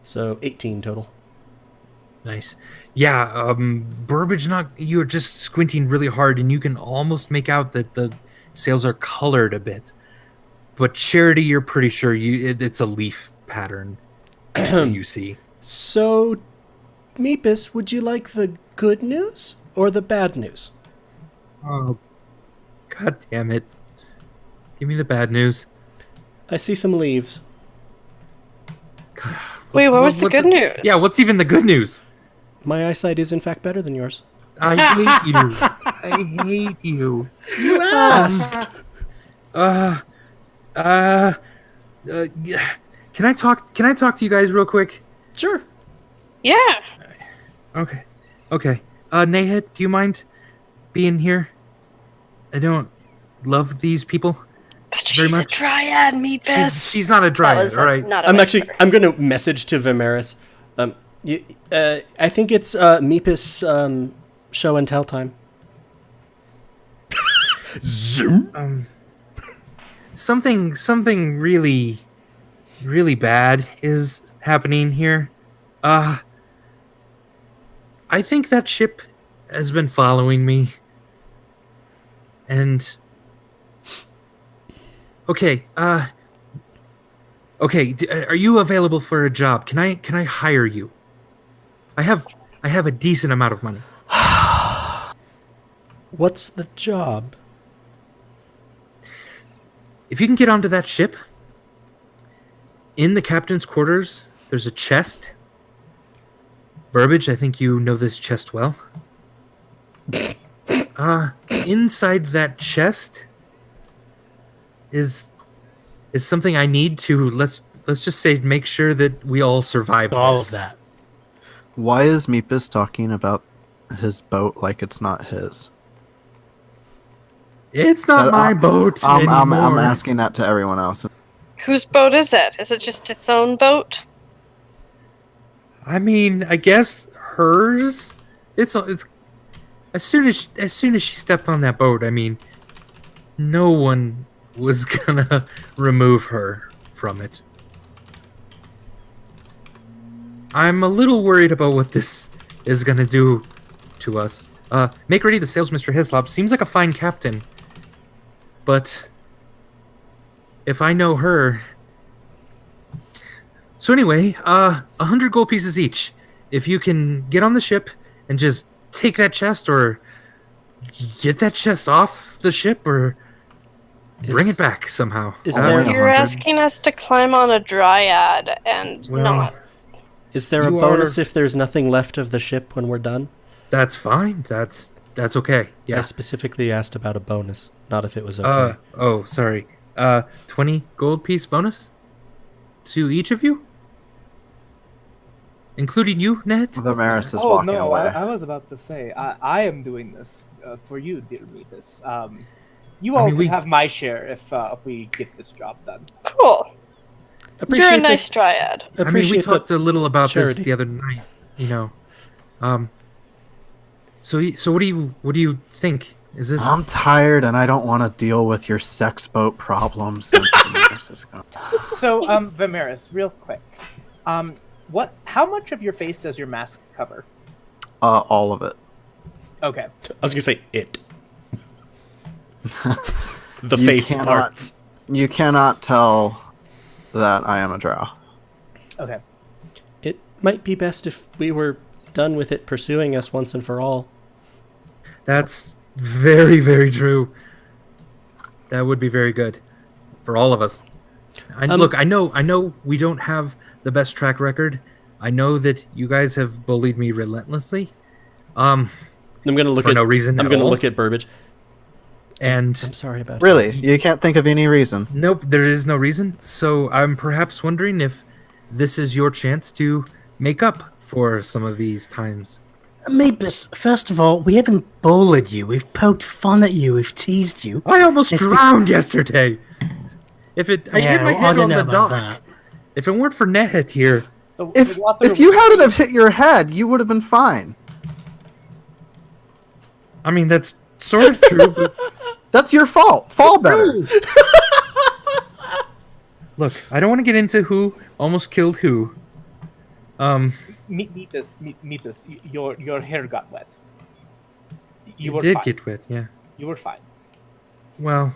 So 18 total. Nice. Yeah, Burbage, you're just squinting really hard and you can almost make out that the sails are colored a bit. But Charity, you're pretty sure it's a leaf pattern that you see. So, Meepus, would you like the good news or the bad news? Oh, God damn it. Give me the bad news. I see some leaves. God, Wait, what was the good news? Yeah, what's even the good news? My eyesight is in fact better than yours. I hate you. I hate you. You asked! Can I talk to you guys real quick? Sure. Yeah. Okay. Nehet, do you mind being here? I don't love these people But very she's much. a dryad, Meepus. She's not a That dryad, was all right? not a I'm whisper. going to message to Vamaris. I think it's Meepus show and tell time. Zoom. Something really, really bad is happening here. I think that ship has been following me. And okay, are you available for a job? Can I hire you? I have a decent amount of money. What's the job? If you can get onto that ship, in the captain's quarters, there's a chest. Burbage, I think you know this chest well. Inside that chest is something I need to let's just say make sure that we all survive All this. of that. Why is Meepus talking about his boat like it's not his? It's not my boat I'm anymore. asking that to everyone else. Whose boat is it? Is it just its own boat? I mean, I guess hers. It's as soon as she stepped on that boat. I mean, no one was gonna remove her from it. I'm a little worried about what this is gonna do to us. Make ready the sails, Mr. Hislop. Seems like a fine captain, but if I know her. So anyway, 100 gold pieces each. If you can get on the ship and just take that chest, or get that chest off the ship, or bring it back somehow. is That there- way You're 100. asking us to climb on a dryad and Well, not. Is there a You bonus are- if there's nothing left of the ship when we're done? That's fine. That's okay. I Yeah. specifically asked about a bonus, not if it was okay. Oh, sorry. 20 gold piece bonus to each of you, including you, Nehet. Vamaris is Oh walking no, away. I was about to say I am doing this for you, dear Meepus. You I all mean, can we- have my share if we get this job done. Cool. Appreciate You're a nice dryad. the, I mean, we appreciate the- talked a little about charity. this the other night. So what do you think? Is this? I'm tired and I don't want to deal with your sex boat problems. So, Vamaris, real quick, how much of your face does your mask cover? All of it. Okay. I was going to say it. The You face cannot- parts. You cannot tell that I am a drow. Okay. It might be best if we were done with it pursuing us once and for all. That's very, very true. That would be very good for all of us. Look, I know we don't have the best track record. I know that you guys have bullied me relentlessly. I'm gonna look for at no reason. I'm gonna look at Burbage. And I'm sorry about Really? You can't think of any reason? nope, there is no reason. So I'm perhaps wondering if this is your chance to make up for some of these times. Mavis, first of all, we haven't bullied you. We've poked fun at you. We've teased you. I almost drowned yesterday. I hit my head don't on know the about dock. that. If it weren't for Nehet here, If you hadn't have hit your head, you would have been fine. I mean that's sort of true. But That's your fault. Fall better. look, I don't want to get into who almost killed who. Meet this. Your hair got wet. You It were did fine. get wet, yeah. You were fine. Well,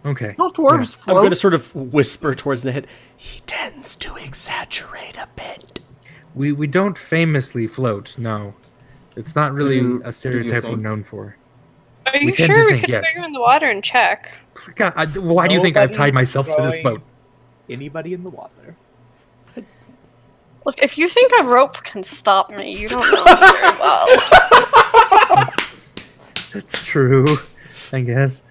okay. No dwarves I'm float. gonna sort of whisper towards Nehet. He tends to exaggerate a bit. We don't famously float, no. It's not really Do you a stereotype we're sing? known for. Are you We tend sure to we sink, could yes. put you in the water and check? God, why do you think I've Nobody tied myself to this throwing boat? Anybody in the water? Look, if you think a rope can stop me, you don't know me very well. That's true, I guess.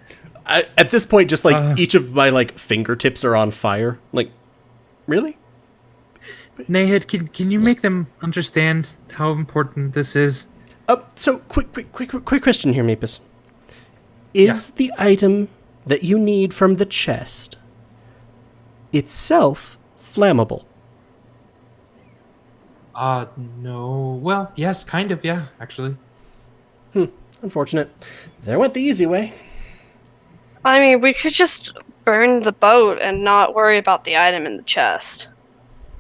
At this point, just like Uh. each of my like fingertips are on fire. Like, really? Nehet, can you make them understand how important this is? So quick question here, Mapus. Is the item that you need from the chest itself flammable? No. Well, yes, kind of, yeah, actually. Unfortunate. There went the easy way. I mean, we could just burn the boat and not worry about the item in the chest.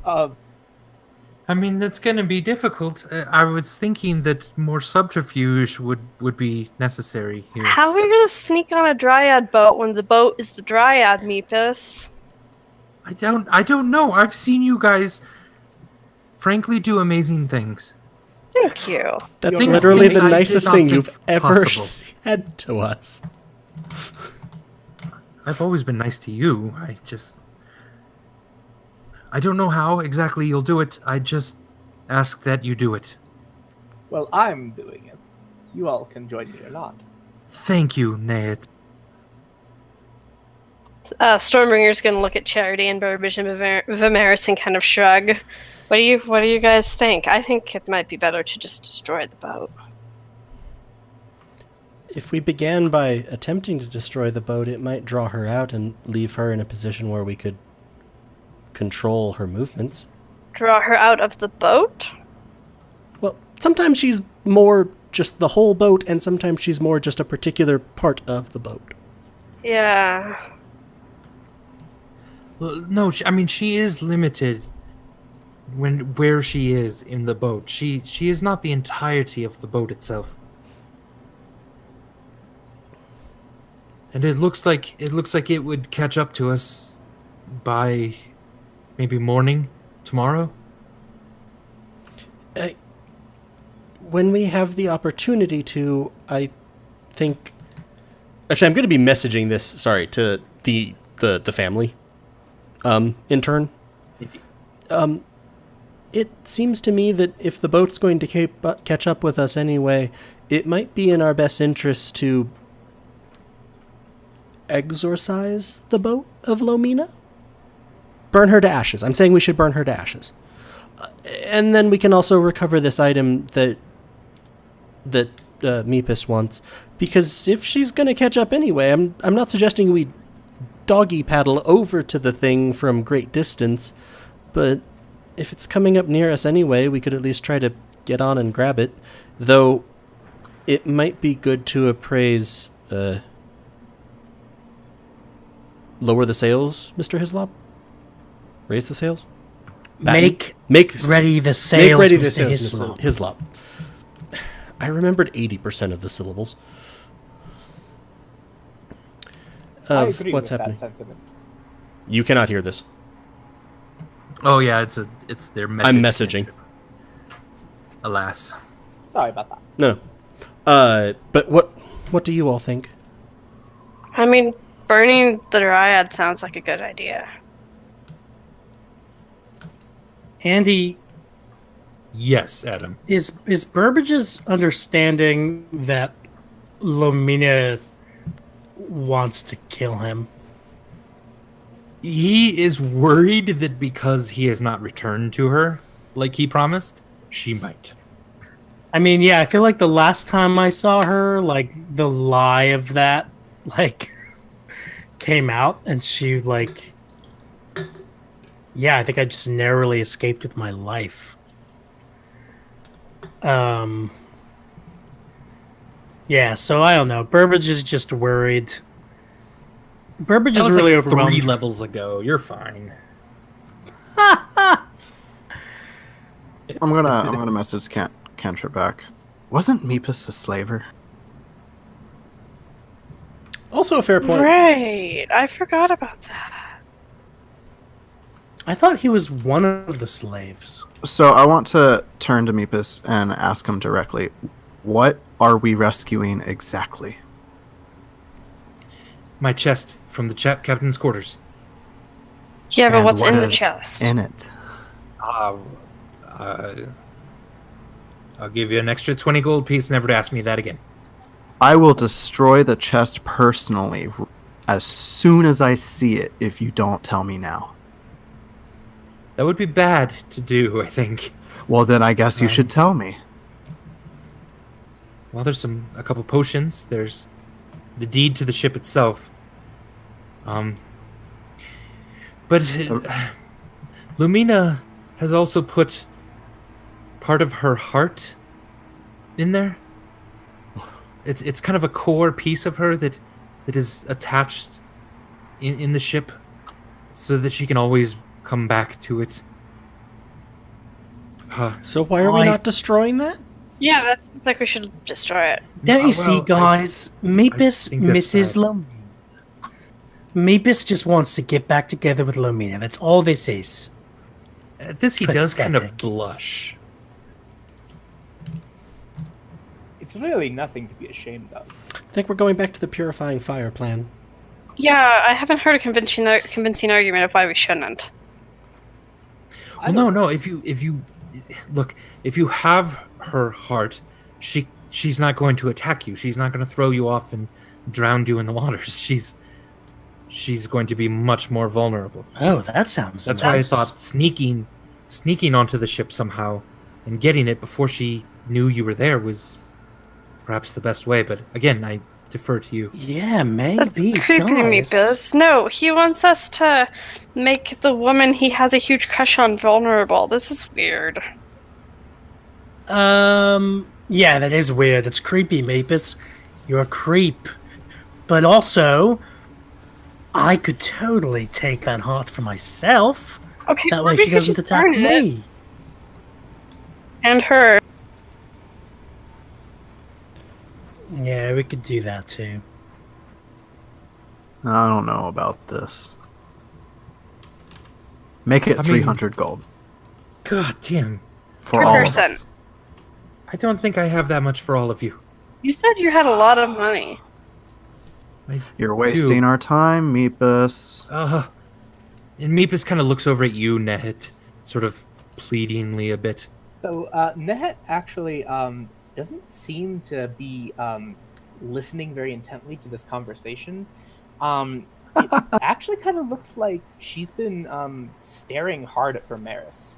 I mean, that's going to be difficult. I was thinking that more subterfuge would be necessary here. How are we gonna sneak on a dryad boat when the boat is the dryad, Meepus? I don't know. I've seen you guys, frankly, do amazing things. Thank you. That's Things- literally things the I did nicest not thing think you've ever possible. said to us. I've always been nice to you. I don't know how exactly you'll do it. I just ask that you do it. Well, I'm doing it. You all can join me or not. Thank you, Nehet. Stormbringer's gonna look at Charity and Burbage and Vamaris and kind of shrug. What do you guys think? I think it might be better to just destroy the boat. If we began by attempting to destroy the boat, it might draw her out and leave her in a position where we could control her movements. Draw her out of the boat? Well, sometimes she's more just the whole boat, and sometimes she's more just a particular part of the boat. Yeah. Well, no, I mean she is limited where she is in the boat. She is not the entirety of the boat itself. And it looks like it would catch up to us by maybe morning tomorrow. When we have the opportunity to, I think... Actually, I'm going to be messaging this, sorry, to the family intern. It seems to me that if the boat's going to catch up with us anyway, it might be in our best interest to exorcise the boat of Lomina. Burn her to ashes. I'm saying we should burn her to ashes. And then we can also recover this item that Meepus wants. Because if she's going to catch up anyway, I'm not suggesting we doggy paddle over to the thing from great distance, but if it's coming up near us anyway, we could at least try to get on and grab it. Though it might be good to appraise... lower the sails, Mr. Hislop? Raise the sails? Make ready the sails, Make ready the Mr. sails, Hislop. Mr. Hislop. I remembered 80% of the syllables. I Of agree what's with happening. that sentiment. You cannot hear this. Oh yeah, it's their message. I'm messaging. Alas. Sorry about that. No. But what do you all think? I mean, burning the dryad sounds like a good idea. Andy, Yes, Adam. is Burbage's understanding that Lomina wants to kill him? He is worried that because he has not returned to her like he promised, she might. I mean, yeah, I feel like the last time I saw her, like, the lie of that, like, came out, and she, like... Yeah, I think I just narrowly escaped with my life. Yeah, so I don't know. Burbage is just worried. Burbage That is was really like 3 overwhelmed. levels ago. You're fine. I'm gonna message Cantrip back. Wasn't Meepus a slaver? Also a fair point. Right. I forgot about that. I thought he was one of the slaves. So I want to turn to Meepus and ask him directly, what are we rescuing exactly? My chest from the captain's quarters. Yeah, but And what's what in the is chest? in it? I'll give you an extra 20 gold piece. Never to ask me that again. I will destroy the chest personally as soon as I see it if you don't tell me now. That would be bad to do, I think. Well, then I guess you should tell me. Well, there's a couple potions. There's the deed to the ship itself. But Lumina has also put part of her heart in there. It's kind of a core piece of her that is attached in the ship, so that she can always come back to it. So why are we not destroying that? Yeah, that seems like we should destroy it. Don't you see, well, guys? Meepus think that's misses bad. Lomina. Meepus just wants to get back together with Lomina. That's all this is. At this, he does kind of Pathetic. blush. It's really nothing to be ashamed of. I think we're going back to the purifying fire plan. Yeah, I haven't heard a convincing argument of why we shouldn't. Well, no. If you look, if you have her heart, she's not going to attack you. She's not going to throw you off and drown you in the waters. She's going to be much more vulnerable. Oh, that sounds That's nice. why I thought sneaking onto the ship somehow and getting it before she knew you were there was perhaps the best way. But again, I defer to you. Yeah, maybe, That's creepy, guys. Meepus. No, he wants us to make the woman he has a huge crush on vulnerable. This is weird. Yeah, that is weird. It's creepy, Meepus. You're a creep. But also, I could totally take that heart for myself. Okay, That or way we she could doesn't just attack burn it. me. And her. Yeah, we could do that too. I don't know about this. Make it I mean- 300 gold God damn. for Per all of person. us. I don't think I have that much for all of you. You said you had a lot of money. You're wasting our time, Meepus. And Meepus kind of looks over at you, Nehet, sort of pleadingly a bit. So Nehet actually doesn't seem to be listening very intently to this conversation. It actually kind of looks like she's been staring hard at Vamaris.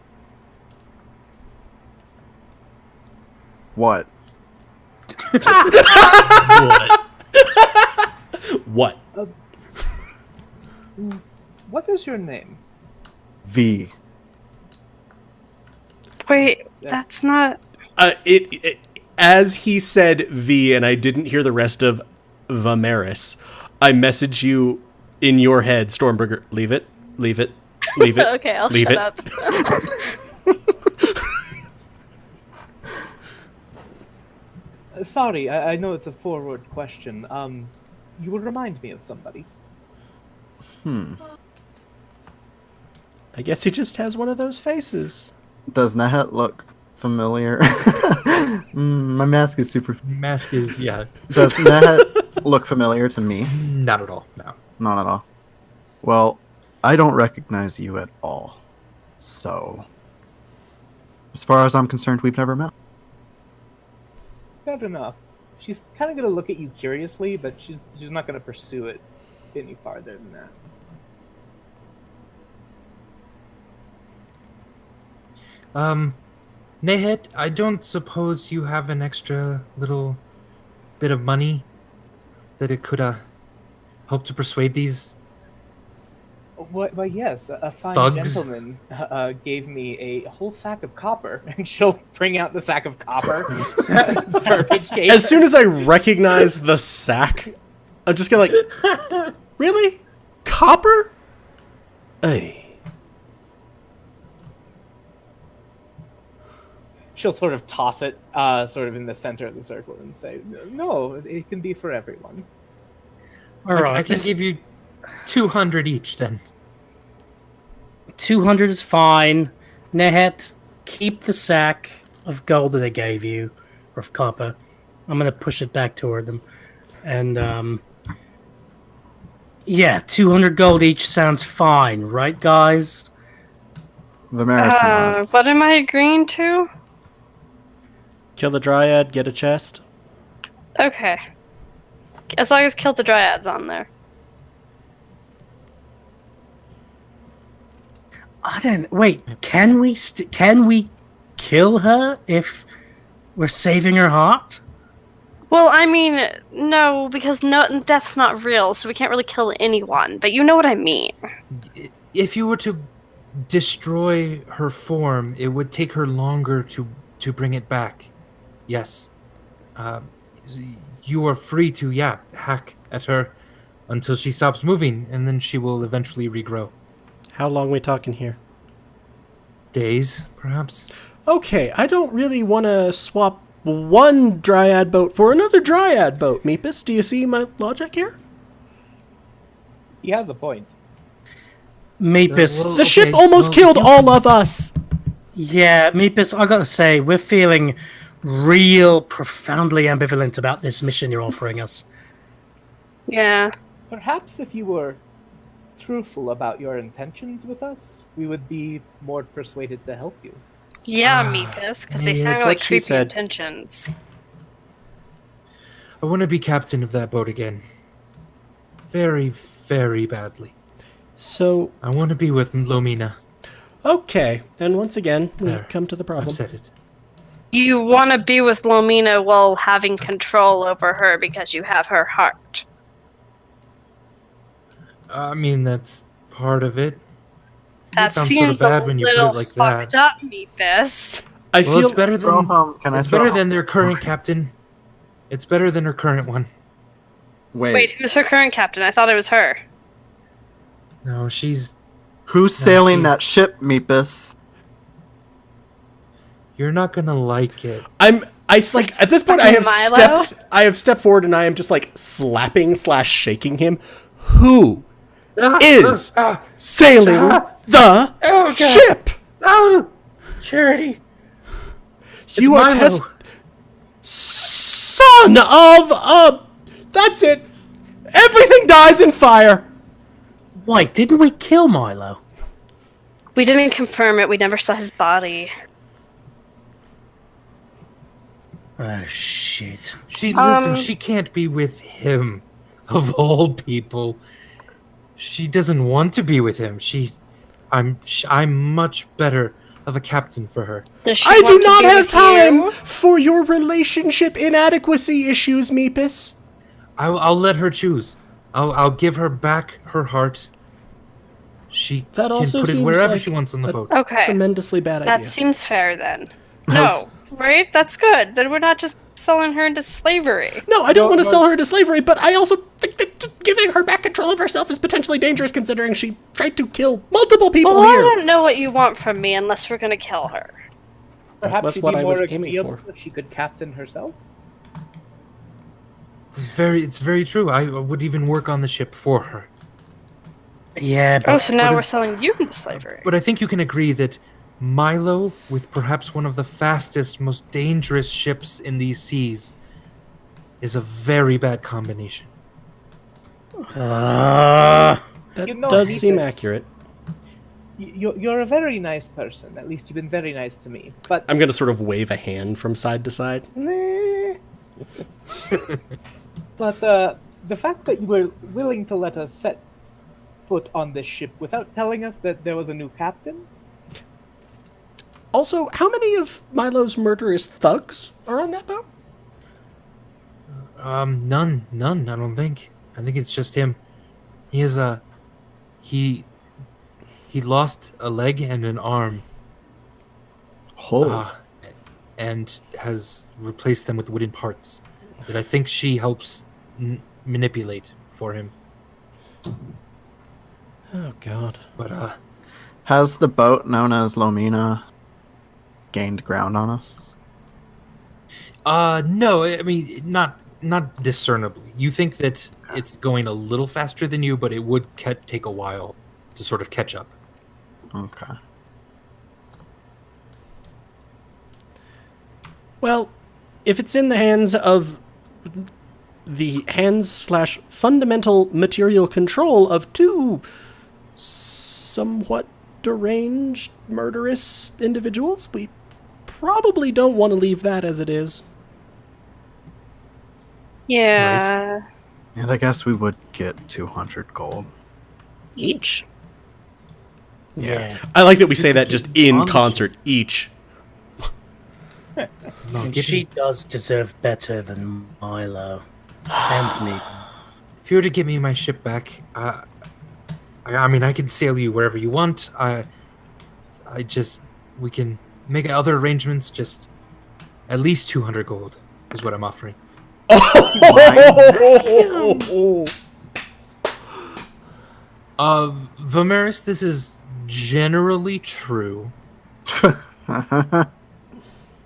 What? What? What is your name? V. Wait, that's not. As he said V, and I didn't hear the rest of Vamaris, I message you in your head, Stormbringer. Leave it. Leave it. Leave it. Okay, I'll leave shut it. up. Sorry, I know it's a forward question. You will remind me of somebody. I guess he just has one of those faces. Does Nehet look familiar? My mask is super. Mask is, yeah, Does Nehet look familiar to me? not at all, no. Not at all. Well, I don't recognize you at all. So, as far as I'm concerned, we've never met. Fair enough. She's kind of gonna look at you curiously, but she's not gonna pursue it any farther than that. Nehet, I don't suppose you have an extra little bit of money that it could help to persuade these Well, yes, a fine thugs? gentleman gave me a whole sack of copper, and she'll bring out the sack of copper. Garbage case. As soon as I recognize the sack, I'm just gonna really? Copper? Hey. She'll sort of toss it, sort of in the center of the circle, and say, "No, it can be for everyone." All right. I can give you 200 each then. 200 is fine. Nehet, keep the sack of gold that I gave you, or of copper. I'm going to push it back toward them. And, yeah, 200 gold each sounds fine, right, guys? Vamaris nods. What am I agreeing to? Kill the dryad, get a chest. Okay. As long as kill the dryads on there. I don't... Wait, can we kill her if we're saving her heart? Well, I mean, no, because death's not real, so we can't really kill anyone. But you know what I mean. If you were to destroy her form, it would take her longer to bring it back. Yes. You are free to, hack at her until she stops moving, and then she will eventually regrow. How long we talking here? Days, perhaps? Okay, I don't really want to swap one dryad boat for another dryad boat, Meepus. Do you see my logic here? He has a point. Meepus. Well, The ship okay, almost well, killed you all can- of us. Yeah, Meepus, I gotta say, we're feeling real profoundly ambivalent about this mission you're offering us. Yeah. Perhaps if you were truthful about your intentions with us, we would be more persuaded to help you. Yeah, Meepus, because they yeah, sound that's like what she creepy said. intentions. I want to be captain of that boat again. Very, very badly. So, I want to be with Lomina. okay, and once again, we There. come to the I've problem. said it. You want to be with Lomina while having control over her because you have her heart. I mean, that's part of it. That sounds seems sort of bad a when you put little it like fucked that. up, Meepus. I Well, feel it's better Throw than him. Can I it's throw better him? than their current captain. It's better than her current one. Wait, who's her current captain? I thought it was her. No, she's. Who's sailing she's- that ship, Meepus? You're not gonna like it. like at this point I have Milo? stepped forward and I am just like slapping/shaking him. Who is sailing the God. ship? Oh, Charity. You are Milo. son of a. That's it. Everything dies in fire. Wait, didn't we kill Milo? We didn't confirm it. We never saw his body. Oh, shit. Listen. She can't be with him, of all people. She doesn't want to be with him. I'm much better of a captain for her. Does she I do want to not be have with time you? for your relationship inadequacy issues, Meepus. I'll let her choose. I'll give her back her heart. She That can also put it seems wherever like she wants on the boat. Okay, Tremendously bad that idea. seems fair then. Has- No, right? That's good. Then we're not just selling her into slavery. No, I don't want to sell her into slavery, but I also think that just giving her back control of herself is potentially dangerous considering she tried to kill multiple people Well, I here. don't know what you want from me unless we're gonna kill her. Perhaps That's she'd what be I more was aiming agreeable for. if she could captain herself. It's very true. I would even work on the ship for her. Yeah, Oh, but so now but we're is- selling you into slavery. But I think you can agree that Milo, with perhaps one of the fastest, most dangerous ships in these seas, is a very bad combination. That does seem Metis, accurate. You're a very nice person. At least you've been very nice to me. But I'm going to sort of wave a hand from side to side. But the fact that you were willing to let us set foot on this ship without telling us that there was a new captain? Also, how many of Milo's murderous thugs are on that boat? None. I don't think. I think it's just him. He is he lost a leg and an arm. And has replaced them with wooden parts that I think she helps manipulate for him. Oh God. But Has the boat known as Lomina gained ground on us? no, I mean not discernibly. You think that it's going a little faster than you, but it would take a while to sort of catch up. Okay. Well, if it's in the hands of /fundamental material control of two somewhat deranged, murderous individuals, we probably don't want to leave that as it is. Yeah. And I guess we would get 200 gold. Each. Yeah. I like that we say that just in concert, each. No, And give she me, does deserve better than Milo. And me. if you were to give me my ship back, I mean I can sail you wherever you want. We can make other arrangements. Just at least 200 gold is what I'm offering. Vamaris, this is generally true,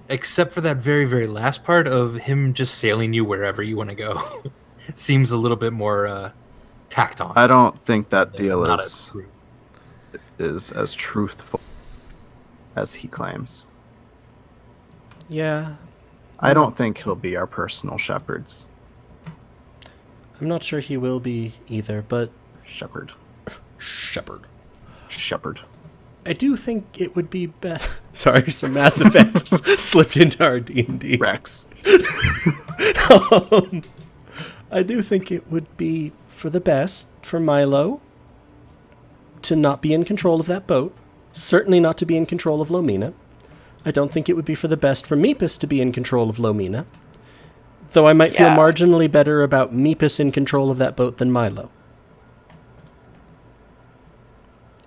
except for that very, very last part of him just sailing you wherever you want to go. Seems a little bit more tacked on. I don't think that deal Not is as true. as truthful as he claims. Yeah, I don't think he'll be our personal shepherds. I'm not sure he will be either, but Shepherd. I do think it would be better. Sorry, some Mass Effect slipped into our D&D. Rex. I do think it would be for the best for Milo to not be in control of that boat. Certainly not to be in control of Lomina. I don't think it would be for the best for Meepus to be in control of Lomina. Though I might feel Yeah. marginally better about Meepus in control of that boat than Milo.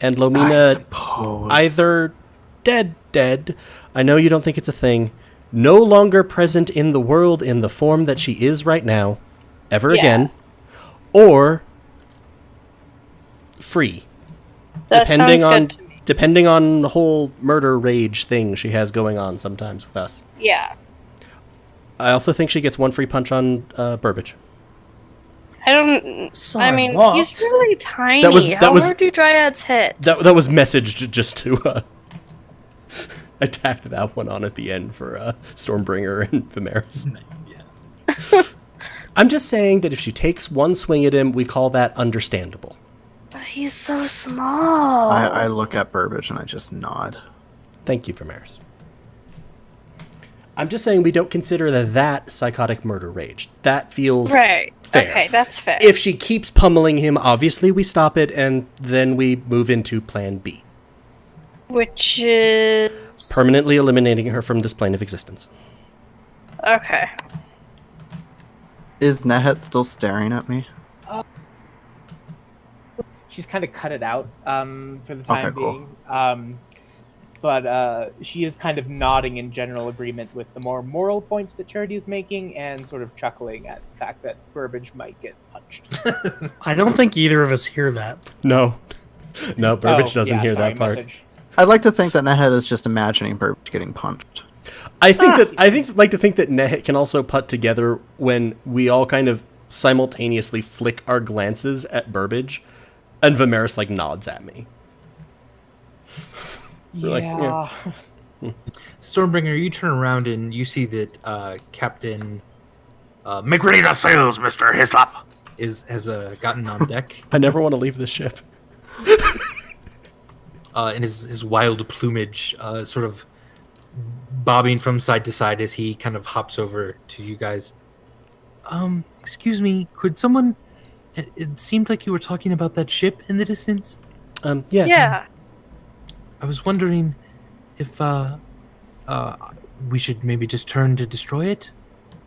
And I Lomina suppose. either dead, I know you don't think it's a thing, no longer present in the world in the form that she is right now, ever Yeah. again, or free. That sounds good to me. Depending on the whole murder rage thing she has going on sometimes with us. Yeah. I also think she gets one free punch on Burbage. I don't. Sorry, I mean, what? he's really tiny. That was- How hard do dryads hit? That was messaged just to I tacked that one on at the end for Stormbringer and Vamaris. I'm just saying that if she takes one swing at him, we call that understandable. But he's so small. I look at Burbage and I just nod. Thank you, Vamaris. I'm just saying we don't consider that psychotic murder rage. That feels Right. fair. Okay, that's fair. If she keeps pummeling him, obviously we stop it and then we move into plan B. Which is Permanently eliminating her from this plane of existence. okay. Is Nehet still staring at me? She's kind of cut it out for the time Okay, cool. being. But she is kind of nodding in general agreement with the more moral points that Charity is making and sort of chuckling at the fact that Burbage might get punched. I don't think either of us hear that. No. No, Burbage doesn't hear sorry, that part. message. I'd like to think that Nehet is just imagining Burbage getting punched. I think that Nehet can also put together when we all kind of simultaneously flick our glances at Burbage, and Vamaris like nods at me. We're like, Yeah. Stormbringer, you turn around and you see that Captain Make ready the sails, Mr. Hislop. has gotten on deck. I never want to leave this ship. And his wild plumage sort of bobbing from side to side as he kind of hops over to you guys. Excuse me, could someone... It seemed like you were talking about that ship in the distance. Yes. Yeah. I was wondering if we should maybe just turn to destroy it.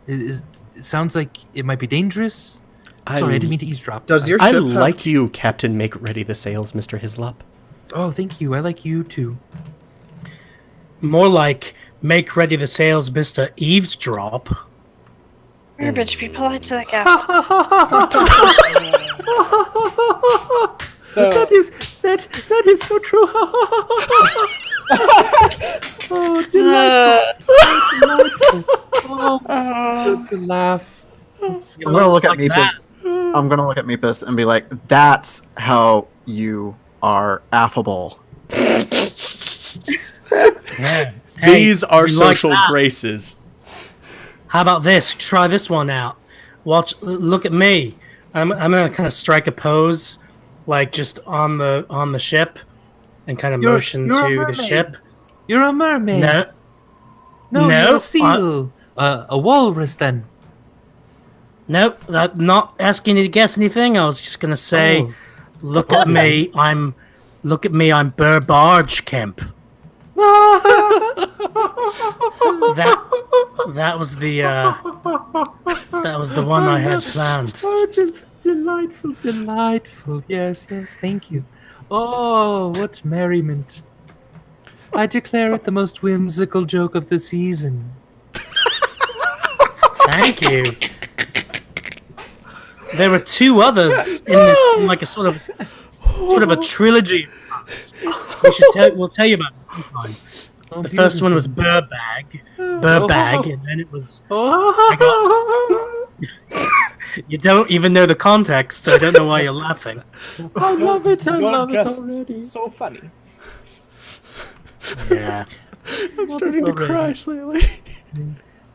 It sounds like it might be dangerous. Sorry, I didn't mean to eavesdrop. Does your I ship like you, Captain Make Ready the Sails, Mr. Hislop. Oh, thank you. I like you too. More like make ready the sails, Mr. Eavesdrop. Burbage, be polite to that guy. So That is so true. Oh, delightful. Oh, to laugh. I'm gonna look at Meepus. I'm gonna look at Meepus and be like, "That's how you are affable." Yeah. These are you like social that? graces. How about this? Try this one out. Look at me. I'm gonna kind of strike a pose, like just on the ship, and kind of motion you're a to the mermaid. ship. You're a mermaid. No, you're a seal. A walrus then. nope. I'm not asking you to guess anything. I was just gonna say, Oh. look at me. I'm Burr Barge Kemp. That was the one I had planned. Oh, delightful. Yes, thank you. Oh, what merriment. I declare it the most whimsical joke of the season. Thank you. There were two others in this, like a sort of a trilogy. We'll tell you about it sometime. Oh, The first one was Burbag, and then it was. You don't even know the context, so I don't know why you're laughing. I love it. I you're love it just already. so funny. Yeah. I'm starting to cry slightly.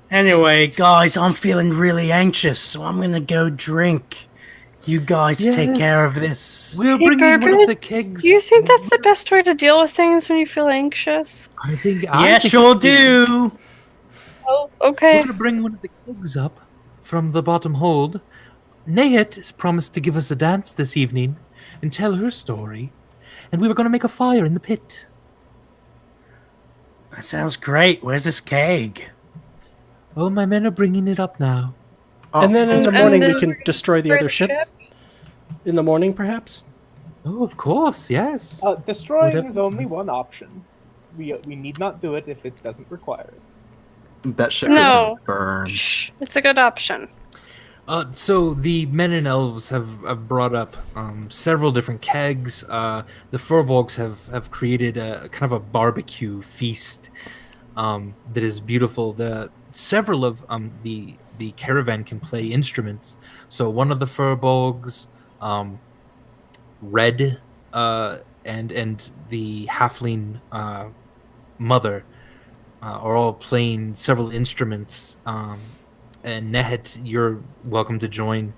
Anyway, guys, I'm feeling really anxious, so I'm gonna go drink. You guys take Yes. care of this. We're Hey, bringing one Barbara, of the kegs. Do you think that's the best way to deal with things when you feel anxious? I think. Yeah, sure do. Oh, We're okay. going to bring one of the kegs up from the bottom hold. Nehet has promised to give us a dance this evening and tell her story, and we were going to make a fire in the pit. That sounds great. Where's this keg? Oh, my men are bringing it up now. And then in the And morning we then can destroy the Destroy other the ship. ship? In the morning, perhaps? Oh, of course, yes. Destroying Whatever. is only one option. We need not do it if it doesn't require it. That ship No. is gonna burn. Shh, it's a good option. So the men and elves have brought up several different kegs. The Furbolgs have created a kind of a barbecue feast that is beautiful. Several of the caravan can play instruments. So one of the Furbolgs, Red, and the halfling mother are all playing several instruments. And Nehet, you're welcome to join.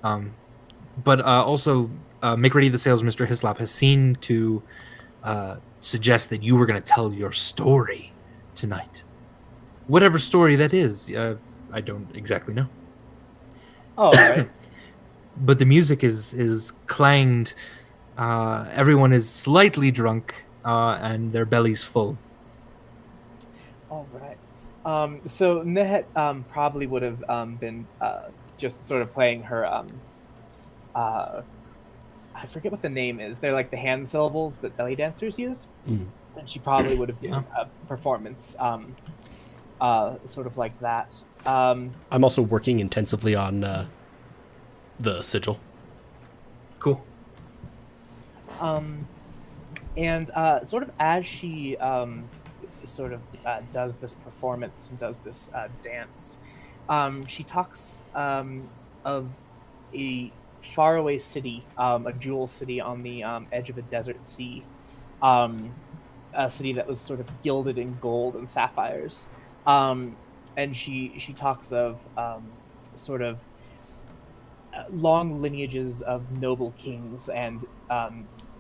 But also, Make Ready the Sales, Mr. Hislop, has seen to suggest that you were going to tell your story tonight. Whatever story that is, I don't exactly know. Oh, all right. But the music is clanged. Everyone is slightly drunk, and their bellies full. All right. So Nehet probably would have been just sort of playing her. I forget what the name is. They're like the hand syllables that belly dancers use, and she probably would have been a performance, sort of like that. I'm also working intensively on the sigil. Cool. And sort of as she sort of does this performance and does this dance, she talks of a faraway city, a jewel city on the edge of a desert sea, a city that was sort of gilded in gold and sapphires, and she talks of sort of long lineages of noble kings and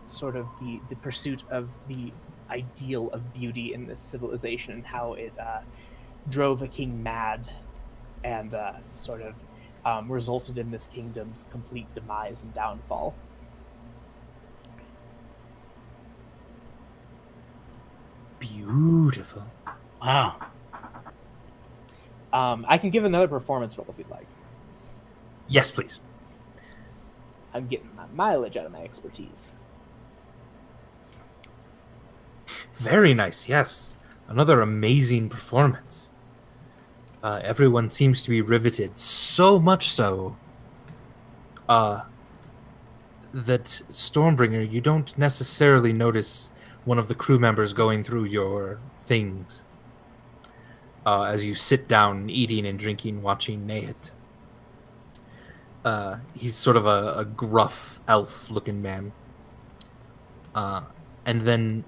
sort of the pursuit of the ideal of beauty in this civilization and how it drove a king mad and sort of resulted in this kingdom's complete demise and downfall. Beautiful. Wow. I can give another performance roll if you'd like. Yes, please. I'm getting my mileage out of my expertise. Very nice. Yes, another amazing performance. Everyone seems to be riveted, so much so that Stormbringer, you don't necessarily notice one of the crew members going through your things as you sit down, eating and drinking, watching Nehet. He's sort of a gruff elf-looking man, and then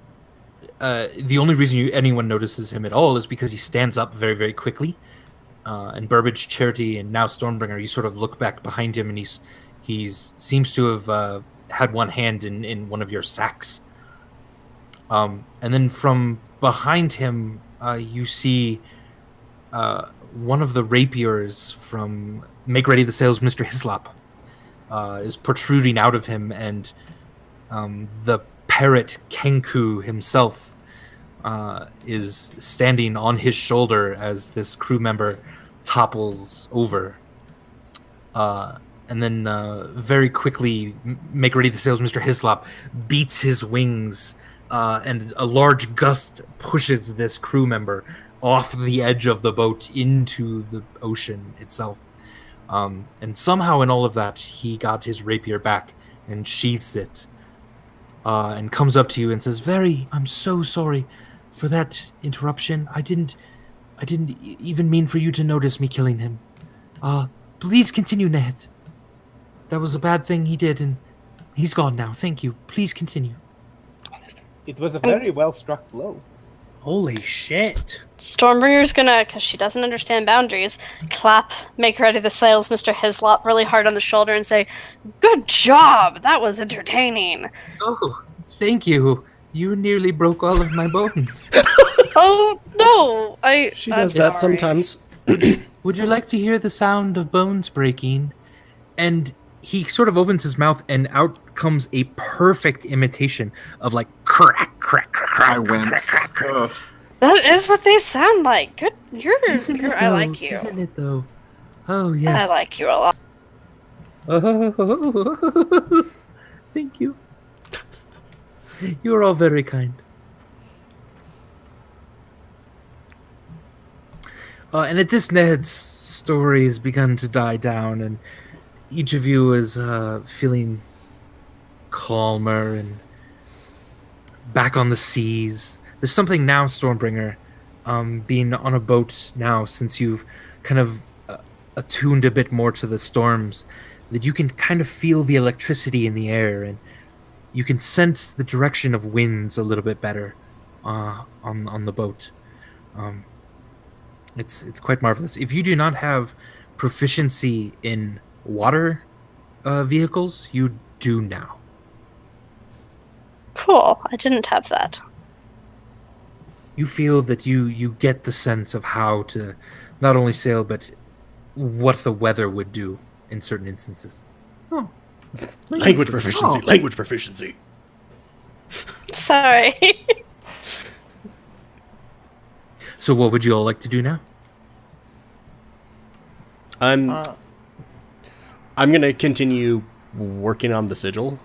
the only reason anyone notices him at all is because he stands up very, very quickly. And Burbage, Charity, and now Stormbringer, you sort of look back behind him, and he's seems to have had one hand in one of your sacks. And then from behind him, you see one of the rapiers from Make Ready the Sails, Mr. Hislop, is protruding out of him, and the parrot Kenku himself is standing on his shoulder as this crew member topples over. And then very quickly, Make Ready the Sails, Mr. Hislop beats his wings, and a large gust pushes this crew member off the edge of the boat into the ocean itself. And somehow in all of that, he got his rapier back and sheaths it, and comes up to you and says, I'm so sorry for that interruption. I didn't even mean for you to notice me killing him. Please continue, Nehet. That was a bad thing he did, and he's gone now. Thank you. Please continue. It was a very well struck blow. Holy shit. Stormbringer's gonna, because she doesn't understand boundaries, clap Make Ready the Sails, Mr. Hislop, really hard on the shoulder and say, "Good job! That was entertaining." Oh, thank you. You nearly broke all of my bones. Oh, no! She does that sometimes. Would you like to hear the sound of bones breaking? And he sort of opens his mouth, and out comes a perfect imitation of like crack, crack, crack, crack. I wince. Ugh. That is what they sound like. Good, Isn't it, I though? like you. Isn't it though? Oh yes. I like you a lot. Oh, thank you. You are all very kind. And at this, Ned's story has begun to die down, and each of you is feeling calmer and back on the seas. There's something now, Stormbringer, being on a boat now, since you've kind of attuned a bit more to the storms, that you can kind of feel the electricity in the air, and you can sense the direction of winds a little bit better on the boat. It's quite marvelous. If you do not have proficiency in water vehicles, you do now. Cool. I didn't have that. You feel that you get the sense of how to not only sail, but what the weather would do in certain instances. Oh. Language proficiency. Oh. Language proficiency. Sorry. So what would you all like to do now? I'm gonna continue working on the sigil.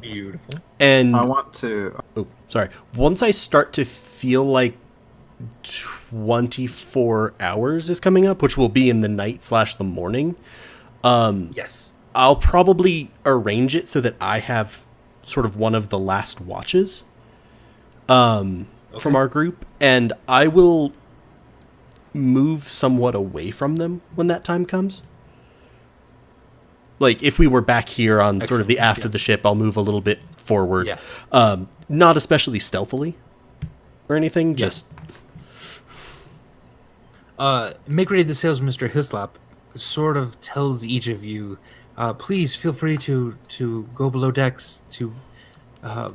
Beautiful. And I want to. oh, sorry. Once I start to feel like 24 hours is coming up, which will be in the night / the morning, Yes. I'll probably arrange it so that I have sort of one of the last watches from our group, and I will move somewhat away from them when that time comes. Like, if we were back here on sort of the aft of the ship, I'll move a little bit forward. Yeah. Not especially stealthily or anything, just... Make ready the sails, Mr. Hislop. Sort of tells each of you, please feel free to go below decks.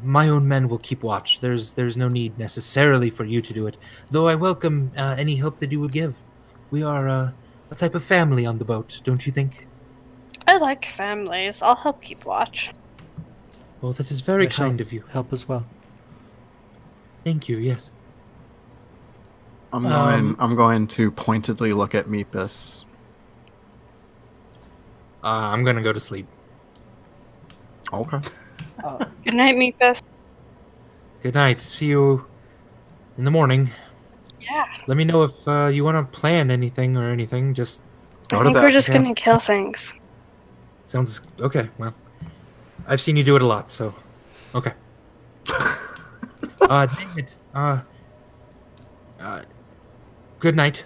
My own men will keep watch. There's no need necessarily for you to do it, though I welcome any help that you would give. We are a type of family on the boat, don't you think? I like families. I'll help keep watch. Well, that is very I shall kind of you. help as well. Thank you. Yes. I'm going to pointedly look at Meepus. I'm gonna go to sleep. Okay. Good night, Meepus. Good night. See you in the morning. Yeah. Let me know if you want to plan anything or anything. Just I Go to think bed. we're just Okay. gonna kill things. sounds okay. Well, I've seen you do it a lot, so okay. David. Good night.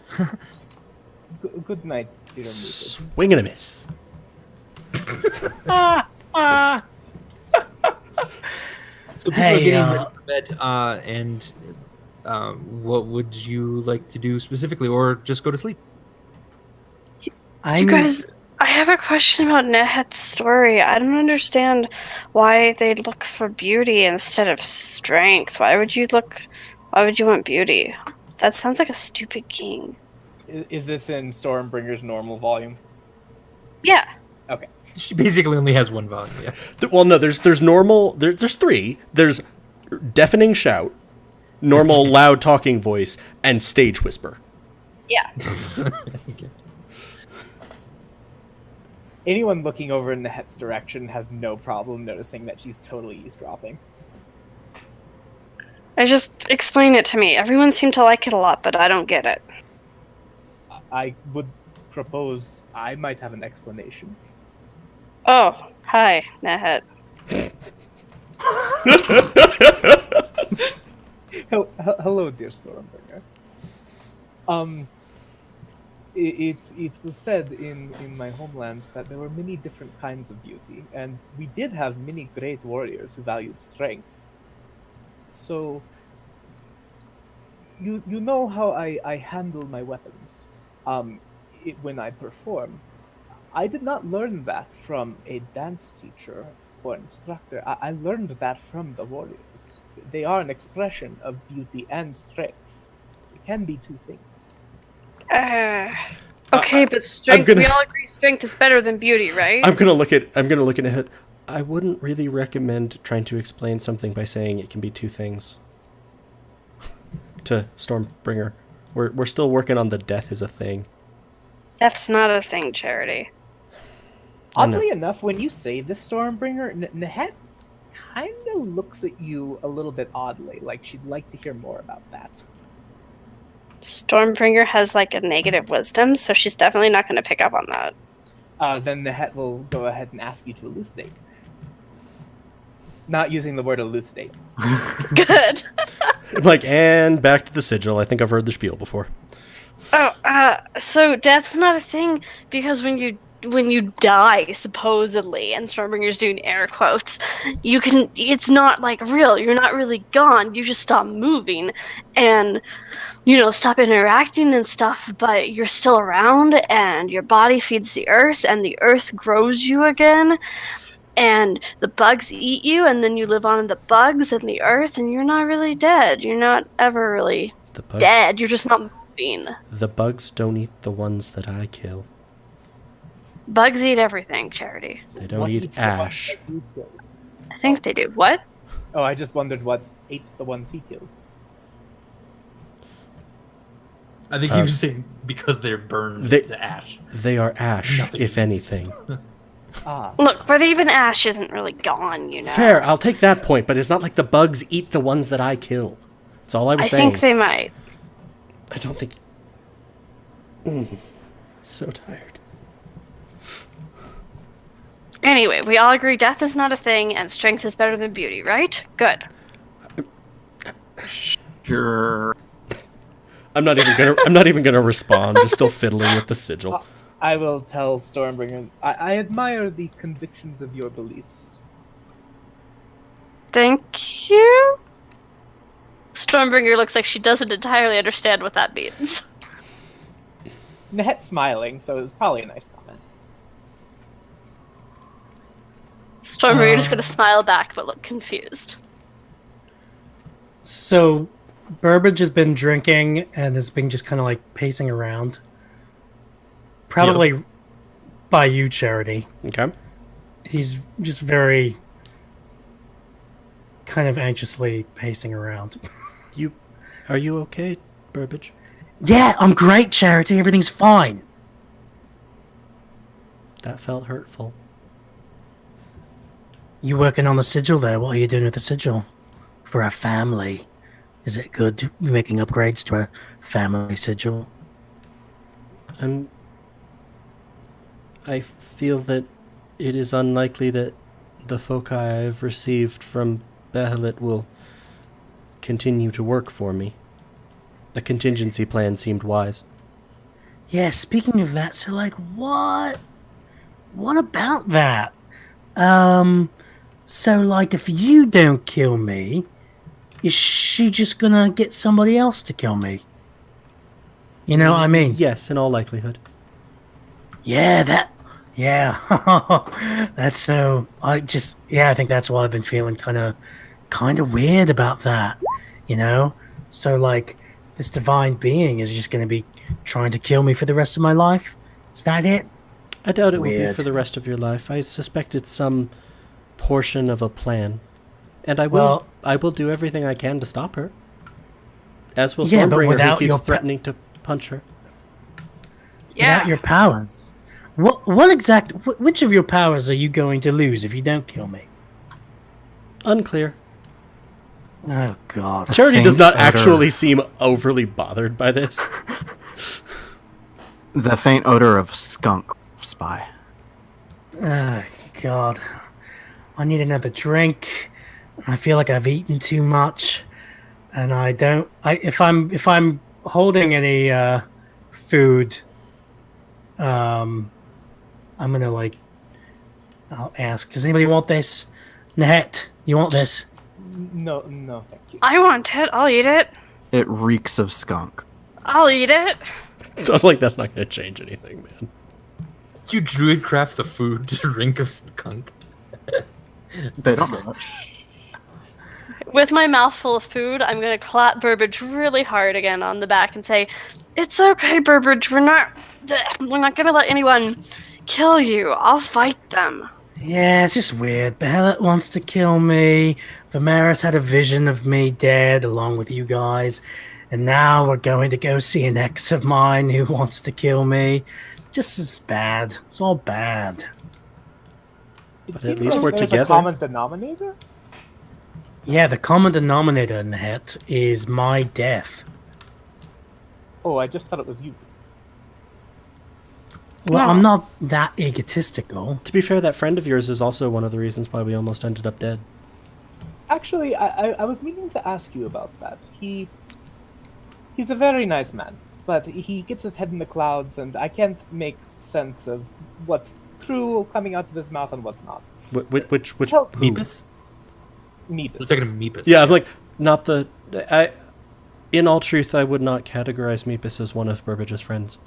Good night, dear Meepus. Swing and a miss. So people Hey, are getting ready for bed, and what would you like to do specifically, or just go to sleep? You guys, I have a question about Nehet's story. I don't understand why they'd look for beauty instead of strength. Why would you want beauty? That sounds like a stupid king. Is this in Stormbringer's normal volume? Yeah. Okay. She basically only has one volume. Yeah. Well, no, there's normal. There's three. There's deafening shout, normal loud talking voice, and stage whisper. Yeah. Okay. Anyone looking over in Nehet's direction has no problem noticing that she's totally eavesdropping. Just explain it to me. Everyone seemed to like it a lot, but I don't get it. I would propose I might have an explanation. Oh, hi, Nehet. Hello, dear Stormbringer. It was said in my homeland that there were many different kinds of beauty, and we did have many great warriors who valued strength. So, you know how I handle my weapons when I perform. I did not learn that from a dance teacher or instructor. I learned that from the warriors. They are an expression of beauty and strength. It can be two things. Okay, but strength. We all agree strength is better than beauty, right? I'm gonna look at it. I wouldn't really recommend trying to explain something by saying it can be two things. To Stormbringer, we're still working on the death is a thing. That's not a thing, Charity. I know. Oddly enough, when you say this, Stormbringer, Nehet kind of looks at you a little bit oddly, like she'd like to hear more about that. Stormbringer has like a negative wisdom, so she's definitely not going to pick up on that. Then Nehet will go ahead and ask you to elucidate. Not using the word elucidate. Good. And back to the sigil. I think I've heard the spiel before. So death's not a thing because when you die, supposedly, and Stormbringer's doing air quotes, it's not like real. You're not really gone. You just stop moving and, stop interacting and stuff, but you're still around and your body feeds the earth and the earth grows you again and the bugs eat you and then you live on in the bugs and the earth and you're not really dead. You're not ever really dead. You're just not moving. The bugs don't eat the ones that I kill. Bugs eat everything, Charity. They don't What eat eats the ones ash. that you killed? I think they do. What? Oh, I just wondered what ate the ones he killed. I think he was saying because they're burned to ash. They are ash, Nothing if eats anything. Look, but even ash isn't really gone, Fair, I'll take that point, but it's not like the bugs eat the ones that I kill. That's all I was I saying. think they might. I don't think... So tired. Anyway, we all agree death is not a thing and strength is better than beauty, right? Good. Sure. I'm not even gonna respond. Just still fiddling with the sigil. I will tell Stormbringer, I admire the convictions of your beliefs. Thank you? Stormbringer looks like she doesn't entirely understand what that means. Nehet's smiling, so it's probably a nice comment. Stormbringer just gonna smile back but look confused. So, Burbage has been drinking and has been just kind of like pacing around. Probably by you, Charity. Okay. He's just very kind of anxiously pacing around. Are you okay, Burbage? Yeah, I'm great, Charity. Everything's fine. That felt hurtful. You working on the sigil there? What are you doing with the sigil? For our family. Is it good to be making upgrades to our family sigil? I feel that it is unlikely that the foci I've received from Behelit will continue to work for me. A contingency plan seemed wise. Yeah, speaking of that, so like what about that? So like if you don't kill me, is she just gonna get somebody else to kill me? You know what I mean? Yes, in all likelihood. Yeah, that's so. I think that's why I've been feeling kind of weird about that. You know, so like this divine being is just going to be trying to kill me for the rest of my life. Is that it? I doubt It's it will be weird. for the rest of your life. I suspect it's some portion of a plan, and I will do everything I can to stop her. As will Yeah, but Stormbringer, without who your keeps threatening to punch her. Yeah. Without your powers. Which of your powers are you going to lose if you don't kill me? Unclear. Oh God. Charity does Faint not odor. actually seem overly bothered by this. The faint odor of skunk spy. Oh God. I need another drink. I feel like I've eaten too much, and if I'm holding any food, I'm gonna I'll ask. Does anybody want this? Nehet, you want this? No, thank you. I want it. I'll eat it. It reeks of skunk. I'll eat it. Sounds like that's not going to change anything, man. You druid craft the food to rink of skunk. They don't know. With my mouth full of food, I'm gonna clap Burbage really hard again on the back and say, "It's okay, Burbage. We're not gonna let anyone kill you. I'll fight them." Yeah, it's just weird. Behelit wants to kill me. Vamaris had a vision of me dead along with you guys. And now we're going to go see an ex of mine who wants to kill me. Just as bad. It's all bad. It But at seems least like we're there's together. a common denominator? Yeah, the common denominator, Nehet, is my death. Oh, I just thought it was you. Well, No. I'm not that egotistical. To be fair, that friend of yours is also one of the reasons why we almost ended up dead. Actually, I was meaning to ask you about that. He's a very nice man, but he gets his head in the clouds, and I can't make sense of what's true coming out of his mouth and what's not. Which Tell- who? Meepus? Meepus. Let's take it to Meepus. Yeah, I'm like, not the... In all truth, I would not categorize Meepus as one of Burbage's friends.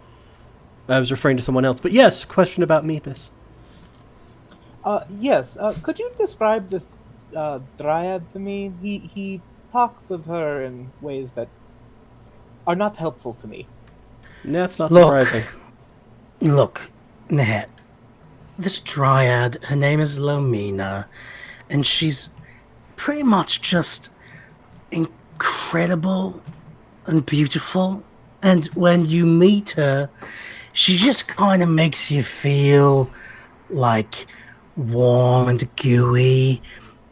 I was referring to someone else. But yes, question about Meepus. Yes. Could you describe this dryad to me? He talks of her in ways that are not helpful to me. That's not Look. surprising. Look, Nehet, this dryad, her name is Lomina, and she's pretty much just incredible and beautiful. And when you meet her, she just kind of makes you feel like warm and gooey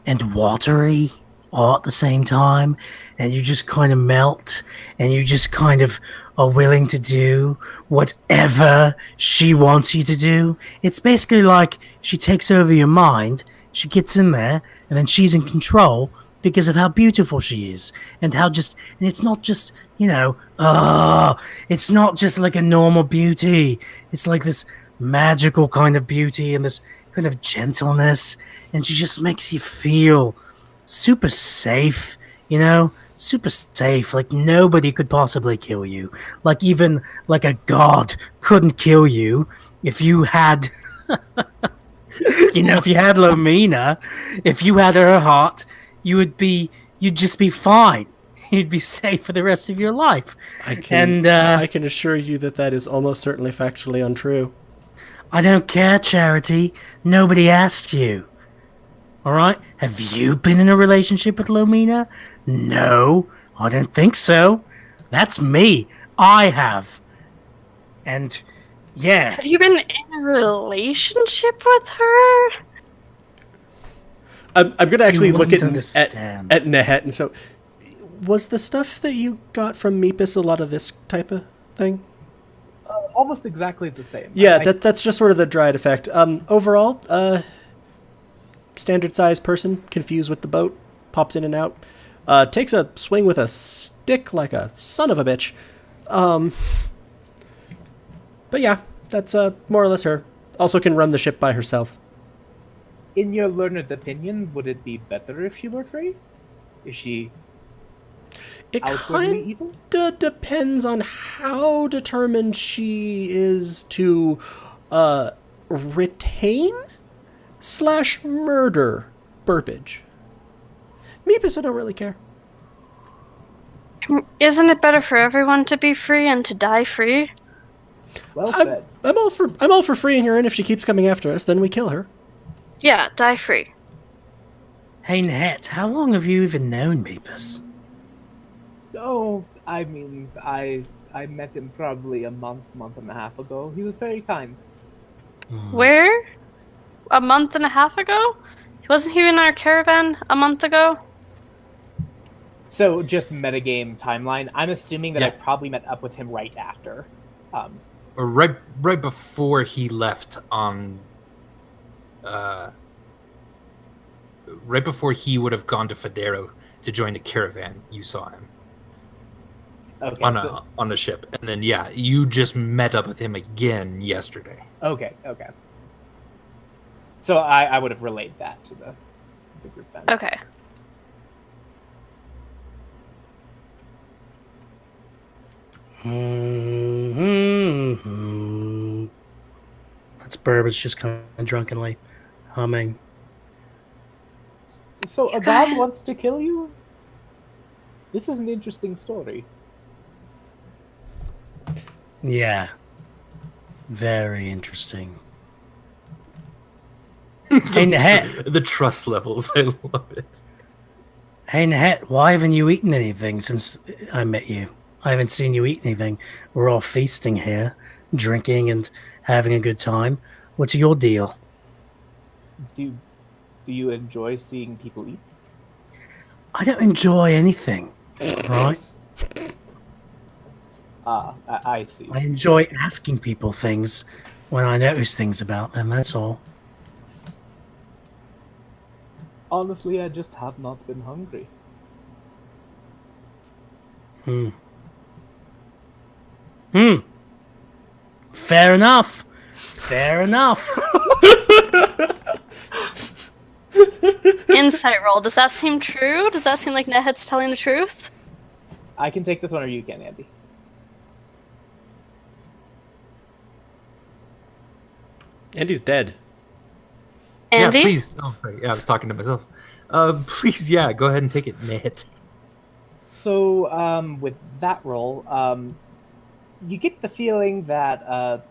and watery all at the same time. And you just kind of melt, and you just kind of are willing to do whatever she wants you to do. It's basically like she takes over your mind, she gets in there, and then she's in control because of how beautiful she is, and and it's not just, it's not just like a normal beauty. It's like this magical kind of beauty and this kind of gentleness, and she just makes you feel super safe, super safe. Like nobody could possibly kill you. Like even like a god couldn't kill you if you had, if you had Lomina, if you had her heart, you'd just be fine. You'd be safe for the rest of your life. I can assure you that is almost certainly factually untrue. I don't care, Charity. Nobody asked you. All right? Have you been in a relationship with Lomina? No, I don't think so. That's me. I have. And, yeah. Have you been in a relationship with her? I'm going to actually look at understand. Nehet, and so... Was the stuff that you got from Meepus a lot of this type of thing? Almost exactly the same. Yeah, that's just sort of the dried effect. Overall, standard sized person, confused with the boat, pops in and out, takes a swing with a stick like a son of a bitch. But yeah, that's more or less her. Also can run the ship by herself. In your learned opinion, would it be better if she were free? Is she It outwardly evil? kinda depends on how determined she is to retain / murder Burbage. Meepus, I don't really care. Isn't it better for everyone to be free and to die free? Well said. I'm all for freeing her, and if she keeps coming after us, then we kill her. Yeah, die free. Hey, Nehet, how long have you even known Meepus? Oh, I mean, I met him probably a month and a half ago. He was very kind. Where? A month and a half ago? Wasn't he in our caravan a month ago? So, just metagame timeline. I'm assuming that I Yeah. probably met up with him right after. Or right before he left on. Right before he would have gone to Federo to join the caravan, you saw him Okay. on a ship, and then you just met up with him again yesterday. Okay. So I would have relayed that to the group then. Okay. That's Burbage just kind of drunkenly humming. So You a god guys- wants to kill you? This is an interesting story. Yeah. Very interesting. Hey, Nehet. The trust levels, I love it. Hey, Nehet, why haven't you eaten anything since I met you? I haven't seen you eat anything. We're all feasting here, drinking and having a good time. What's your deal? Do you enjoy seeing people eat? I don't enjoy anything, right? I see. I enjoy asking people things when I notice things about them, that's all. Honestly, I just have not been hungry. Fair enough. Fair enough. Insight roll. Does that seem true? Does that seem like Nehet's telling the truth? I can take this one, or you can, Andy. Andy's dead. Andy? Yeah, please. Oh, sorry. Yeah, I was talking to myself. Please, go ahead and take it, Nehet. So, with that roll, you get the feeling that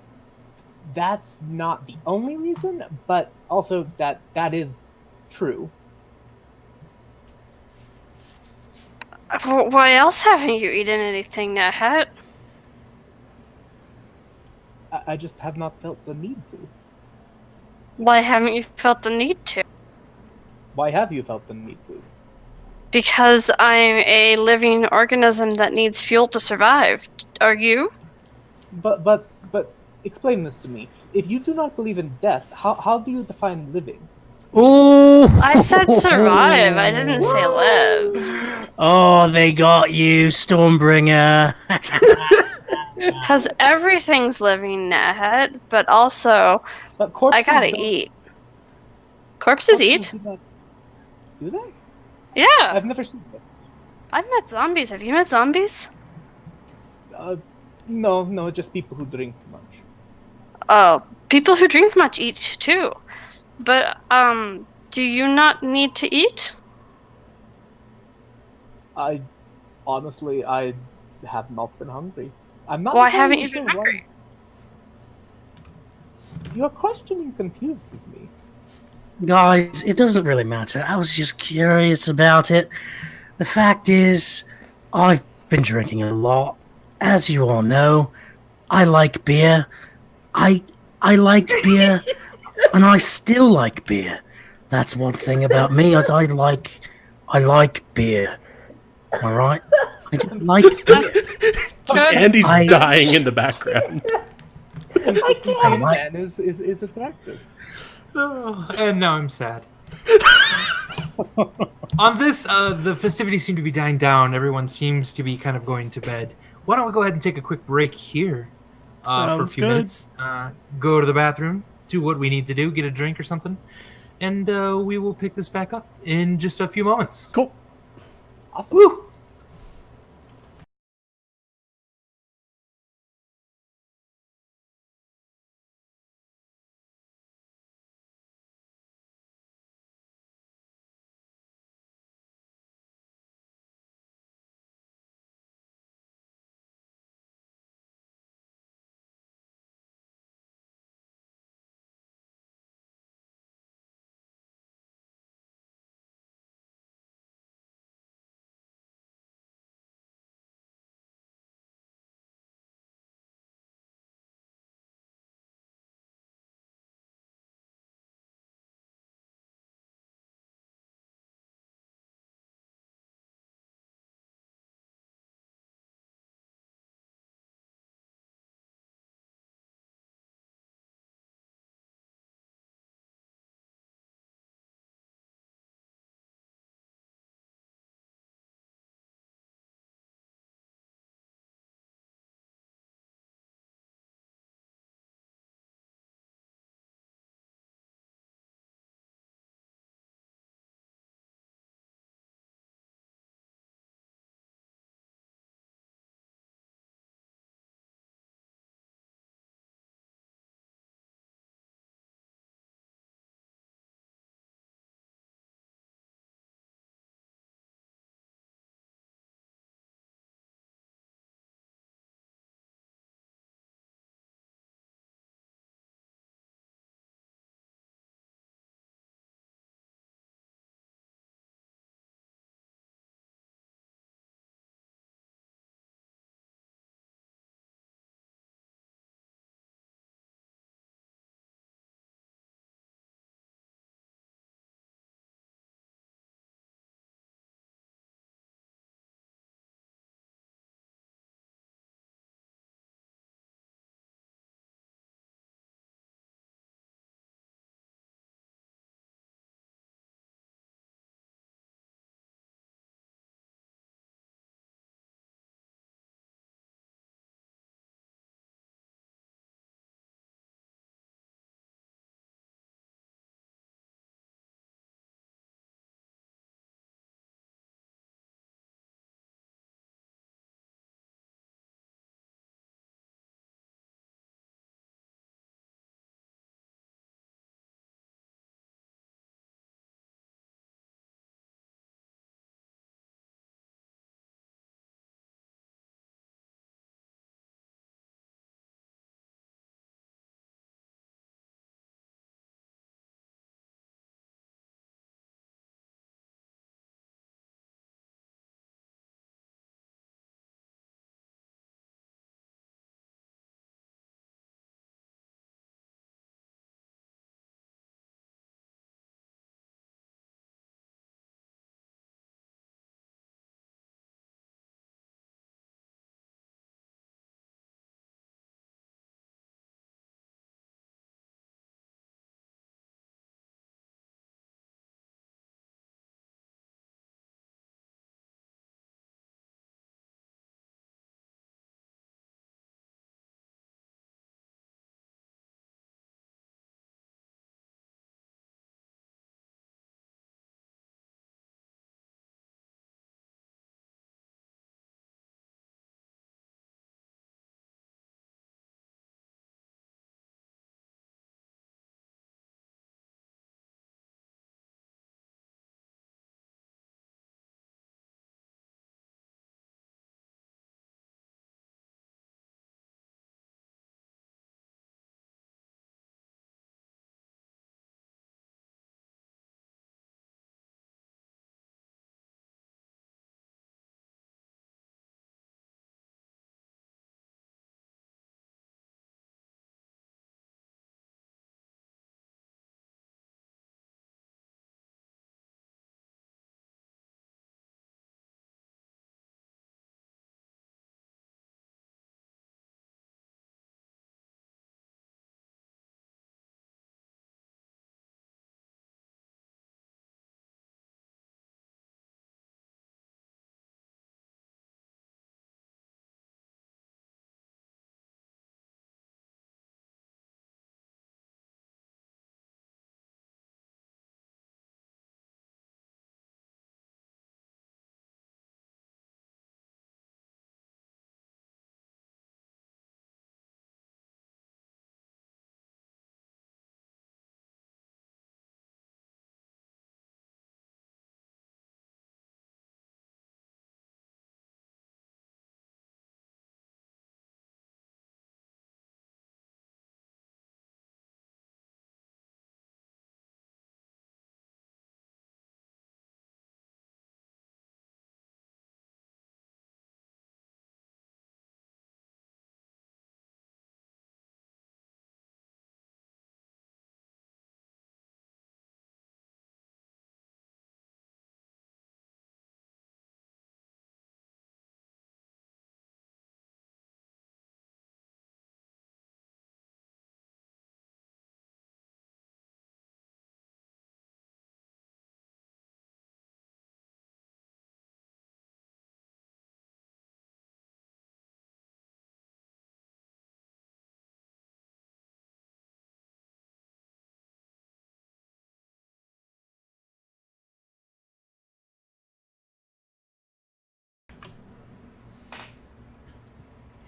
that's not the only reason, but also that is true. Why else haven't you eaten anything, Nehet? I just have not felt the need to. Why haven't you felt the need to? Why have you felt the need to? Because I'm a living organism that needs fuel to survive. Are you? But explain this to me. If you do not believe in death, how do you define living? Ooh. I said survive. I didn't say live. Oh, they got you, Stormbringer. Because everything's living, Nehet, but also But corpses I gotta don't- eat. Corpses eat? do not- Do they? Yeah. I've never seen this. I've met zombies. Have you met zombies? No, just people who drink too much. Oh, people who drink much eat too. But, do you not need to eat? I honestly, I have not been hungry. I'm not Why entirely haven't you sure been hungry? Your questioning confuses me. Guys, it doesn't really matter. I was just curious about it. The fact is, I've been drinking a lot. As you all know, I like beer. I liked beer, and I still like beer. That's one thing about me, is I like beer. All right, I just like beer. Andy's I- dying in the background. Consistent I pain like- man is attractive. Oh, and now I'm sad. On this, the festivities seem to be dying down. Everyone seems to be kind of going to bed. Why don't we go ahead and take a quick break here for a Sounds few good. minutes? Go to the bathroom, do what we need to do, get a drink or something, and we will pick this back up in just a few moments. Cool. Awesome. Woo!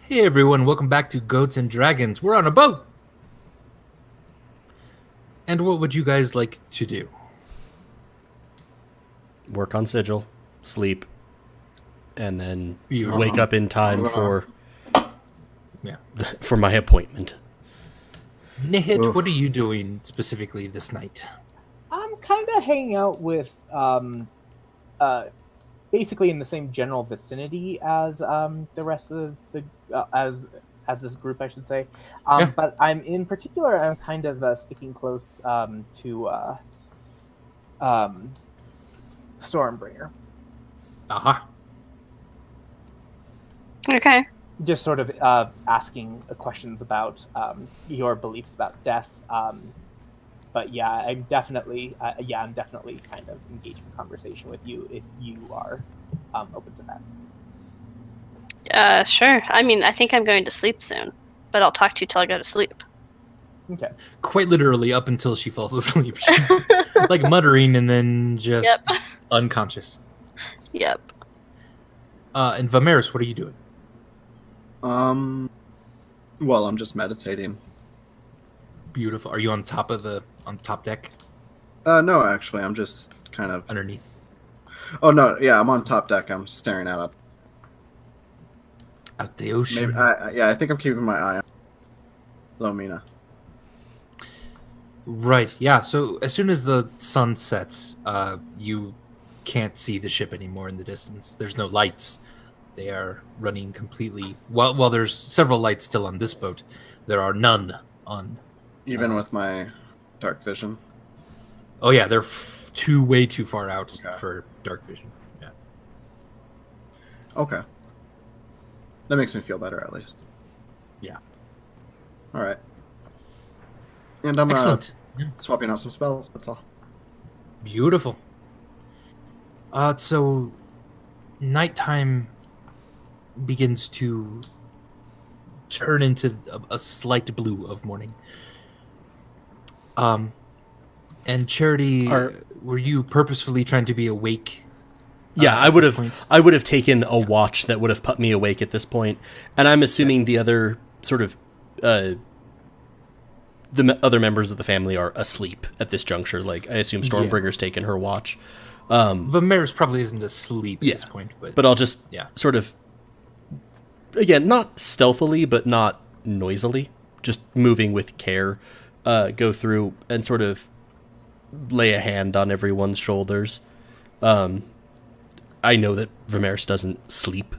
Hey everyone, welcome back to Goats and Dragons. We're on a boat! And what would you guys like to do? Work on sigil, sleep, and then Beautiful. wake up in time for Yeah. for my appointment. Nehet, Oof. what are you doing specifically this night? I'm kind of hanging out with basically in the same general vicinity as the rest of the as this group, I should say. Yeah. But I'm kind of sticking close to Stormbringer. Aha. Okay. Just sort of asking questions about your beliefs about death. But yeah, I'm definitely kind of engaging in conversation with you if you are open to that. Sure. I mean, I think I'm going to sleep soon, but I'll talk to you till I go to sleep. Okay. Quite literally up until she falls asleep. She's like muttering and then just Yep. unconscious. Yep. And Vamaris, what are you doing? Well, I'm just meditating. Beautiful. Are you on top deck? No, actually, I'm just kind of. Underneath? Oh no, yeah, I'm on top deck. I'm staring out. Out the ocean? Maybe, I think I'm keeping my eye on Lomina. Right, yeah. So as soon as the sun sets, you can't see the ship anymore in the distance. There's no lights. They are running completely... While there's several lights still on this boat, there are none on... Even with my dark vision. Oh yeah, they're way too far out Okay. for dark vision. Yeah. Okay. That makes me feel better, at least. Yeah. All right. And I'm Excellent. Yeah. swapping out some spells. That's all. Beautiful. So nighttime begins to turn into a slight blue of morning. And Charity, were you purposefully trying to be awake? Yeah, at this point? I would have taken a watch that would have put me awake at this point, and I'm assuming the other sort of other members of the family are asleep at this juncture. Like, I assume Stormbringer's taken her watch. Vamaris probably isn't asleep at this point, but I'll just yeah. sort of, again, not stealthily, but not noisily, just moving with care, go through and sort of lay a hand on everyone's shoulders. I know that Vamaris doesn't sleep,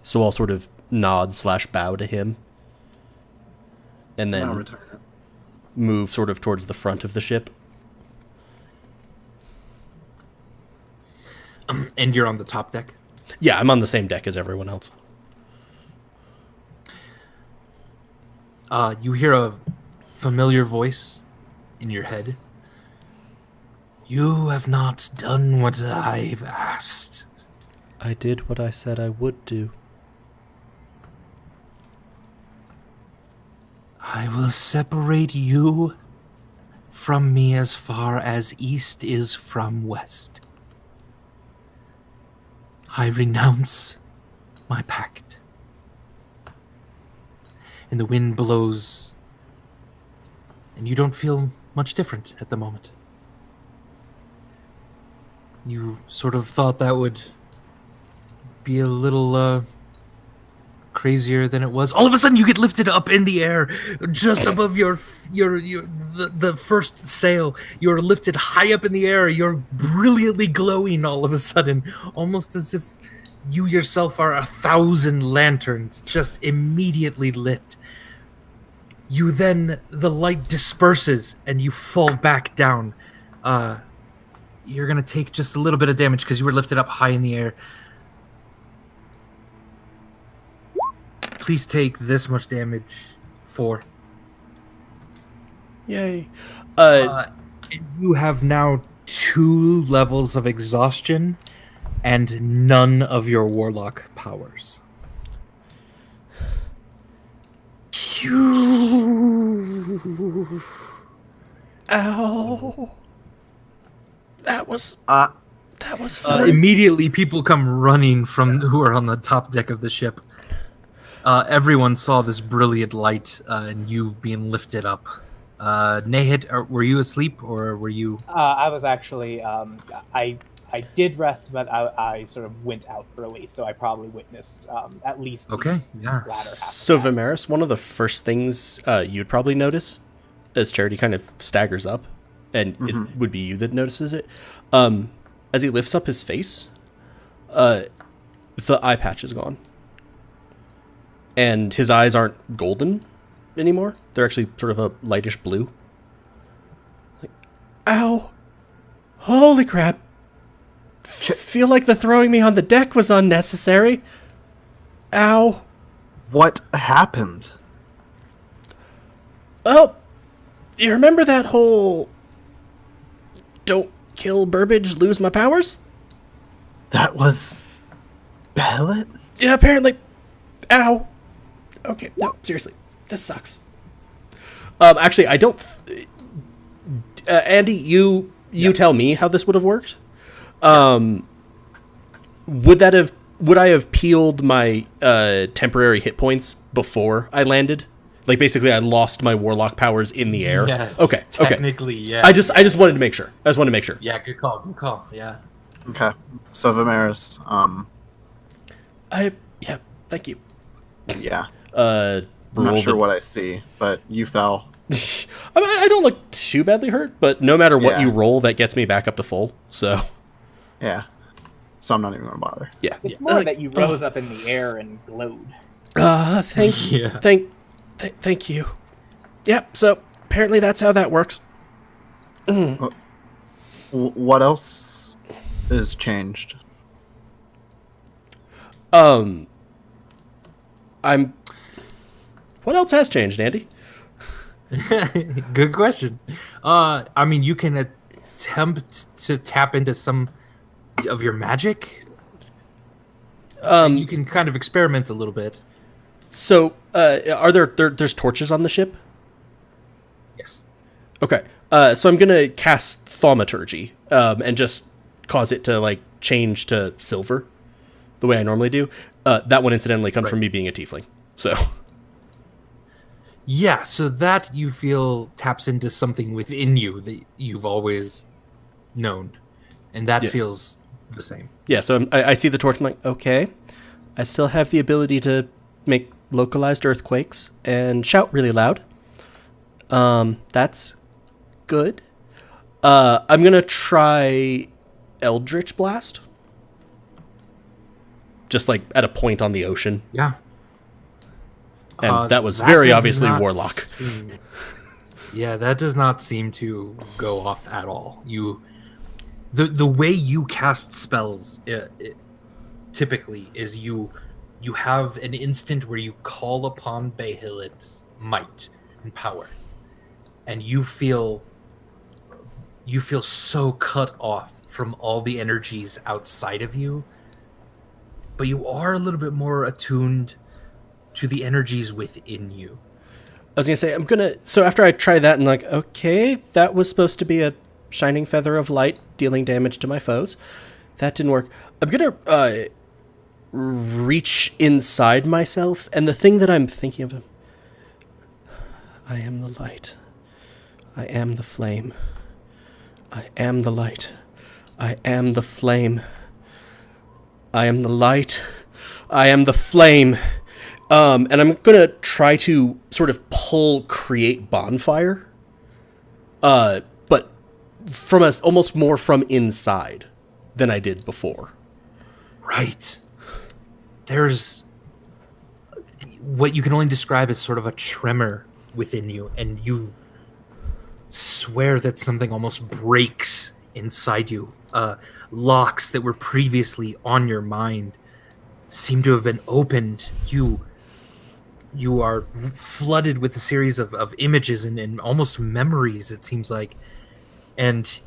so I'll sort of nod/bow to him, and I'll then return it. move sort of towards the front of the ship. And you're on the top deck? Yeah, I'm on the same deck as everyone else. You hear a familiar voice in your head. You have not done what I've asked. I did what I said I would do. I will separate you from me as far as east is from west. I renounce my pact. And the wind blows, and you don't feel much different at the moment. You sort of thought that would be a little crazier than it was. All of a sudden, you get lifted up in the air, just above the first sail. You're lifted high up in the air. You're brilliantly glowing all of a sudden, almost as if you yourself are 1,000 lanterns, just immediately lit. The light disperses, and you fall back down. You're going to take just a little bit of damage because you were lifted up high in the air. Please take this much damage. 4. Yay. And you have now 2 levels of exhaustion and none of your warlock powers. Ow. That was fun. Immediately, people come running from who are on the top deck of the ship. everyone saw this brilliant light and you being lifted up. Nehet, were you asleep or were you? I was actually I did rest, but I sort of went out early, so I probably witnessed at least Okay, yeah. latter half. So Vamaris, one of the first things you'd probably notice as Charity kind of staggers up, and it would be you that notices it, as he lifts up his face, the eye patch is gone. And his eyes aren't golden anymore. They're actually sort of a lightish blue. Like, ow! Holy crap! Feel like the throwing me on the deck was unnecessary. Ow! What happened? Oh, you remember that whole "don't kill Burbage, lose my powers"? That was Behelit? Yeah, apparently. Ow. Okay, no, seriously, this sucks. Actually, I don't. Andy, you tell me how this would have worked. Would I have peeled my temporary hit points before I landed? Like basically, I lost my warlock powers in the air. Yes. Okay. Technically, yeah. I just wanted to make sure. Yeah, good call. Good call. Yeah. Okay. So Vamaris, Yeah. Thank you. yeah. I'm I'm not sure what I see, but you fell. I don't look too badly hurt, but no matter what Yeah. you roll, that gets me back up to full. So Yeah. So I'm not even gonna bother. yeah. It's more that you rose up in the air and glowed. Thank Yeah. thank you. Yep. So apparently that's how that works. What else is changed? What else has changed, Andy? Good question. I mean, you can attempt to tap into some of your magic. And you can kind of experiment a little bit. So, are there's torches on the ship? Yes. Okay. So I'm gonna cast thaumaturgy, and just cause it to like change to silver, the way I normally do. That one incidentally comes from me being a tiefling. So. Yeah, so that you feel taps into something within you that you've always known, and that feels the same. Yeah, so I see the torch. I'm like, okay, I still have the ability to make localized earthquakes and shout really loud. That's good. I'm gonna try Eldritch Blast, just like at a point on the ocean. Yeah. And that was that very does obviously not Warlock. Yeah, that does not seem to go off at all. The way you cast spells typically is you have an instant where you call upon Behilit's might and power, and you feel so cut off from all the energies outside of you, but you are a little bit more attuned to the energies within you. I was gonna say so after I try that and like, okay, that was supposed to be a shining feather of light dealing damage to my foes. That didn't work. I'm gonna reach inside myself, and the thing that I'm thinking of, I am the light. I am the flame. I am the light. I am the flame. I am the light. I am the flame. And I'm gonna try to sort of create bonfire, but from almost more from inside than I did before. Right. There's what you can only describe as sort of a tremor within you, and you swear that something almost breaks inside you. Locks that were previously on your mind seem to have been opened. You are flooded with a series of images and almost memories, it seems like. And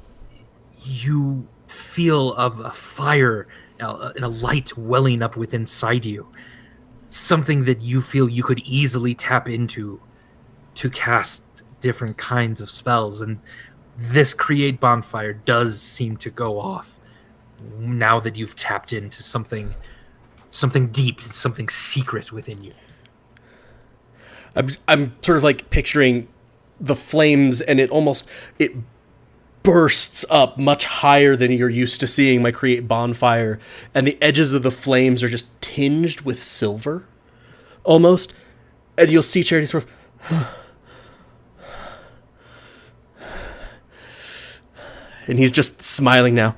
you feel of a fire and a light welling up within inside you. Something that you feel you could easily tap into to cast different kinds of spells. And this create bonfire does seem to go off now that you've tapped into something deep, something secret within you. I'm sort of like picturing the flames, and it bursts up much higher than you're used to seeing my create bonfire, and the edges of the flames are just tinged with silver, almost, and you'll see Charity sort of, and he's just smiling now.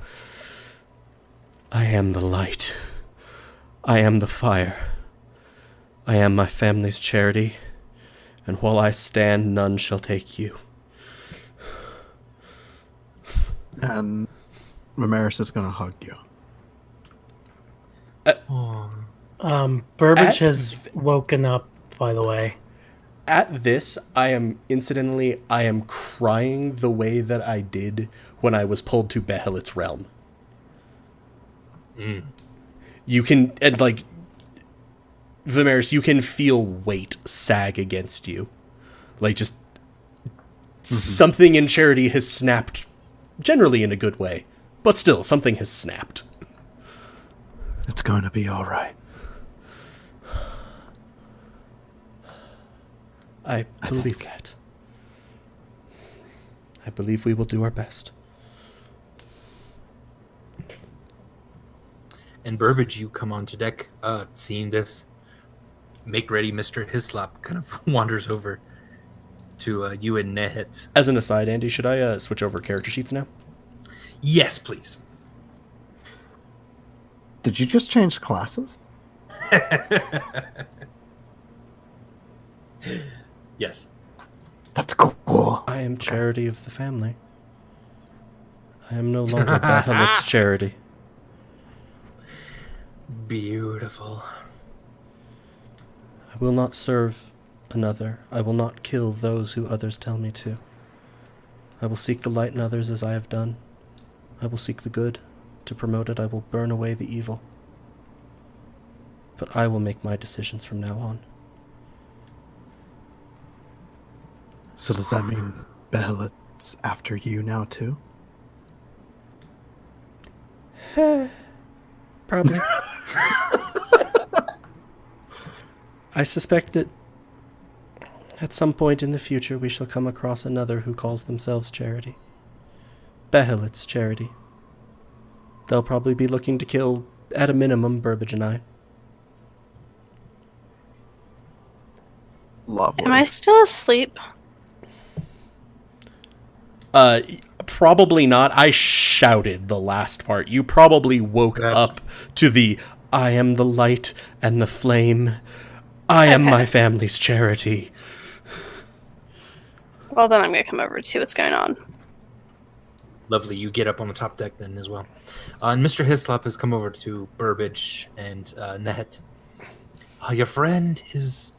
I am the light. I am the fire. I am my family's charity, and while I stand, none shall take you. And Vamaris is gonna hug you. Burbage has woken up, by the way. At this, I am crying the way that I did when I was pulled to Behelit's realm. You can, and like, Vamaris, you can feel weight sag against you. Like, just something in Charity has snapped, generally in a good way, but still, something has snapped. It's going to be all right. I believe that. I believe we will do our best. And Burbage, you come onto deck, seeing this. Make ready, Mr. Hislop kind of wanders over to you and Nehet. As an aside, Andy, should I switch over character sheets now? Yes, please. Did you just change classes? Yes. That's cool. I am charity of the family. I am no longer Bahamut's charity. Beautiful. I will not serve another. I will not kill those who others tell me to. I will seek the light in others as I have done. I will seek the good. To promote it, I will burn away the evil. But I will make my decisions from now on. So does that mean Behelit's after you now too? Probably. I suspect that at some point in the future we shall come across another who calls themselves Charity. Behelit's Charity. They'll probably be looking to kill, at a minimum, Burbage and I. Lovely. Am I still asleep? Probably not. I shouted the last part. You probably woke up to the I am the light and the flame. I am my family's charity. Well, then I'm going to come over to see what's going on. Lovely. You get up on the top deck then as well. And Mr. Hislop has come over to Burbage and Nehet. Your friend is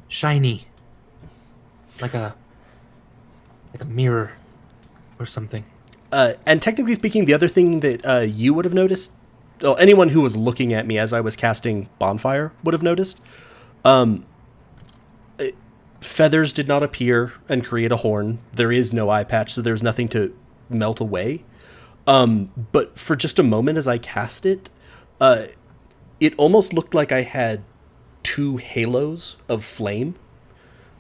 shiny. Like a mirror or something. And technically speaking, the other thing that you would have noticed, well, anyone who was looking at me as I was casting Bonfire would have noticed, feathers did not appear and create a horn. There is no eye patch, so there's nothing to melt away. But for just a moment as I cast it, it almost looked like I had two halos of flame.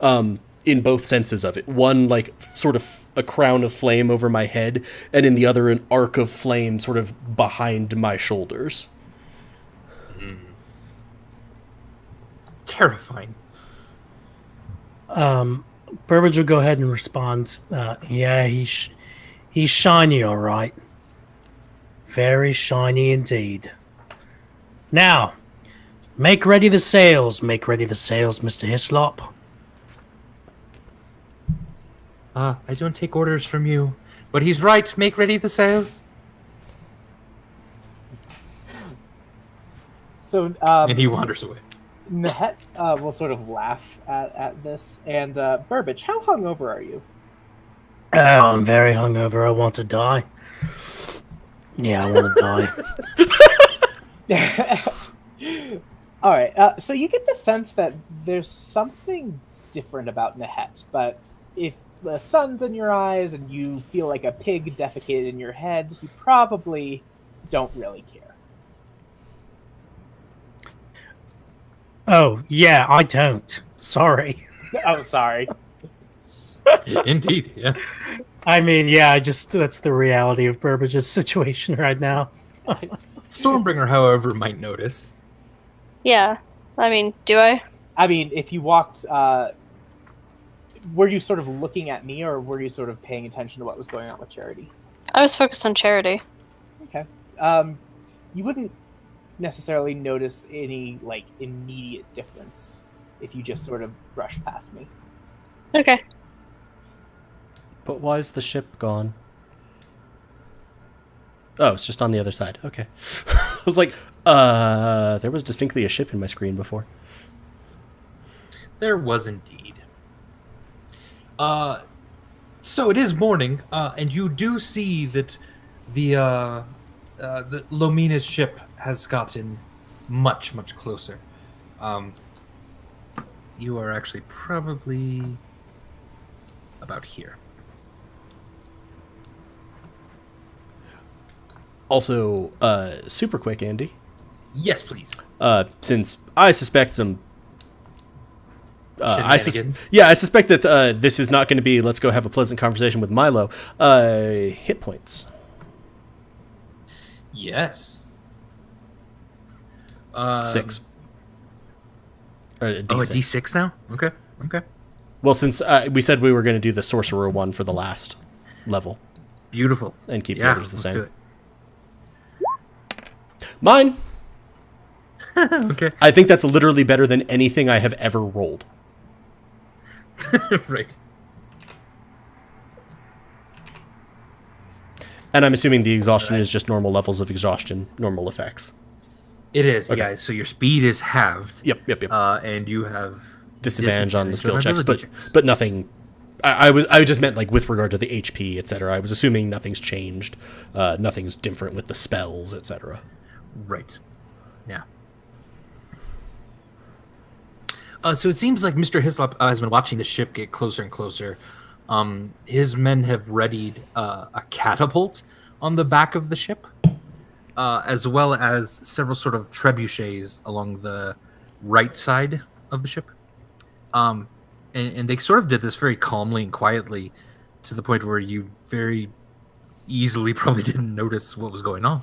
In both senses of it. One, like, sort of a crown of flame over my head, and in the other, an arc of flame sort of behind my shoulders. Terrifying. Burbage will go ahead and respond. Yeah, he's shiny, all right. Very shiny indeed. Now, make ready the sails. Make ready the sails, Mr. Hislop. I don't take orders from you, but he's right. Make ready the sails. So, And he wanders away. Nehet will sort of laugh at this. And Burbage, how hungover are you? Oh, I'm very hungover. I want to die. Yeah, I want to die. All right. So you get the sense that there's something different about Nehet, but if the sun's in your eyes and you feel like a pig defecated in your head, you probably don't really care. Oh, yeah, I don't. Sorry. Oh, sorry. Indeed, yeah. I mean, yeah, that's the reality of Burbage's situation right now. Stormbringer, however, might notice. Yeah. I mean, do I? I mean, if you walked, were you sort of looking at me, or were you sort of paying attention to what was going on with Charity? I was focused on Charity. Okay. You wouldn't necessarily notice any like immediate difference if you just sort of brushed past me. Okay. But why is the ship gone? Oh, it's just on the other side. Okay. I was like, there was distinctly a ship in my screen before. There was indeed. So it is morning, and you do see that the Lomina's ship has gotten much, much closer. You are actually probably about here. Also, super quick, Andy. Yes, please. Since I suspect some... I Shenanigans. suspect that this is not going to be, let's go have a pleasant conversation with Milo. Hit points. Yes. 6. Or a D6. Oh, a D6 now? Okay. Well, since we said we were going to do the sorcerer one for the last level. Beautiful. And keep the Yeah, others the let's same. do it. Mine! Okay. I think that's literally better than anything I have ever rolled. Right. And I'm assuming the exhaustion is just normal levels of exhaustion, normal effects. It is, Okay. yeah. So your speed is halved. Yep. And you have Disadvantage on the skill checks, ability checks. but nothing. I just meant like with regard to the HP, etc. I was assuming nothing's changed, nothing's different with the spells, etc. Right. Yeah. So it seems like Mr. Hislop has been watching the ship get closer and closer. His men have readied a catapult on the back of the ship, as well as several sort of trebuchets along the right side of the ship. And they sort of did this very calmly and quietly, to the point where you very easily probably didn't notice what was going on.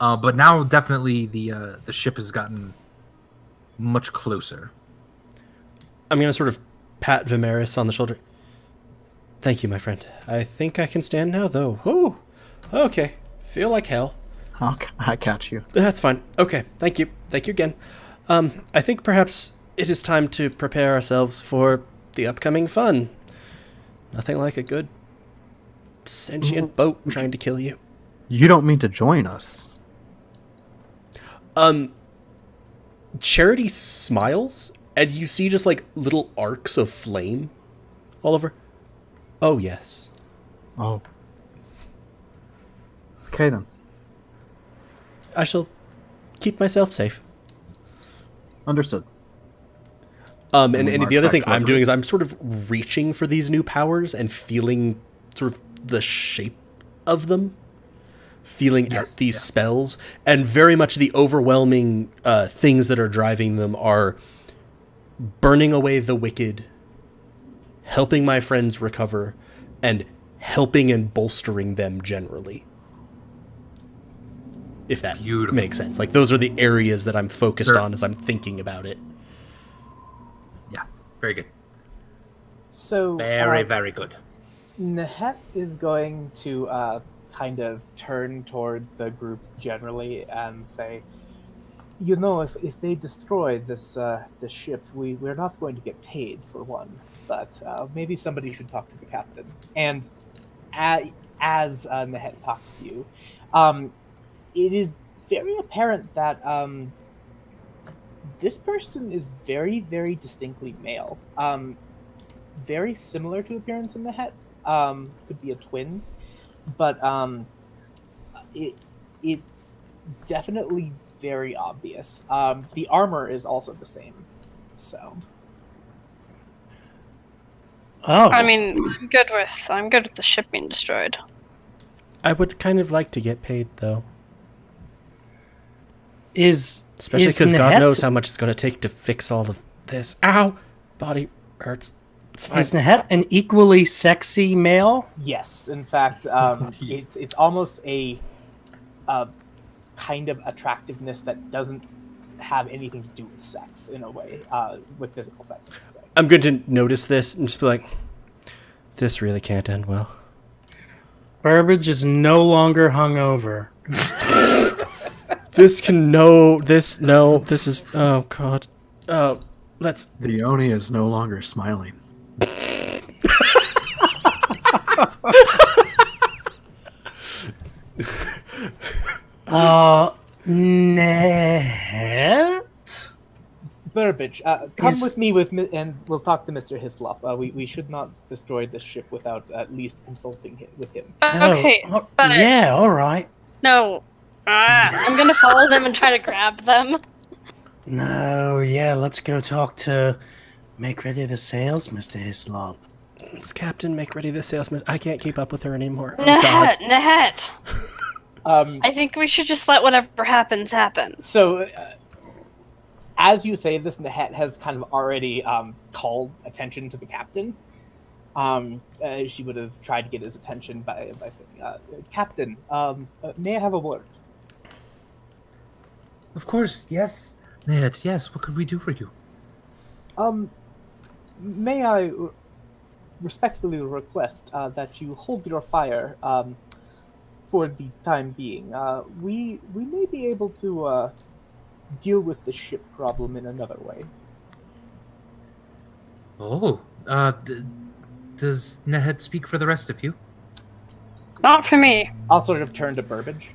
But now definitely the ship has gotten much closer. I'm going to sort of pat Vamaris on the shoulder. Thank you, my friend. I think I can stand now, though. Oh, okay. Feel like hell. I catch you. That's fine. Okay, thank you. Thank you again. I think perhaps it is time to prepare ourselves for the upcoming fun. Nothing like a good sentient boat trying to kill you. You don't mean to join us. Charity smiles, and you see just like little arcs of flame all over. Oh, yes. Oh. Okay, then. I shall keep myself safe. Understood. And we the march other back thing to our I'm doing group. is I'm sort of reaching for these new powers and feeling sort of the shape of them. Feeling Yes, out these yeah. spells. And very much the overwhelming things that are driving them are burning away the wicked, helping my friends recover, and helping and bolstering them generally. If that Beautiful. makes sense. Like, those are the areas that I'm focused Sure. on as I'm thinking about it. Yeah, very good. So Very good. Nehet is going to kind of turn toward the group generally and say, you know, if they destroy this ship, we're not going to get paid for one, but maybe somebody should talk to the captain. And as Nehet talks to you, it is very apparent that this person is very, very distinctly male. Very similar to appearance in Nehet. Could be a twin, but it's definitely very obvious. The armor is also the same, so. Oh, I mean, I'm good with the ship being destroyed. I would kind of like to get paid, though. Especially Especially because God knows how much it's going to take to fix all of this. Ow! body hurts. It's fine. Is Nehet an equally sexy male? Yes, in fact, it's almost a kind of attractiveness that doesn't have anything to do with sex in a way, with physical sex, I should say. I'm going to notice this and just be like, this really can't end well. Burbage is no longer hungover. This is, oh god. Let's, The Oni is no longer smiling. Nehet? Burbage, come with me and we'll talk to Mr. Hislop. We should not destroy this ship without at least consulting with him. Okay, Oh, but yeah, all right. no. I'm gonna follow them and try to grab them. No, yeah, let's go talk to Make Ready the Sails, Mr. Hislop. It's Captain, make ready the salesman. I can't keep up with her anymore. Oh, God. Nehet. I think we should just let whatever happens happen. So, as you say this, Nehet has kind of already called attention to the captain. She would have tried to get his attention by saying, Captain, may I have a word? Of course, yes. Nehet, yes. What could we do for you? May I respectfully request that you hold your fire for the time being. We may be able to deal with the ship problem in another way. Oh, does Nehet speak for the rest of you? Not for me. I'll sort of turn to Burbage.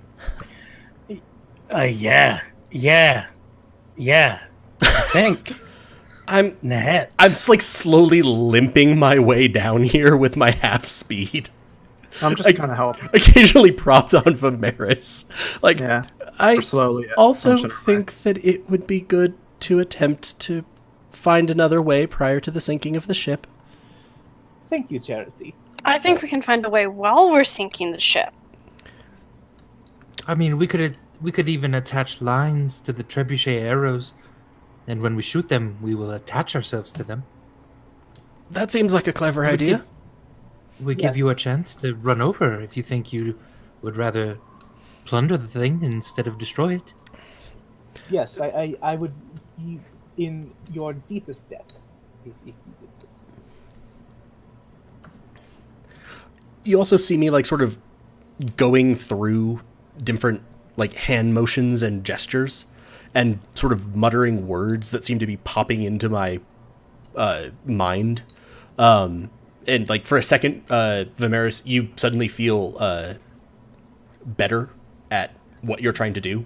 Yeah. I think. I'm Nehet. like slowly limping my way down here with my half speed. I'm just kind of helping. Occasionally propped on Vamaris. Like, Yeah. I Slowly. also inching away. think that it would be good to attempt to find another way prior to the sinking of the ship. Thank you, Charity. I think we can find a way while we're sinking the ship. I mean, we could even attach lines to the trebuchet arrows, and when we shoot them, we will attach ourselves to them. That seems like a clever idea. We give you Yes. a chance to run over if you think you would rather plunder the thing instead of destroy it. Yes, I would be in your deepest debt if you did this. You also see me like sort of going through different like hand motions and gestures and sort of muttering words that seem to be popping into my mind. And like for a second, Vamaris, you suddenly feel better at what you're trying to do.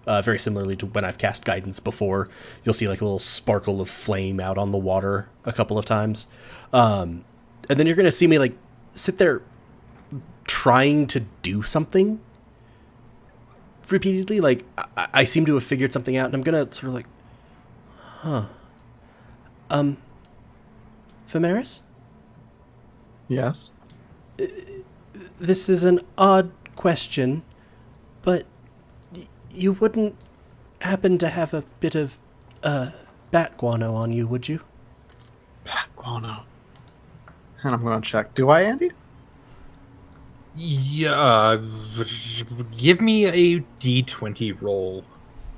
Very similarly to when I've cast guidance before, you'll see like a little sparkle of flame out on the water a couple of times. And then you're going to see me like sit there trying to do something repeatedly. Like I seem to have figured something out and I'm going to sort of like, Vamaris? Yes. This is an odd question, but you wouldn't happen to have a bit of bat guano on you, would you? Bat guano. And I'm going to check. Do I, Andy? Yeah, give me a D20 roll.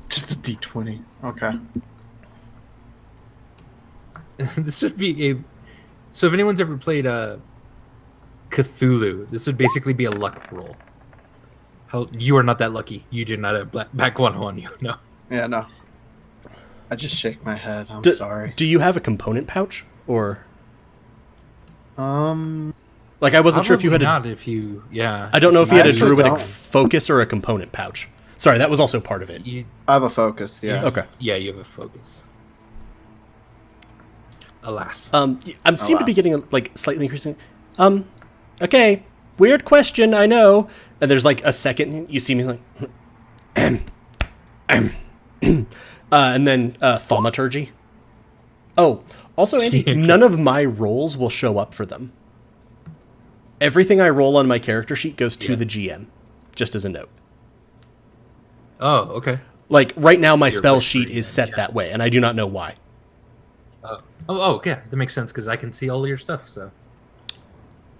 Just a D20. Okay. This would be a. So if anyone's ever played Cthulhu, this would basically be a luck roll. You are not that lucky. You do not have back guano on you. No. Yeah, no. I just shake my head. I'm Do- sorry. Do you have a component pouch? Or Like I wasn't sure if you had Probably not if you. Yeah. I don't know if you had a I just druidic don't. focus or a component pouch. Sorry, that was also part of it. You, I have a focus. Yeah. Okay. yeah, you have a focus. Alas. I seem to be Alas. getting like slightly increasing. Okay, weird question, I know. And there's like a second you see me like, and then thaumaturgy. Oh, also, Andy, Okay. none of my rolls will show up for them. Everything I roll on my character sheet goes to the GM, just as a note. Oh, okay. Like right now, my You're spell sheet whispering is then, set yeah. that way, and I do not know why. Oh. Oh, yeah, that makes sense because I can see all of your stuff. So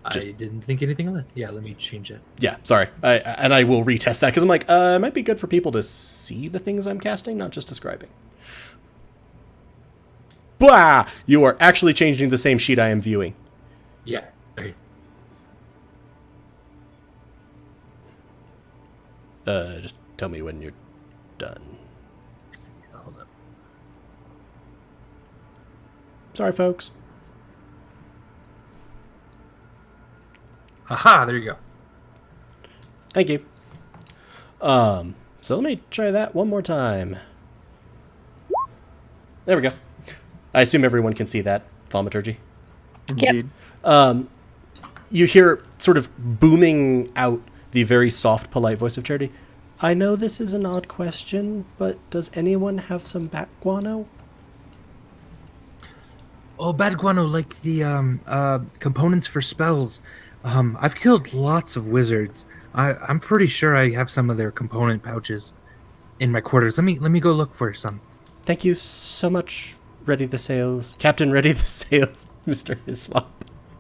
I Just- didn't think anything of it. Yeah, let me change it. Yeah, sorry. I will retest that because I'm like, it might be good for people to see the things I'm casting, not just describing. Blah! You are actually changing the same sheet I am viewing. Yeah. Okay. Just tell me when you're done. Hold up. Sorry, folks. Haha, there you go. Thank you. So let me try that one more time. There we go. I assume everyone can see that, thaumaturgy. Indeed. You hear sort of booming out the very soft, polite voice of Charity. I know this is an odd question, but does anyone have some bat guano? Oh, bad guano, like the components for spells. I've killed lots of wizards. I'm pretty sure I have some of their component pouches in my quarters. Let me go look for some. Thank you so much, Ready the Sails. Captain Ready the Sails, Mr. Hislop.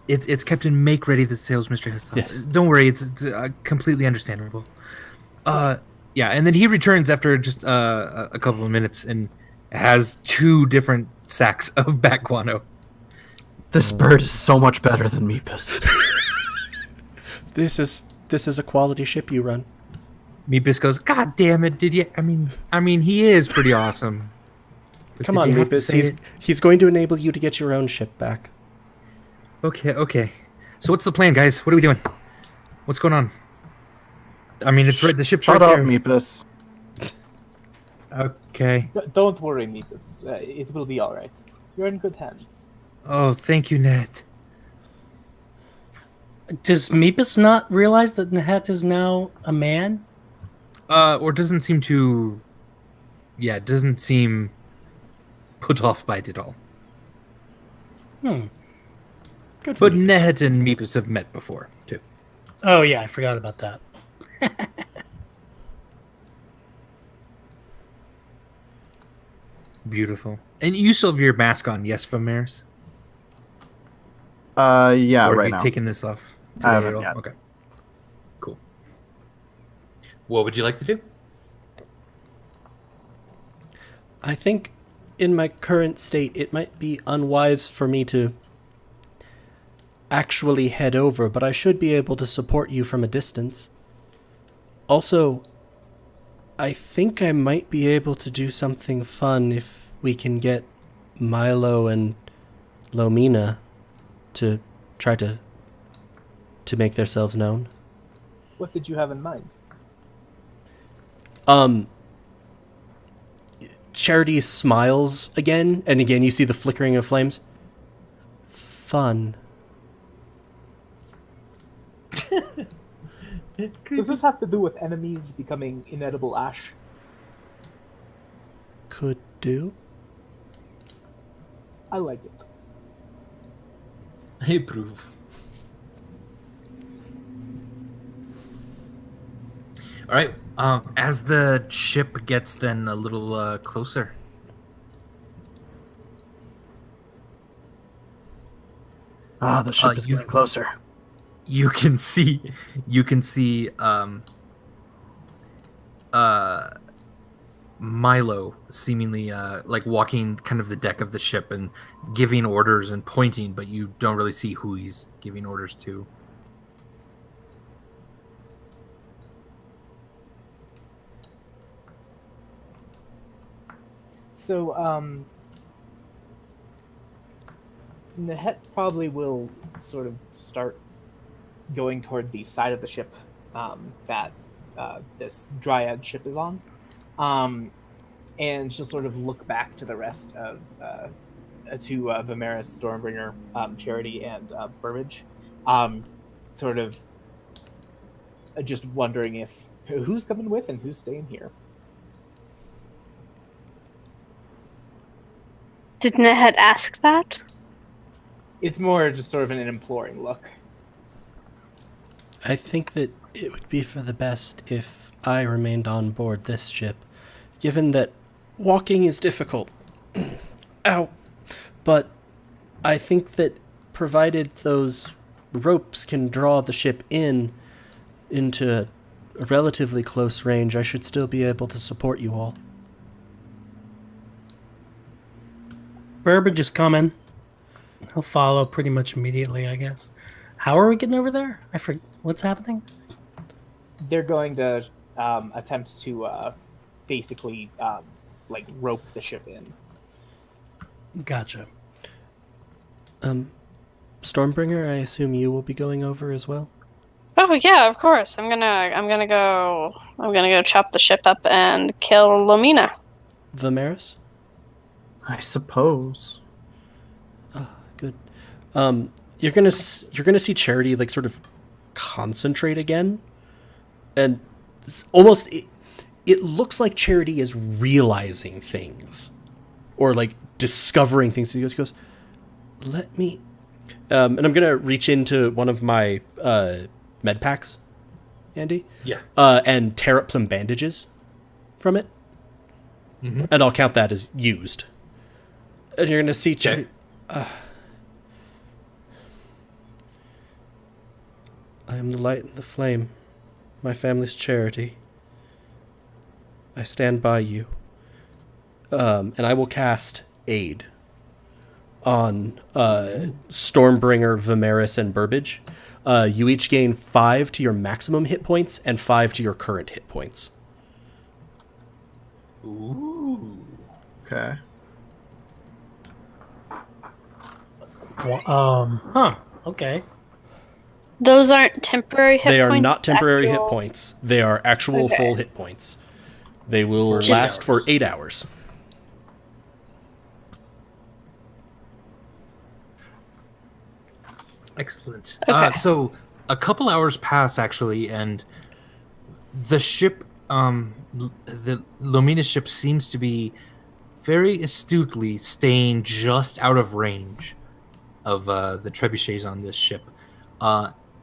It's Captain Make Ready the Sails, Mr. Hislop. Yes. Don't worry, it's completely understandable. Yeah, and then he returns after just a couple of minutes and has 2 different sacks of bat guano. This bird is so much better than Meepus. This is a quality ship you run. Meepus goes, God damn it! Did you? I mean, he is pretty awesome. But Come did on, you have to Meepus. say He's going to enable you to get your own ship back. Okay. So what's the plan, guys? What are we doing? What's going on? I mean, it's right. The ship's Shut right up, there. Meepus. Okay. Don't worry, Meepus. It will be all right. You're in good hands. Oh, thank you, Nehet. Does Meepus not realize that Nehet is now a man? Or doesn't seem to. Yeah, doesn't seem put off by it at all. Hmm. Good for But Meepus. Nehet and Meepus have met before too. Oh yeah, I forgot about that. Beautiful. And you still have your mask on, yes, Vamaris? Yeah, Or have right you now. taken this off I today haven't at all? yet. Okay. Cool. What would you like to do? I think in my current state, it might be unwise for me to actually head over, but I should be able to support you from a distance. Also, I think I might be able to do something fun if we can get Milo and Lomina to try to make themselves known. What did you have in mind? Charity smiles again, and again you see the flickering of flames. Fun. Does this have to do with enemies becoming inedible ash? Could do. I like it. I approve. All right. As the ship gets then a little closer, Ah, the ship is you- getting closer. you can see Milo seemingly like walking kind of the deck of the ship and giving orders and pointing, but you don't really see who he's giving orders to. So, Nehet probably will sort of start going toward the side of the ship that this Dryad ship is on. And she'll sort of look back to the rest of to Vamaris, Stormbringer, Charity, and Burbage, sort of just wondering if who's coming with and who's staying here. Did Nehet ask that? It's more just sort of an imploring look. I think that it would be for the best if I remained on board this ship, given that walking is difficult. Ow. But I think that provided those ropes can draw the ship into a relatively close range, I should still be able to support you all. Burbage is coming. He'll follow pretty much immediately, I guess. How are we getting over there? I forget. What's happening? They're going to attempt to basically like rope the ship in. Gotcha. Stormbringer, I assume you will be going over as well? Oh yeah, of course. I'm gonna go chop the ship up and kill Lomina. Vamaris? I suppose. Good. You're gonna see Charity like sort of concentrate again, and it's almost it looks like Charity is realizing things, or like discovering things. He goes, let me, and I'm gonna reach into one of my med packs, Andy. Yeah. And tear up some bandages from it, and I'll count that as used. And you're gonna see Charity. I am the light and the flame, my family's charity. I stand by you. And I will cast Aid on Stormbringer, Vamaris, and Burbage. You each gain 5 to your maximum hit points and 5 to your current hit points. Ooh. Okay. Okay. Those aren't temporary hit points? They are not temporary hit actual- points. They are actual Okay. full hit points. They will For 8 last for hours. 8 hours. Excellent. Okay. So a couple hours pass actually, and the ship, the Lomina ship, seems to be very astutely staying just out of range of the trebuchets on this ship.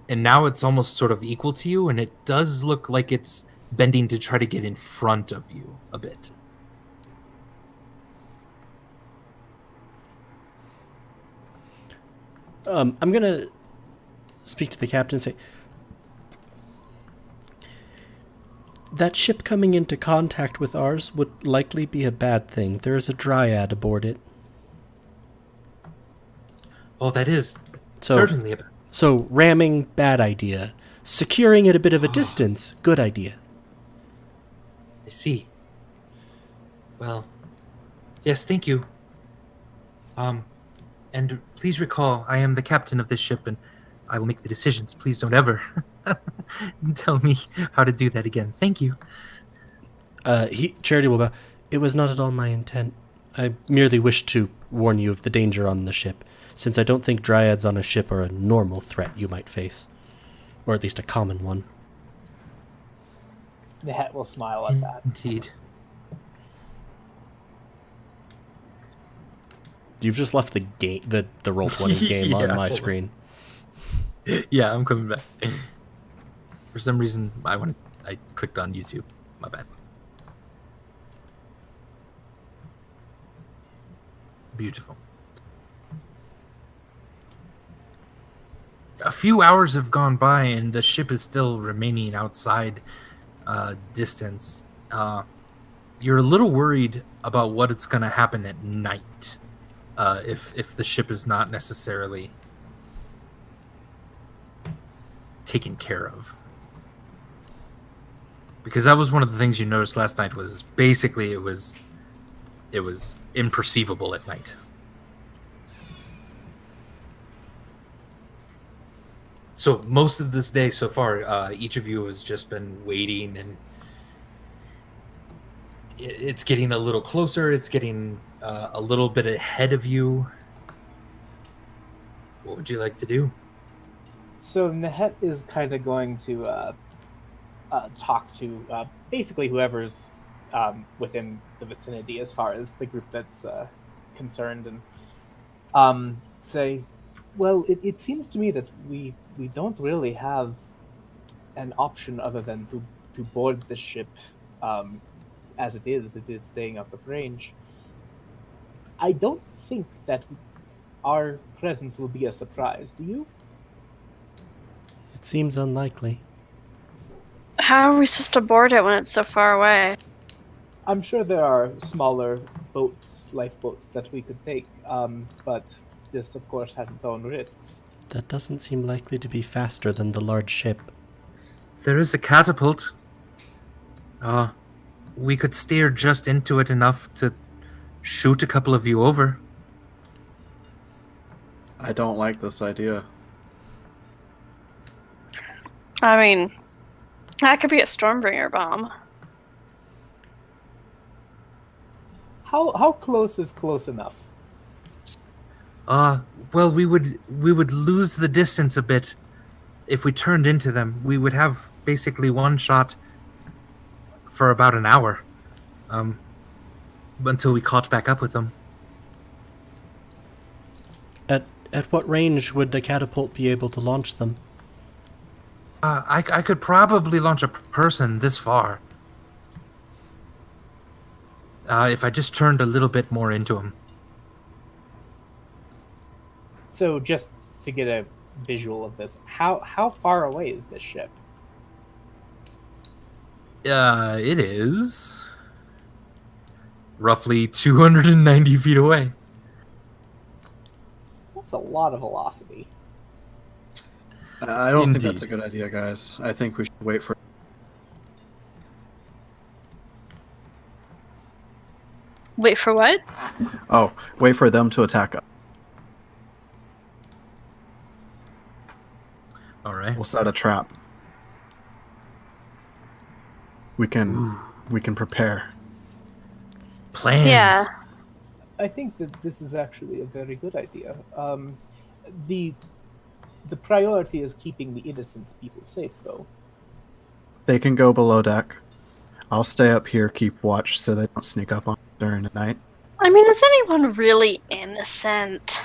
And now it's almost sort of equal to you, and it does look like it's bending to try to get in front of you a bit. I'm going to speak to the captain and say, that ship coming into contact with ours would likely be a bad thing. There is a dryad aboard it. Oh, that is So- certainly a So ramming, bad idea. Securing at a bit of a distance, good idea. I see. Well, yes, thank you. And please recall, I am the captain of this ship, and I will make the decisions. Please don't ever tell me how to do that again. Thank you. Charity will bow. It was not at all my intent. I merely wished to warn you of the danger on the ship, since I don't think dryads on a ship are a normal threat you might face. Or at least a common one. Nehet will smile at that. Indeed. You've just left the game, the Roll20 game Yeah, on my hold on. screen. Yeah, I'm coming back. For some reason, I clicked on YouTube. My bad. Beautiful. A few hours have gone by, and the ship is still remaining outside distance. You're a little worried about what it's going to happen at night, if the ship is not necessarily taken care of. Because that was one of the things you noticed last night, was basically it was imperceivable at night. So most of this day so far, each of you has just been waiting, and it's getting a little closer. It's getting a little bit ahead of you. What would you like to do? So Nehet is kind of going to talk to basically whoever's within the vicinity as far as the group that's concerned, and say, well, it seems to me that we don't really have an option other than to board the ship as it is staying out of range. I don't think that our presence will be a surprise. Do you? It seems unlikely. How are we supposed to board it when it's so far away? I'm sure there are smaller boats, lifeboats that we could take, but this, of course, has its own risks. That doesn't seem likely to be faster than the large ship. There is a catapult. We could steer just into it enough to shoot a couple of you over. I don't like this idea. I mean, that could be a Stormbringer bomb. How close is close enough? Well, we would lose the distance a bit if we turned into them. We would have basically one shot for about an hour, until we caught back up with them. At what range would the catapult be able to launch them? I could probably launch a person this far. If I just turned a little bit more into them. So just to get a visual of this, how far away is this ship? It is roughly 290 feet away. That's a lot of velocity. I don't think that's a Indeed. good idea, guys. I think we should wait for. Wait for what? Oh, wait for them to attack us. All right. We'll set a trap. We can prepare. Plans. Yeah. I think that this is actually a very good idea. The priority is keeping the innocent people safe, though. They can go below deck. I'll stay up here, keep watch, so they don't sneak up on us during the night. I mean, is anyone really innocent?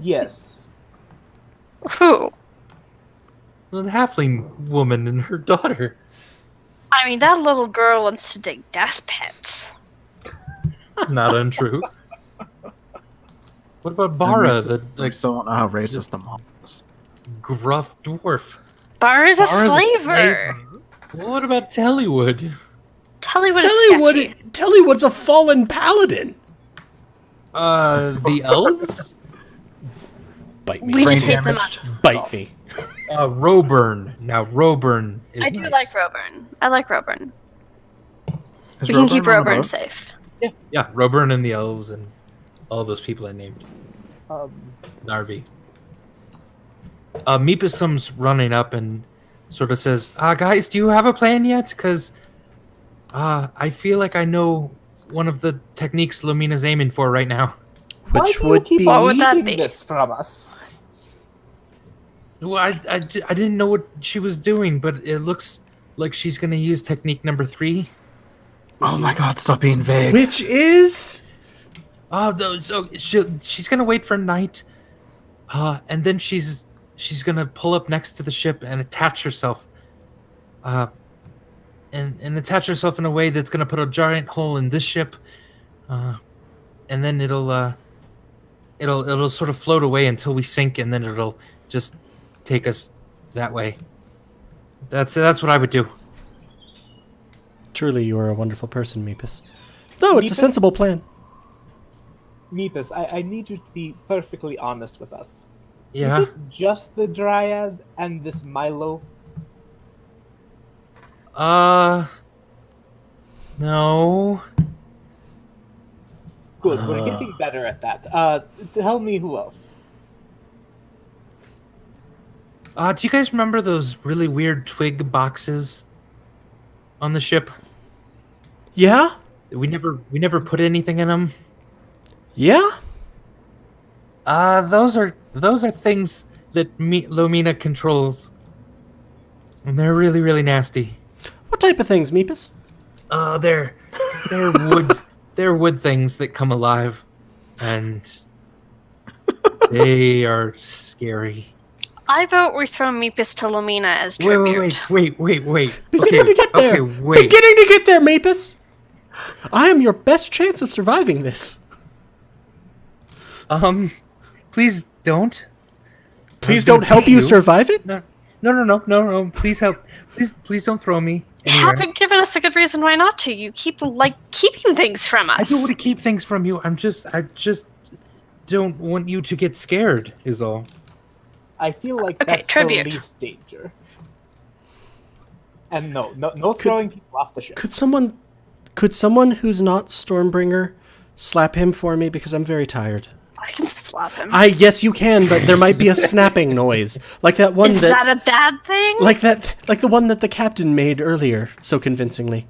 Yes. Who? The halfling woman and her daughter. I mean, that little girl wants to dig death pits. Not untrue. What about Bara, the I still don't know how racist the mom is. gruff dwarf? Bara's a Bara's a slaver. What about Tellywood? Tellywood is sketchy. Tellywood's a fallen paladin. The elves? Bite me. We just Brain hate them damaged. up. Bite me. Roburn. Now, Roburn is I do nice. like Roburn. I like Roburn. Is We can keep on the Roburn boat? safe. Yeah, Roburn and the elves and all those people I named. Narvi. Meepusum's running up and sort of says, guys, do you have a plan yet? Because I feel like I know one of the techniques Lumina's aiming for right now. Which Why do you would keep be... What would that keeping be? this from us? Well, I didn't know what she was doing, but it looks like she's going to use technique number 3. Oh my god, stop being vague. Which is... So she's going to wait for night, and then she's going to pull up next to the ship and attach herself. And attach herself in a way that's going to put a giant hole in this ship, and then it'll sort of float away until we sink, and then it'll just take us that way. That's what I would do. Truly, you are a wonderful person, Meepus. No, it's a Meepus? sensible plan. Meepus, I need you to be perfectly honest with us. Yeah. Is it just the Dryad and this Milo? No. Good, we're getting better at that. Tell me who else. Do you guys remember those really weird twig boxes on the ship? Yeah? We never put anything in them. Yeah? Those are things that Lomina controls, and they're really, really nasty. What type of things, Meepus? They're wood. They're wood things that come alive, and they are scary. I vote we throw Meepus to Lumina as tribute. Wait. Beginning to get there. wait. Beginning to get there, Meepus. I am your best chance of surviving this. Please don't. Please gonna don't help pay you you. survive it? No. Please help. Please don't throw me You anywhere. haven't given us a good reason why not to. You keep keeping things from us. I don't want to keep things from you. I just don't want you to get scared. Is all. I feel like Okay, that's tribute. the least danger. And no throwing people off the ship. Could someone who's not Stormbringer slap him for me, because I'm very tired? I can slap him. Yes, you can, but there might be a snapping noise, like that one Is that a bad thing? like the one that the captain made earlier so convincingly.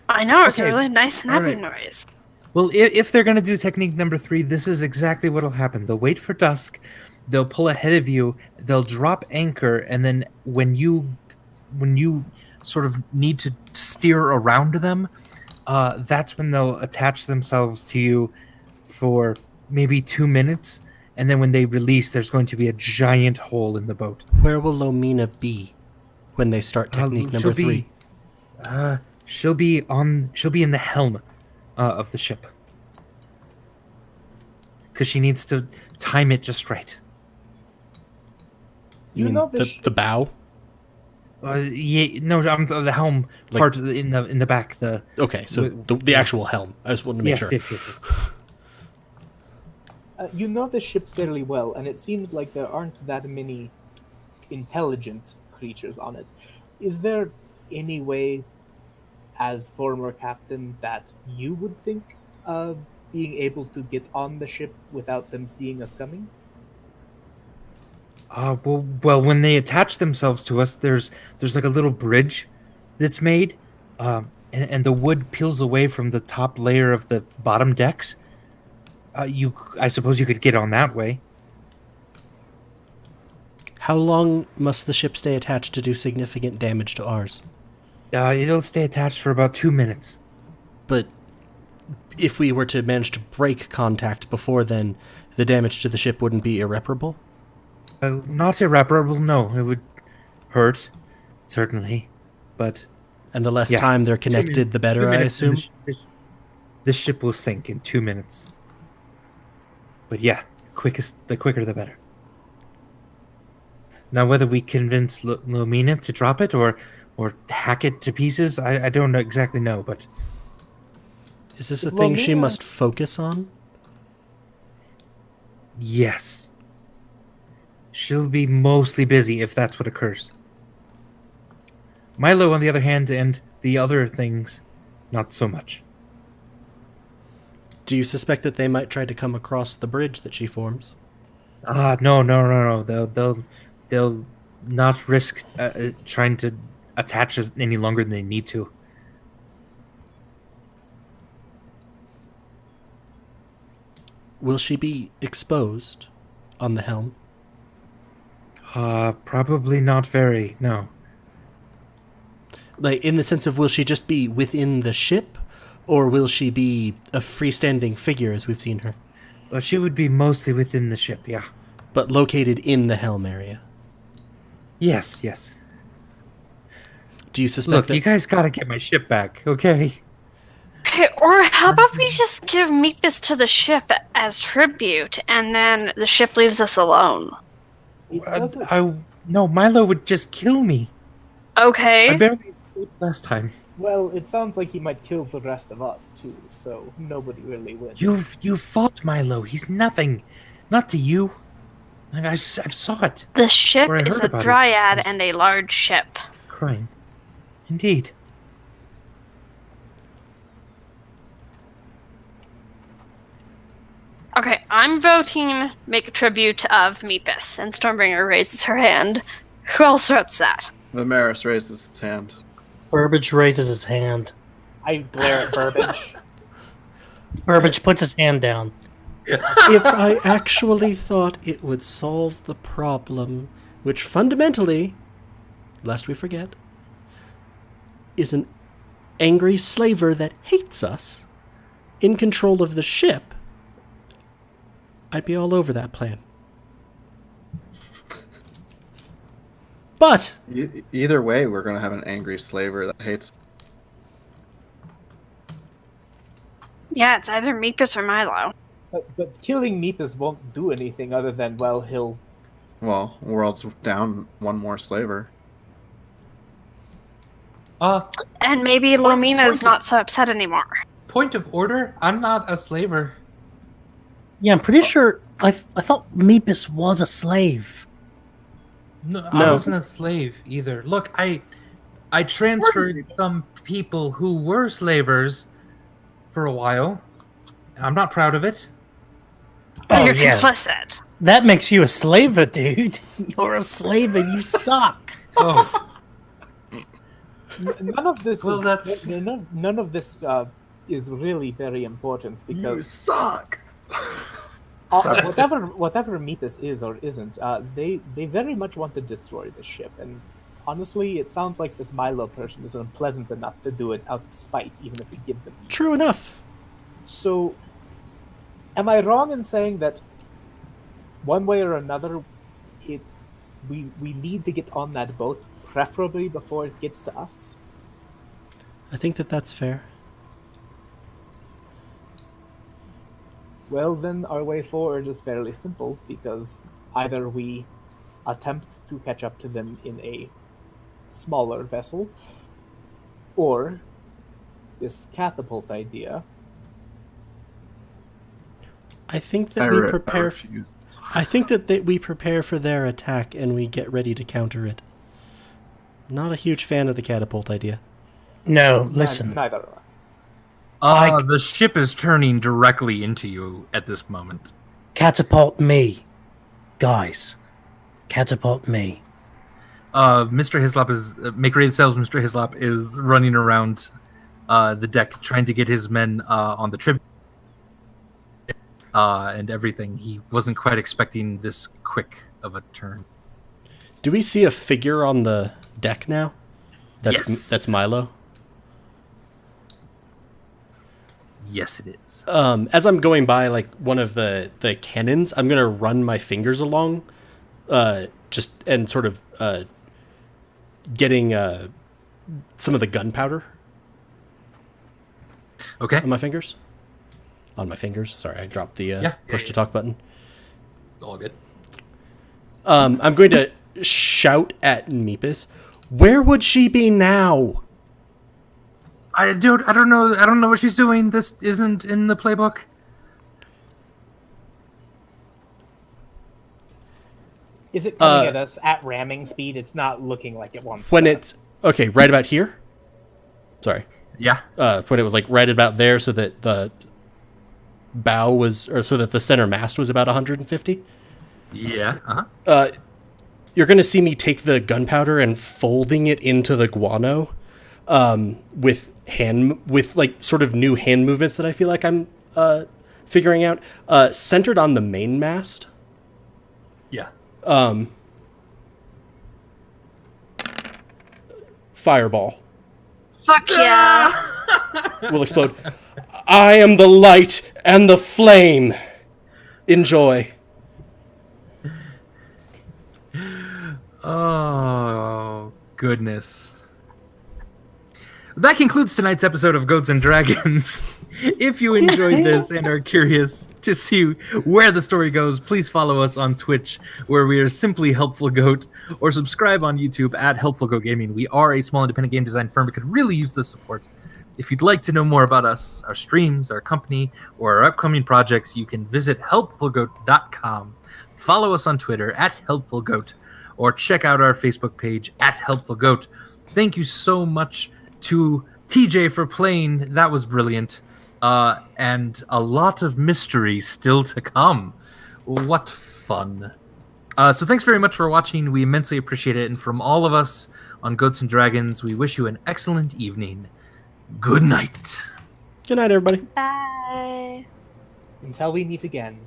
I know, it's a Okay, really nice snapping alright. noise. Well, if they're gonna do technique number 3, this is exactly what'll happen. They'll wait for dusk. They'll pull ahead of you. They'll drop anchor, and then when you sort of need to steer around them, that's when they'll attach themselves to you for maybe 2 minutes, and then when they release, there's going to be a giant hole in the boat. Where will Lomina be when they start technique number 3? She'll be in the helm of the ship, because she needs to time it just right. You mean know the bow? Yeah, no, I'm the helm part in the back. Okay, so the actual helm. I just wanted to make sure. Yes. You know the ship fairly well, and it seems like there aren't that many intelligent creatures on it. Is there any way, as former captain, that you would think of being able to get on the ship without them seeing us coming? Well, when they attach themselves to us, there's like a little bridge that's made, and the wood peels away from the top layer of the bottom decks. I suppose you could get on that way. How long must the ship stay attached to do significant damage to ours? It'll stay attached for about 2 minutes. But if we were to manage to break contact before then, the damage to the ship wouldn't be irreparable? Not irreparable, no. It would hurt, certainly, but... And the less Yeah. time they're 2 connected, minutes. the better, 2 I minutes, and assume? the ship will sink in 2 minutes. But yeah, the quicker the better. Now, whether we convince Lomina to drop it or hack it to pieces, I don't exactly know, but... Is this a thing she Lomina- must focus on? Yes. She'll be mostly busy if that's what occurs. Milo, on the other hand, and the other things, not so much. Do you suspect that they might try to come across the bridge that she forms? No. They'll not risk trying to attach us any longer than they need to. Will she be exposed on the helm? Probably not very, no. Like, in the sense of, will she just be within the ship? Or will she be a freestanding figure as we've seen her? Well, she would be mostly within the ship, yeah. But located in the helm area? Yes. Do you suspect Look, that... you guys gotta get my ship back, okay? Okay, or how about we just give Meekness to the ship as tribute, and then the ship leaves us alone? It doesn't- No, Milo would just kill me. Okay. I barely escaped last time. Well, it sounds like he might kill the rest of us, too, so nobody really wins. You fought Milo. He's nothing. Not to you. Like, I saw it. The ship Or I is heard a about it. dryad Yes. and a large ship. Crying. Indeed. Okay, I'm voting make a tribute of Meepus, and Stormbringer raises her hand. Who else votes that? Vamaris raises his hand. Burbage raises his hand. I glare at Burbage. Burbage puts his hand down. If I actually thought it would solve the problem, which fundamentally, lest we forget, is an angry slaver that hates us in control of the ship, I'd be all over that plan. But Either way, we're going to have an angry slaver that hates. Yeah, it's either Meepus or Milo. But killing Meepus won't do anything other than, well, he'll... Well, world's down one more slaver. And maybe Lomina's not so upset anymore. Point of order, I'm not a slaver. Yeah, I'm pretty sure. I thought Meepus was a slave. No, I No. wasn't a slave either. Look, I transferred some people who were slavers for a while. I'm not proud of it. Oh, You're yeah. complicit. That makes you a slaver, dude. You're a slaver. You suck. Oh, None of this Well, is, that's- none of this is really very important You because suck. Sorry. whatever Meepus is or isn't, they very much want to destroy the ship. And honestly, it sounds like this Milo person is unpleasant enough to do it out of spite, even if we give them Meepus. True enough. So, am I wrong in saying that one way or another, we need to get on that boat, preferably before it gets to us? I think that's fair. Well, then our way forward is fairly simple, because either we attempt to catch up to them in a smaller vessel, or this catapult idea. I think that we prepare. refuse. I think that we prepare for their attack and we get ready to counter it. Not a huge fan of the catapult idea. No, listen. Neither am I. the ship is turning directly into you at this moment. Catapult me. Guys. Catapult me. Mr. Hislop is make ready to sails. Mr. Hislop is running around the deck trying to get his men on the trib and everything. He wasn't quite expecting this quick of a turn. Do we see a figure on the deck now? That's Milo. Yes, it is. As I'm going by like one of the cannons, I'm gonna run my fingers along, just and sort of getting some of the gunpowder Okay. on my fingers. On my fingers. Sorry, I dropped the push to talk button. All good. I'm going to shout at Meepus. Where would she be now? I don't know what she's doing. This isn't in the playbook. Is it coming at us at ramming speed? It's not looking like it wants When to. it's okay, right about here. Sorry. Yeah. When it was like right about there, so that the bow was, or so that the center mast was about 150. Yeah. You're gonna see me take the gunpowder and folding it into the guano, with like sort of new hand movements that I feel like I'm figuring out. Centered on the main mast. Yeah. Fireball Fuck yeah. will explode. I am the light and the flame. Enjoy. Oh, goodness. That concludes tonight's episode of Goats and Dragons. If you enjoyed this and are curious to see where the story goes, please follow us on Twitch, where we are simply Helpful Goat, or subscribe on YouTube at Helpful Goat Gaming. We are a small independent game design firm. We could really use the support. If you'd like to know more about us, our streams, our company, or our upcoming projects, you can visit helpfulgoat.com. Follow us on Twitter at HelpfulGoat, or check out our Facebook page at Helpful Goat. Thank you so much to TJ for playing. That was brilliant. And a lot of mystery still to come. What fun. So thanks very much for watching. We immensely appreciate it. And from all of us on Goats and Dragons, we wish you an excellent evening. Good night. Good night, everybody. Bye. Until we meet again.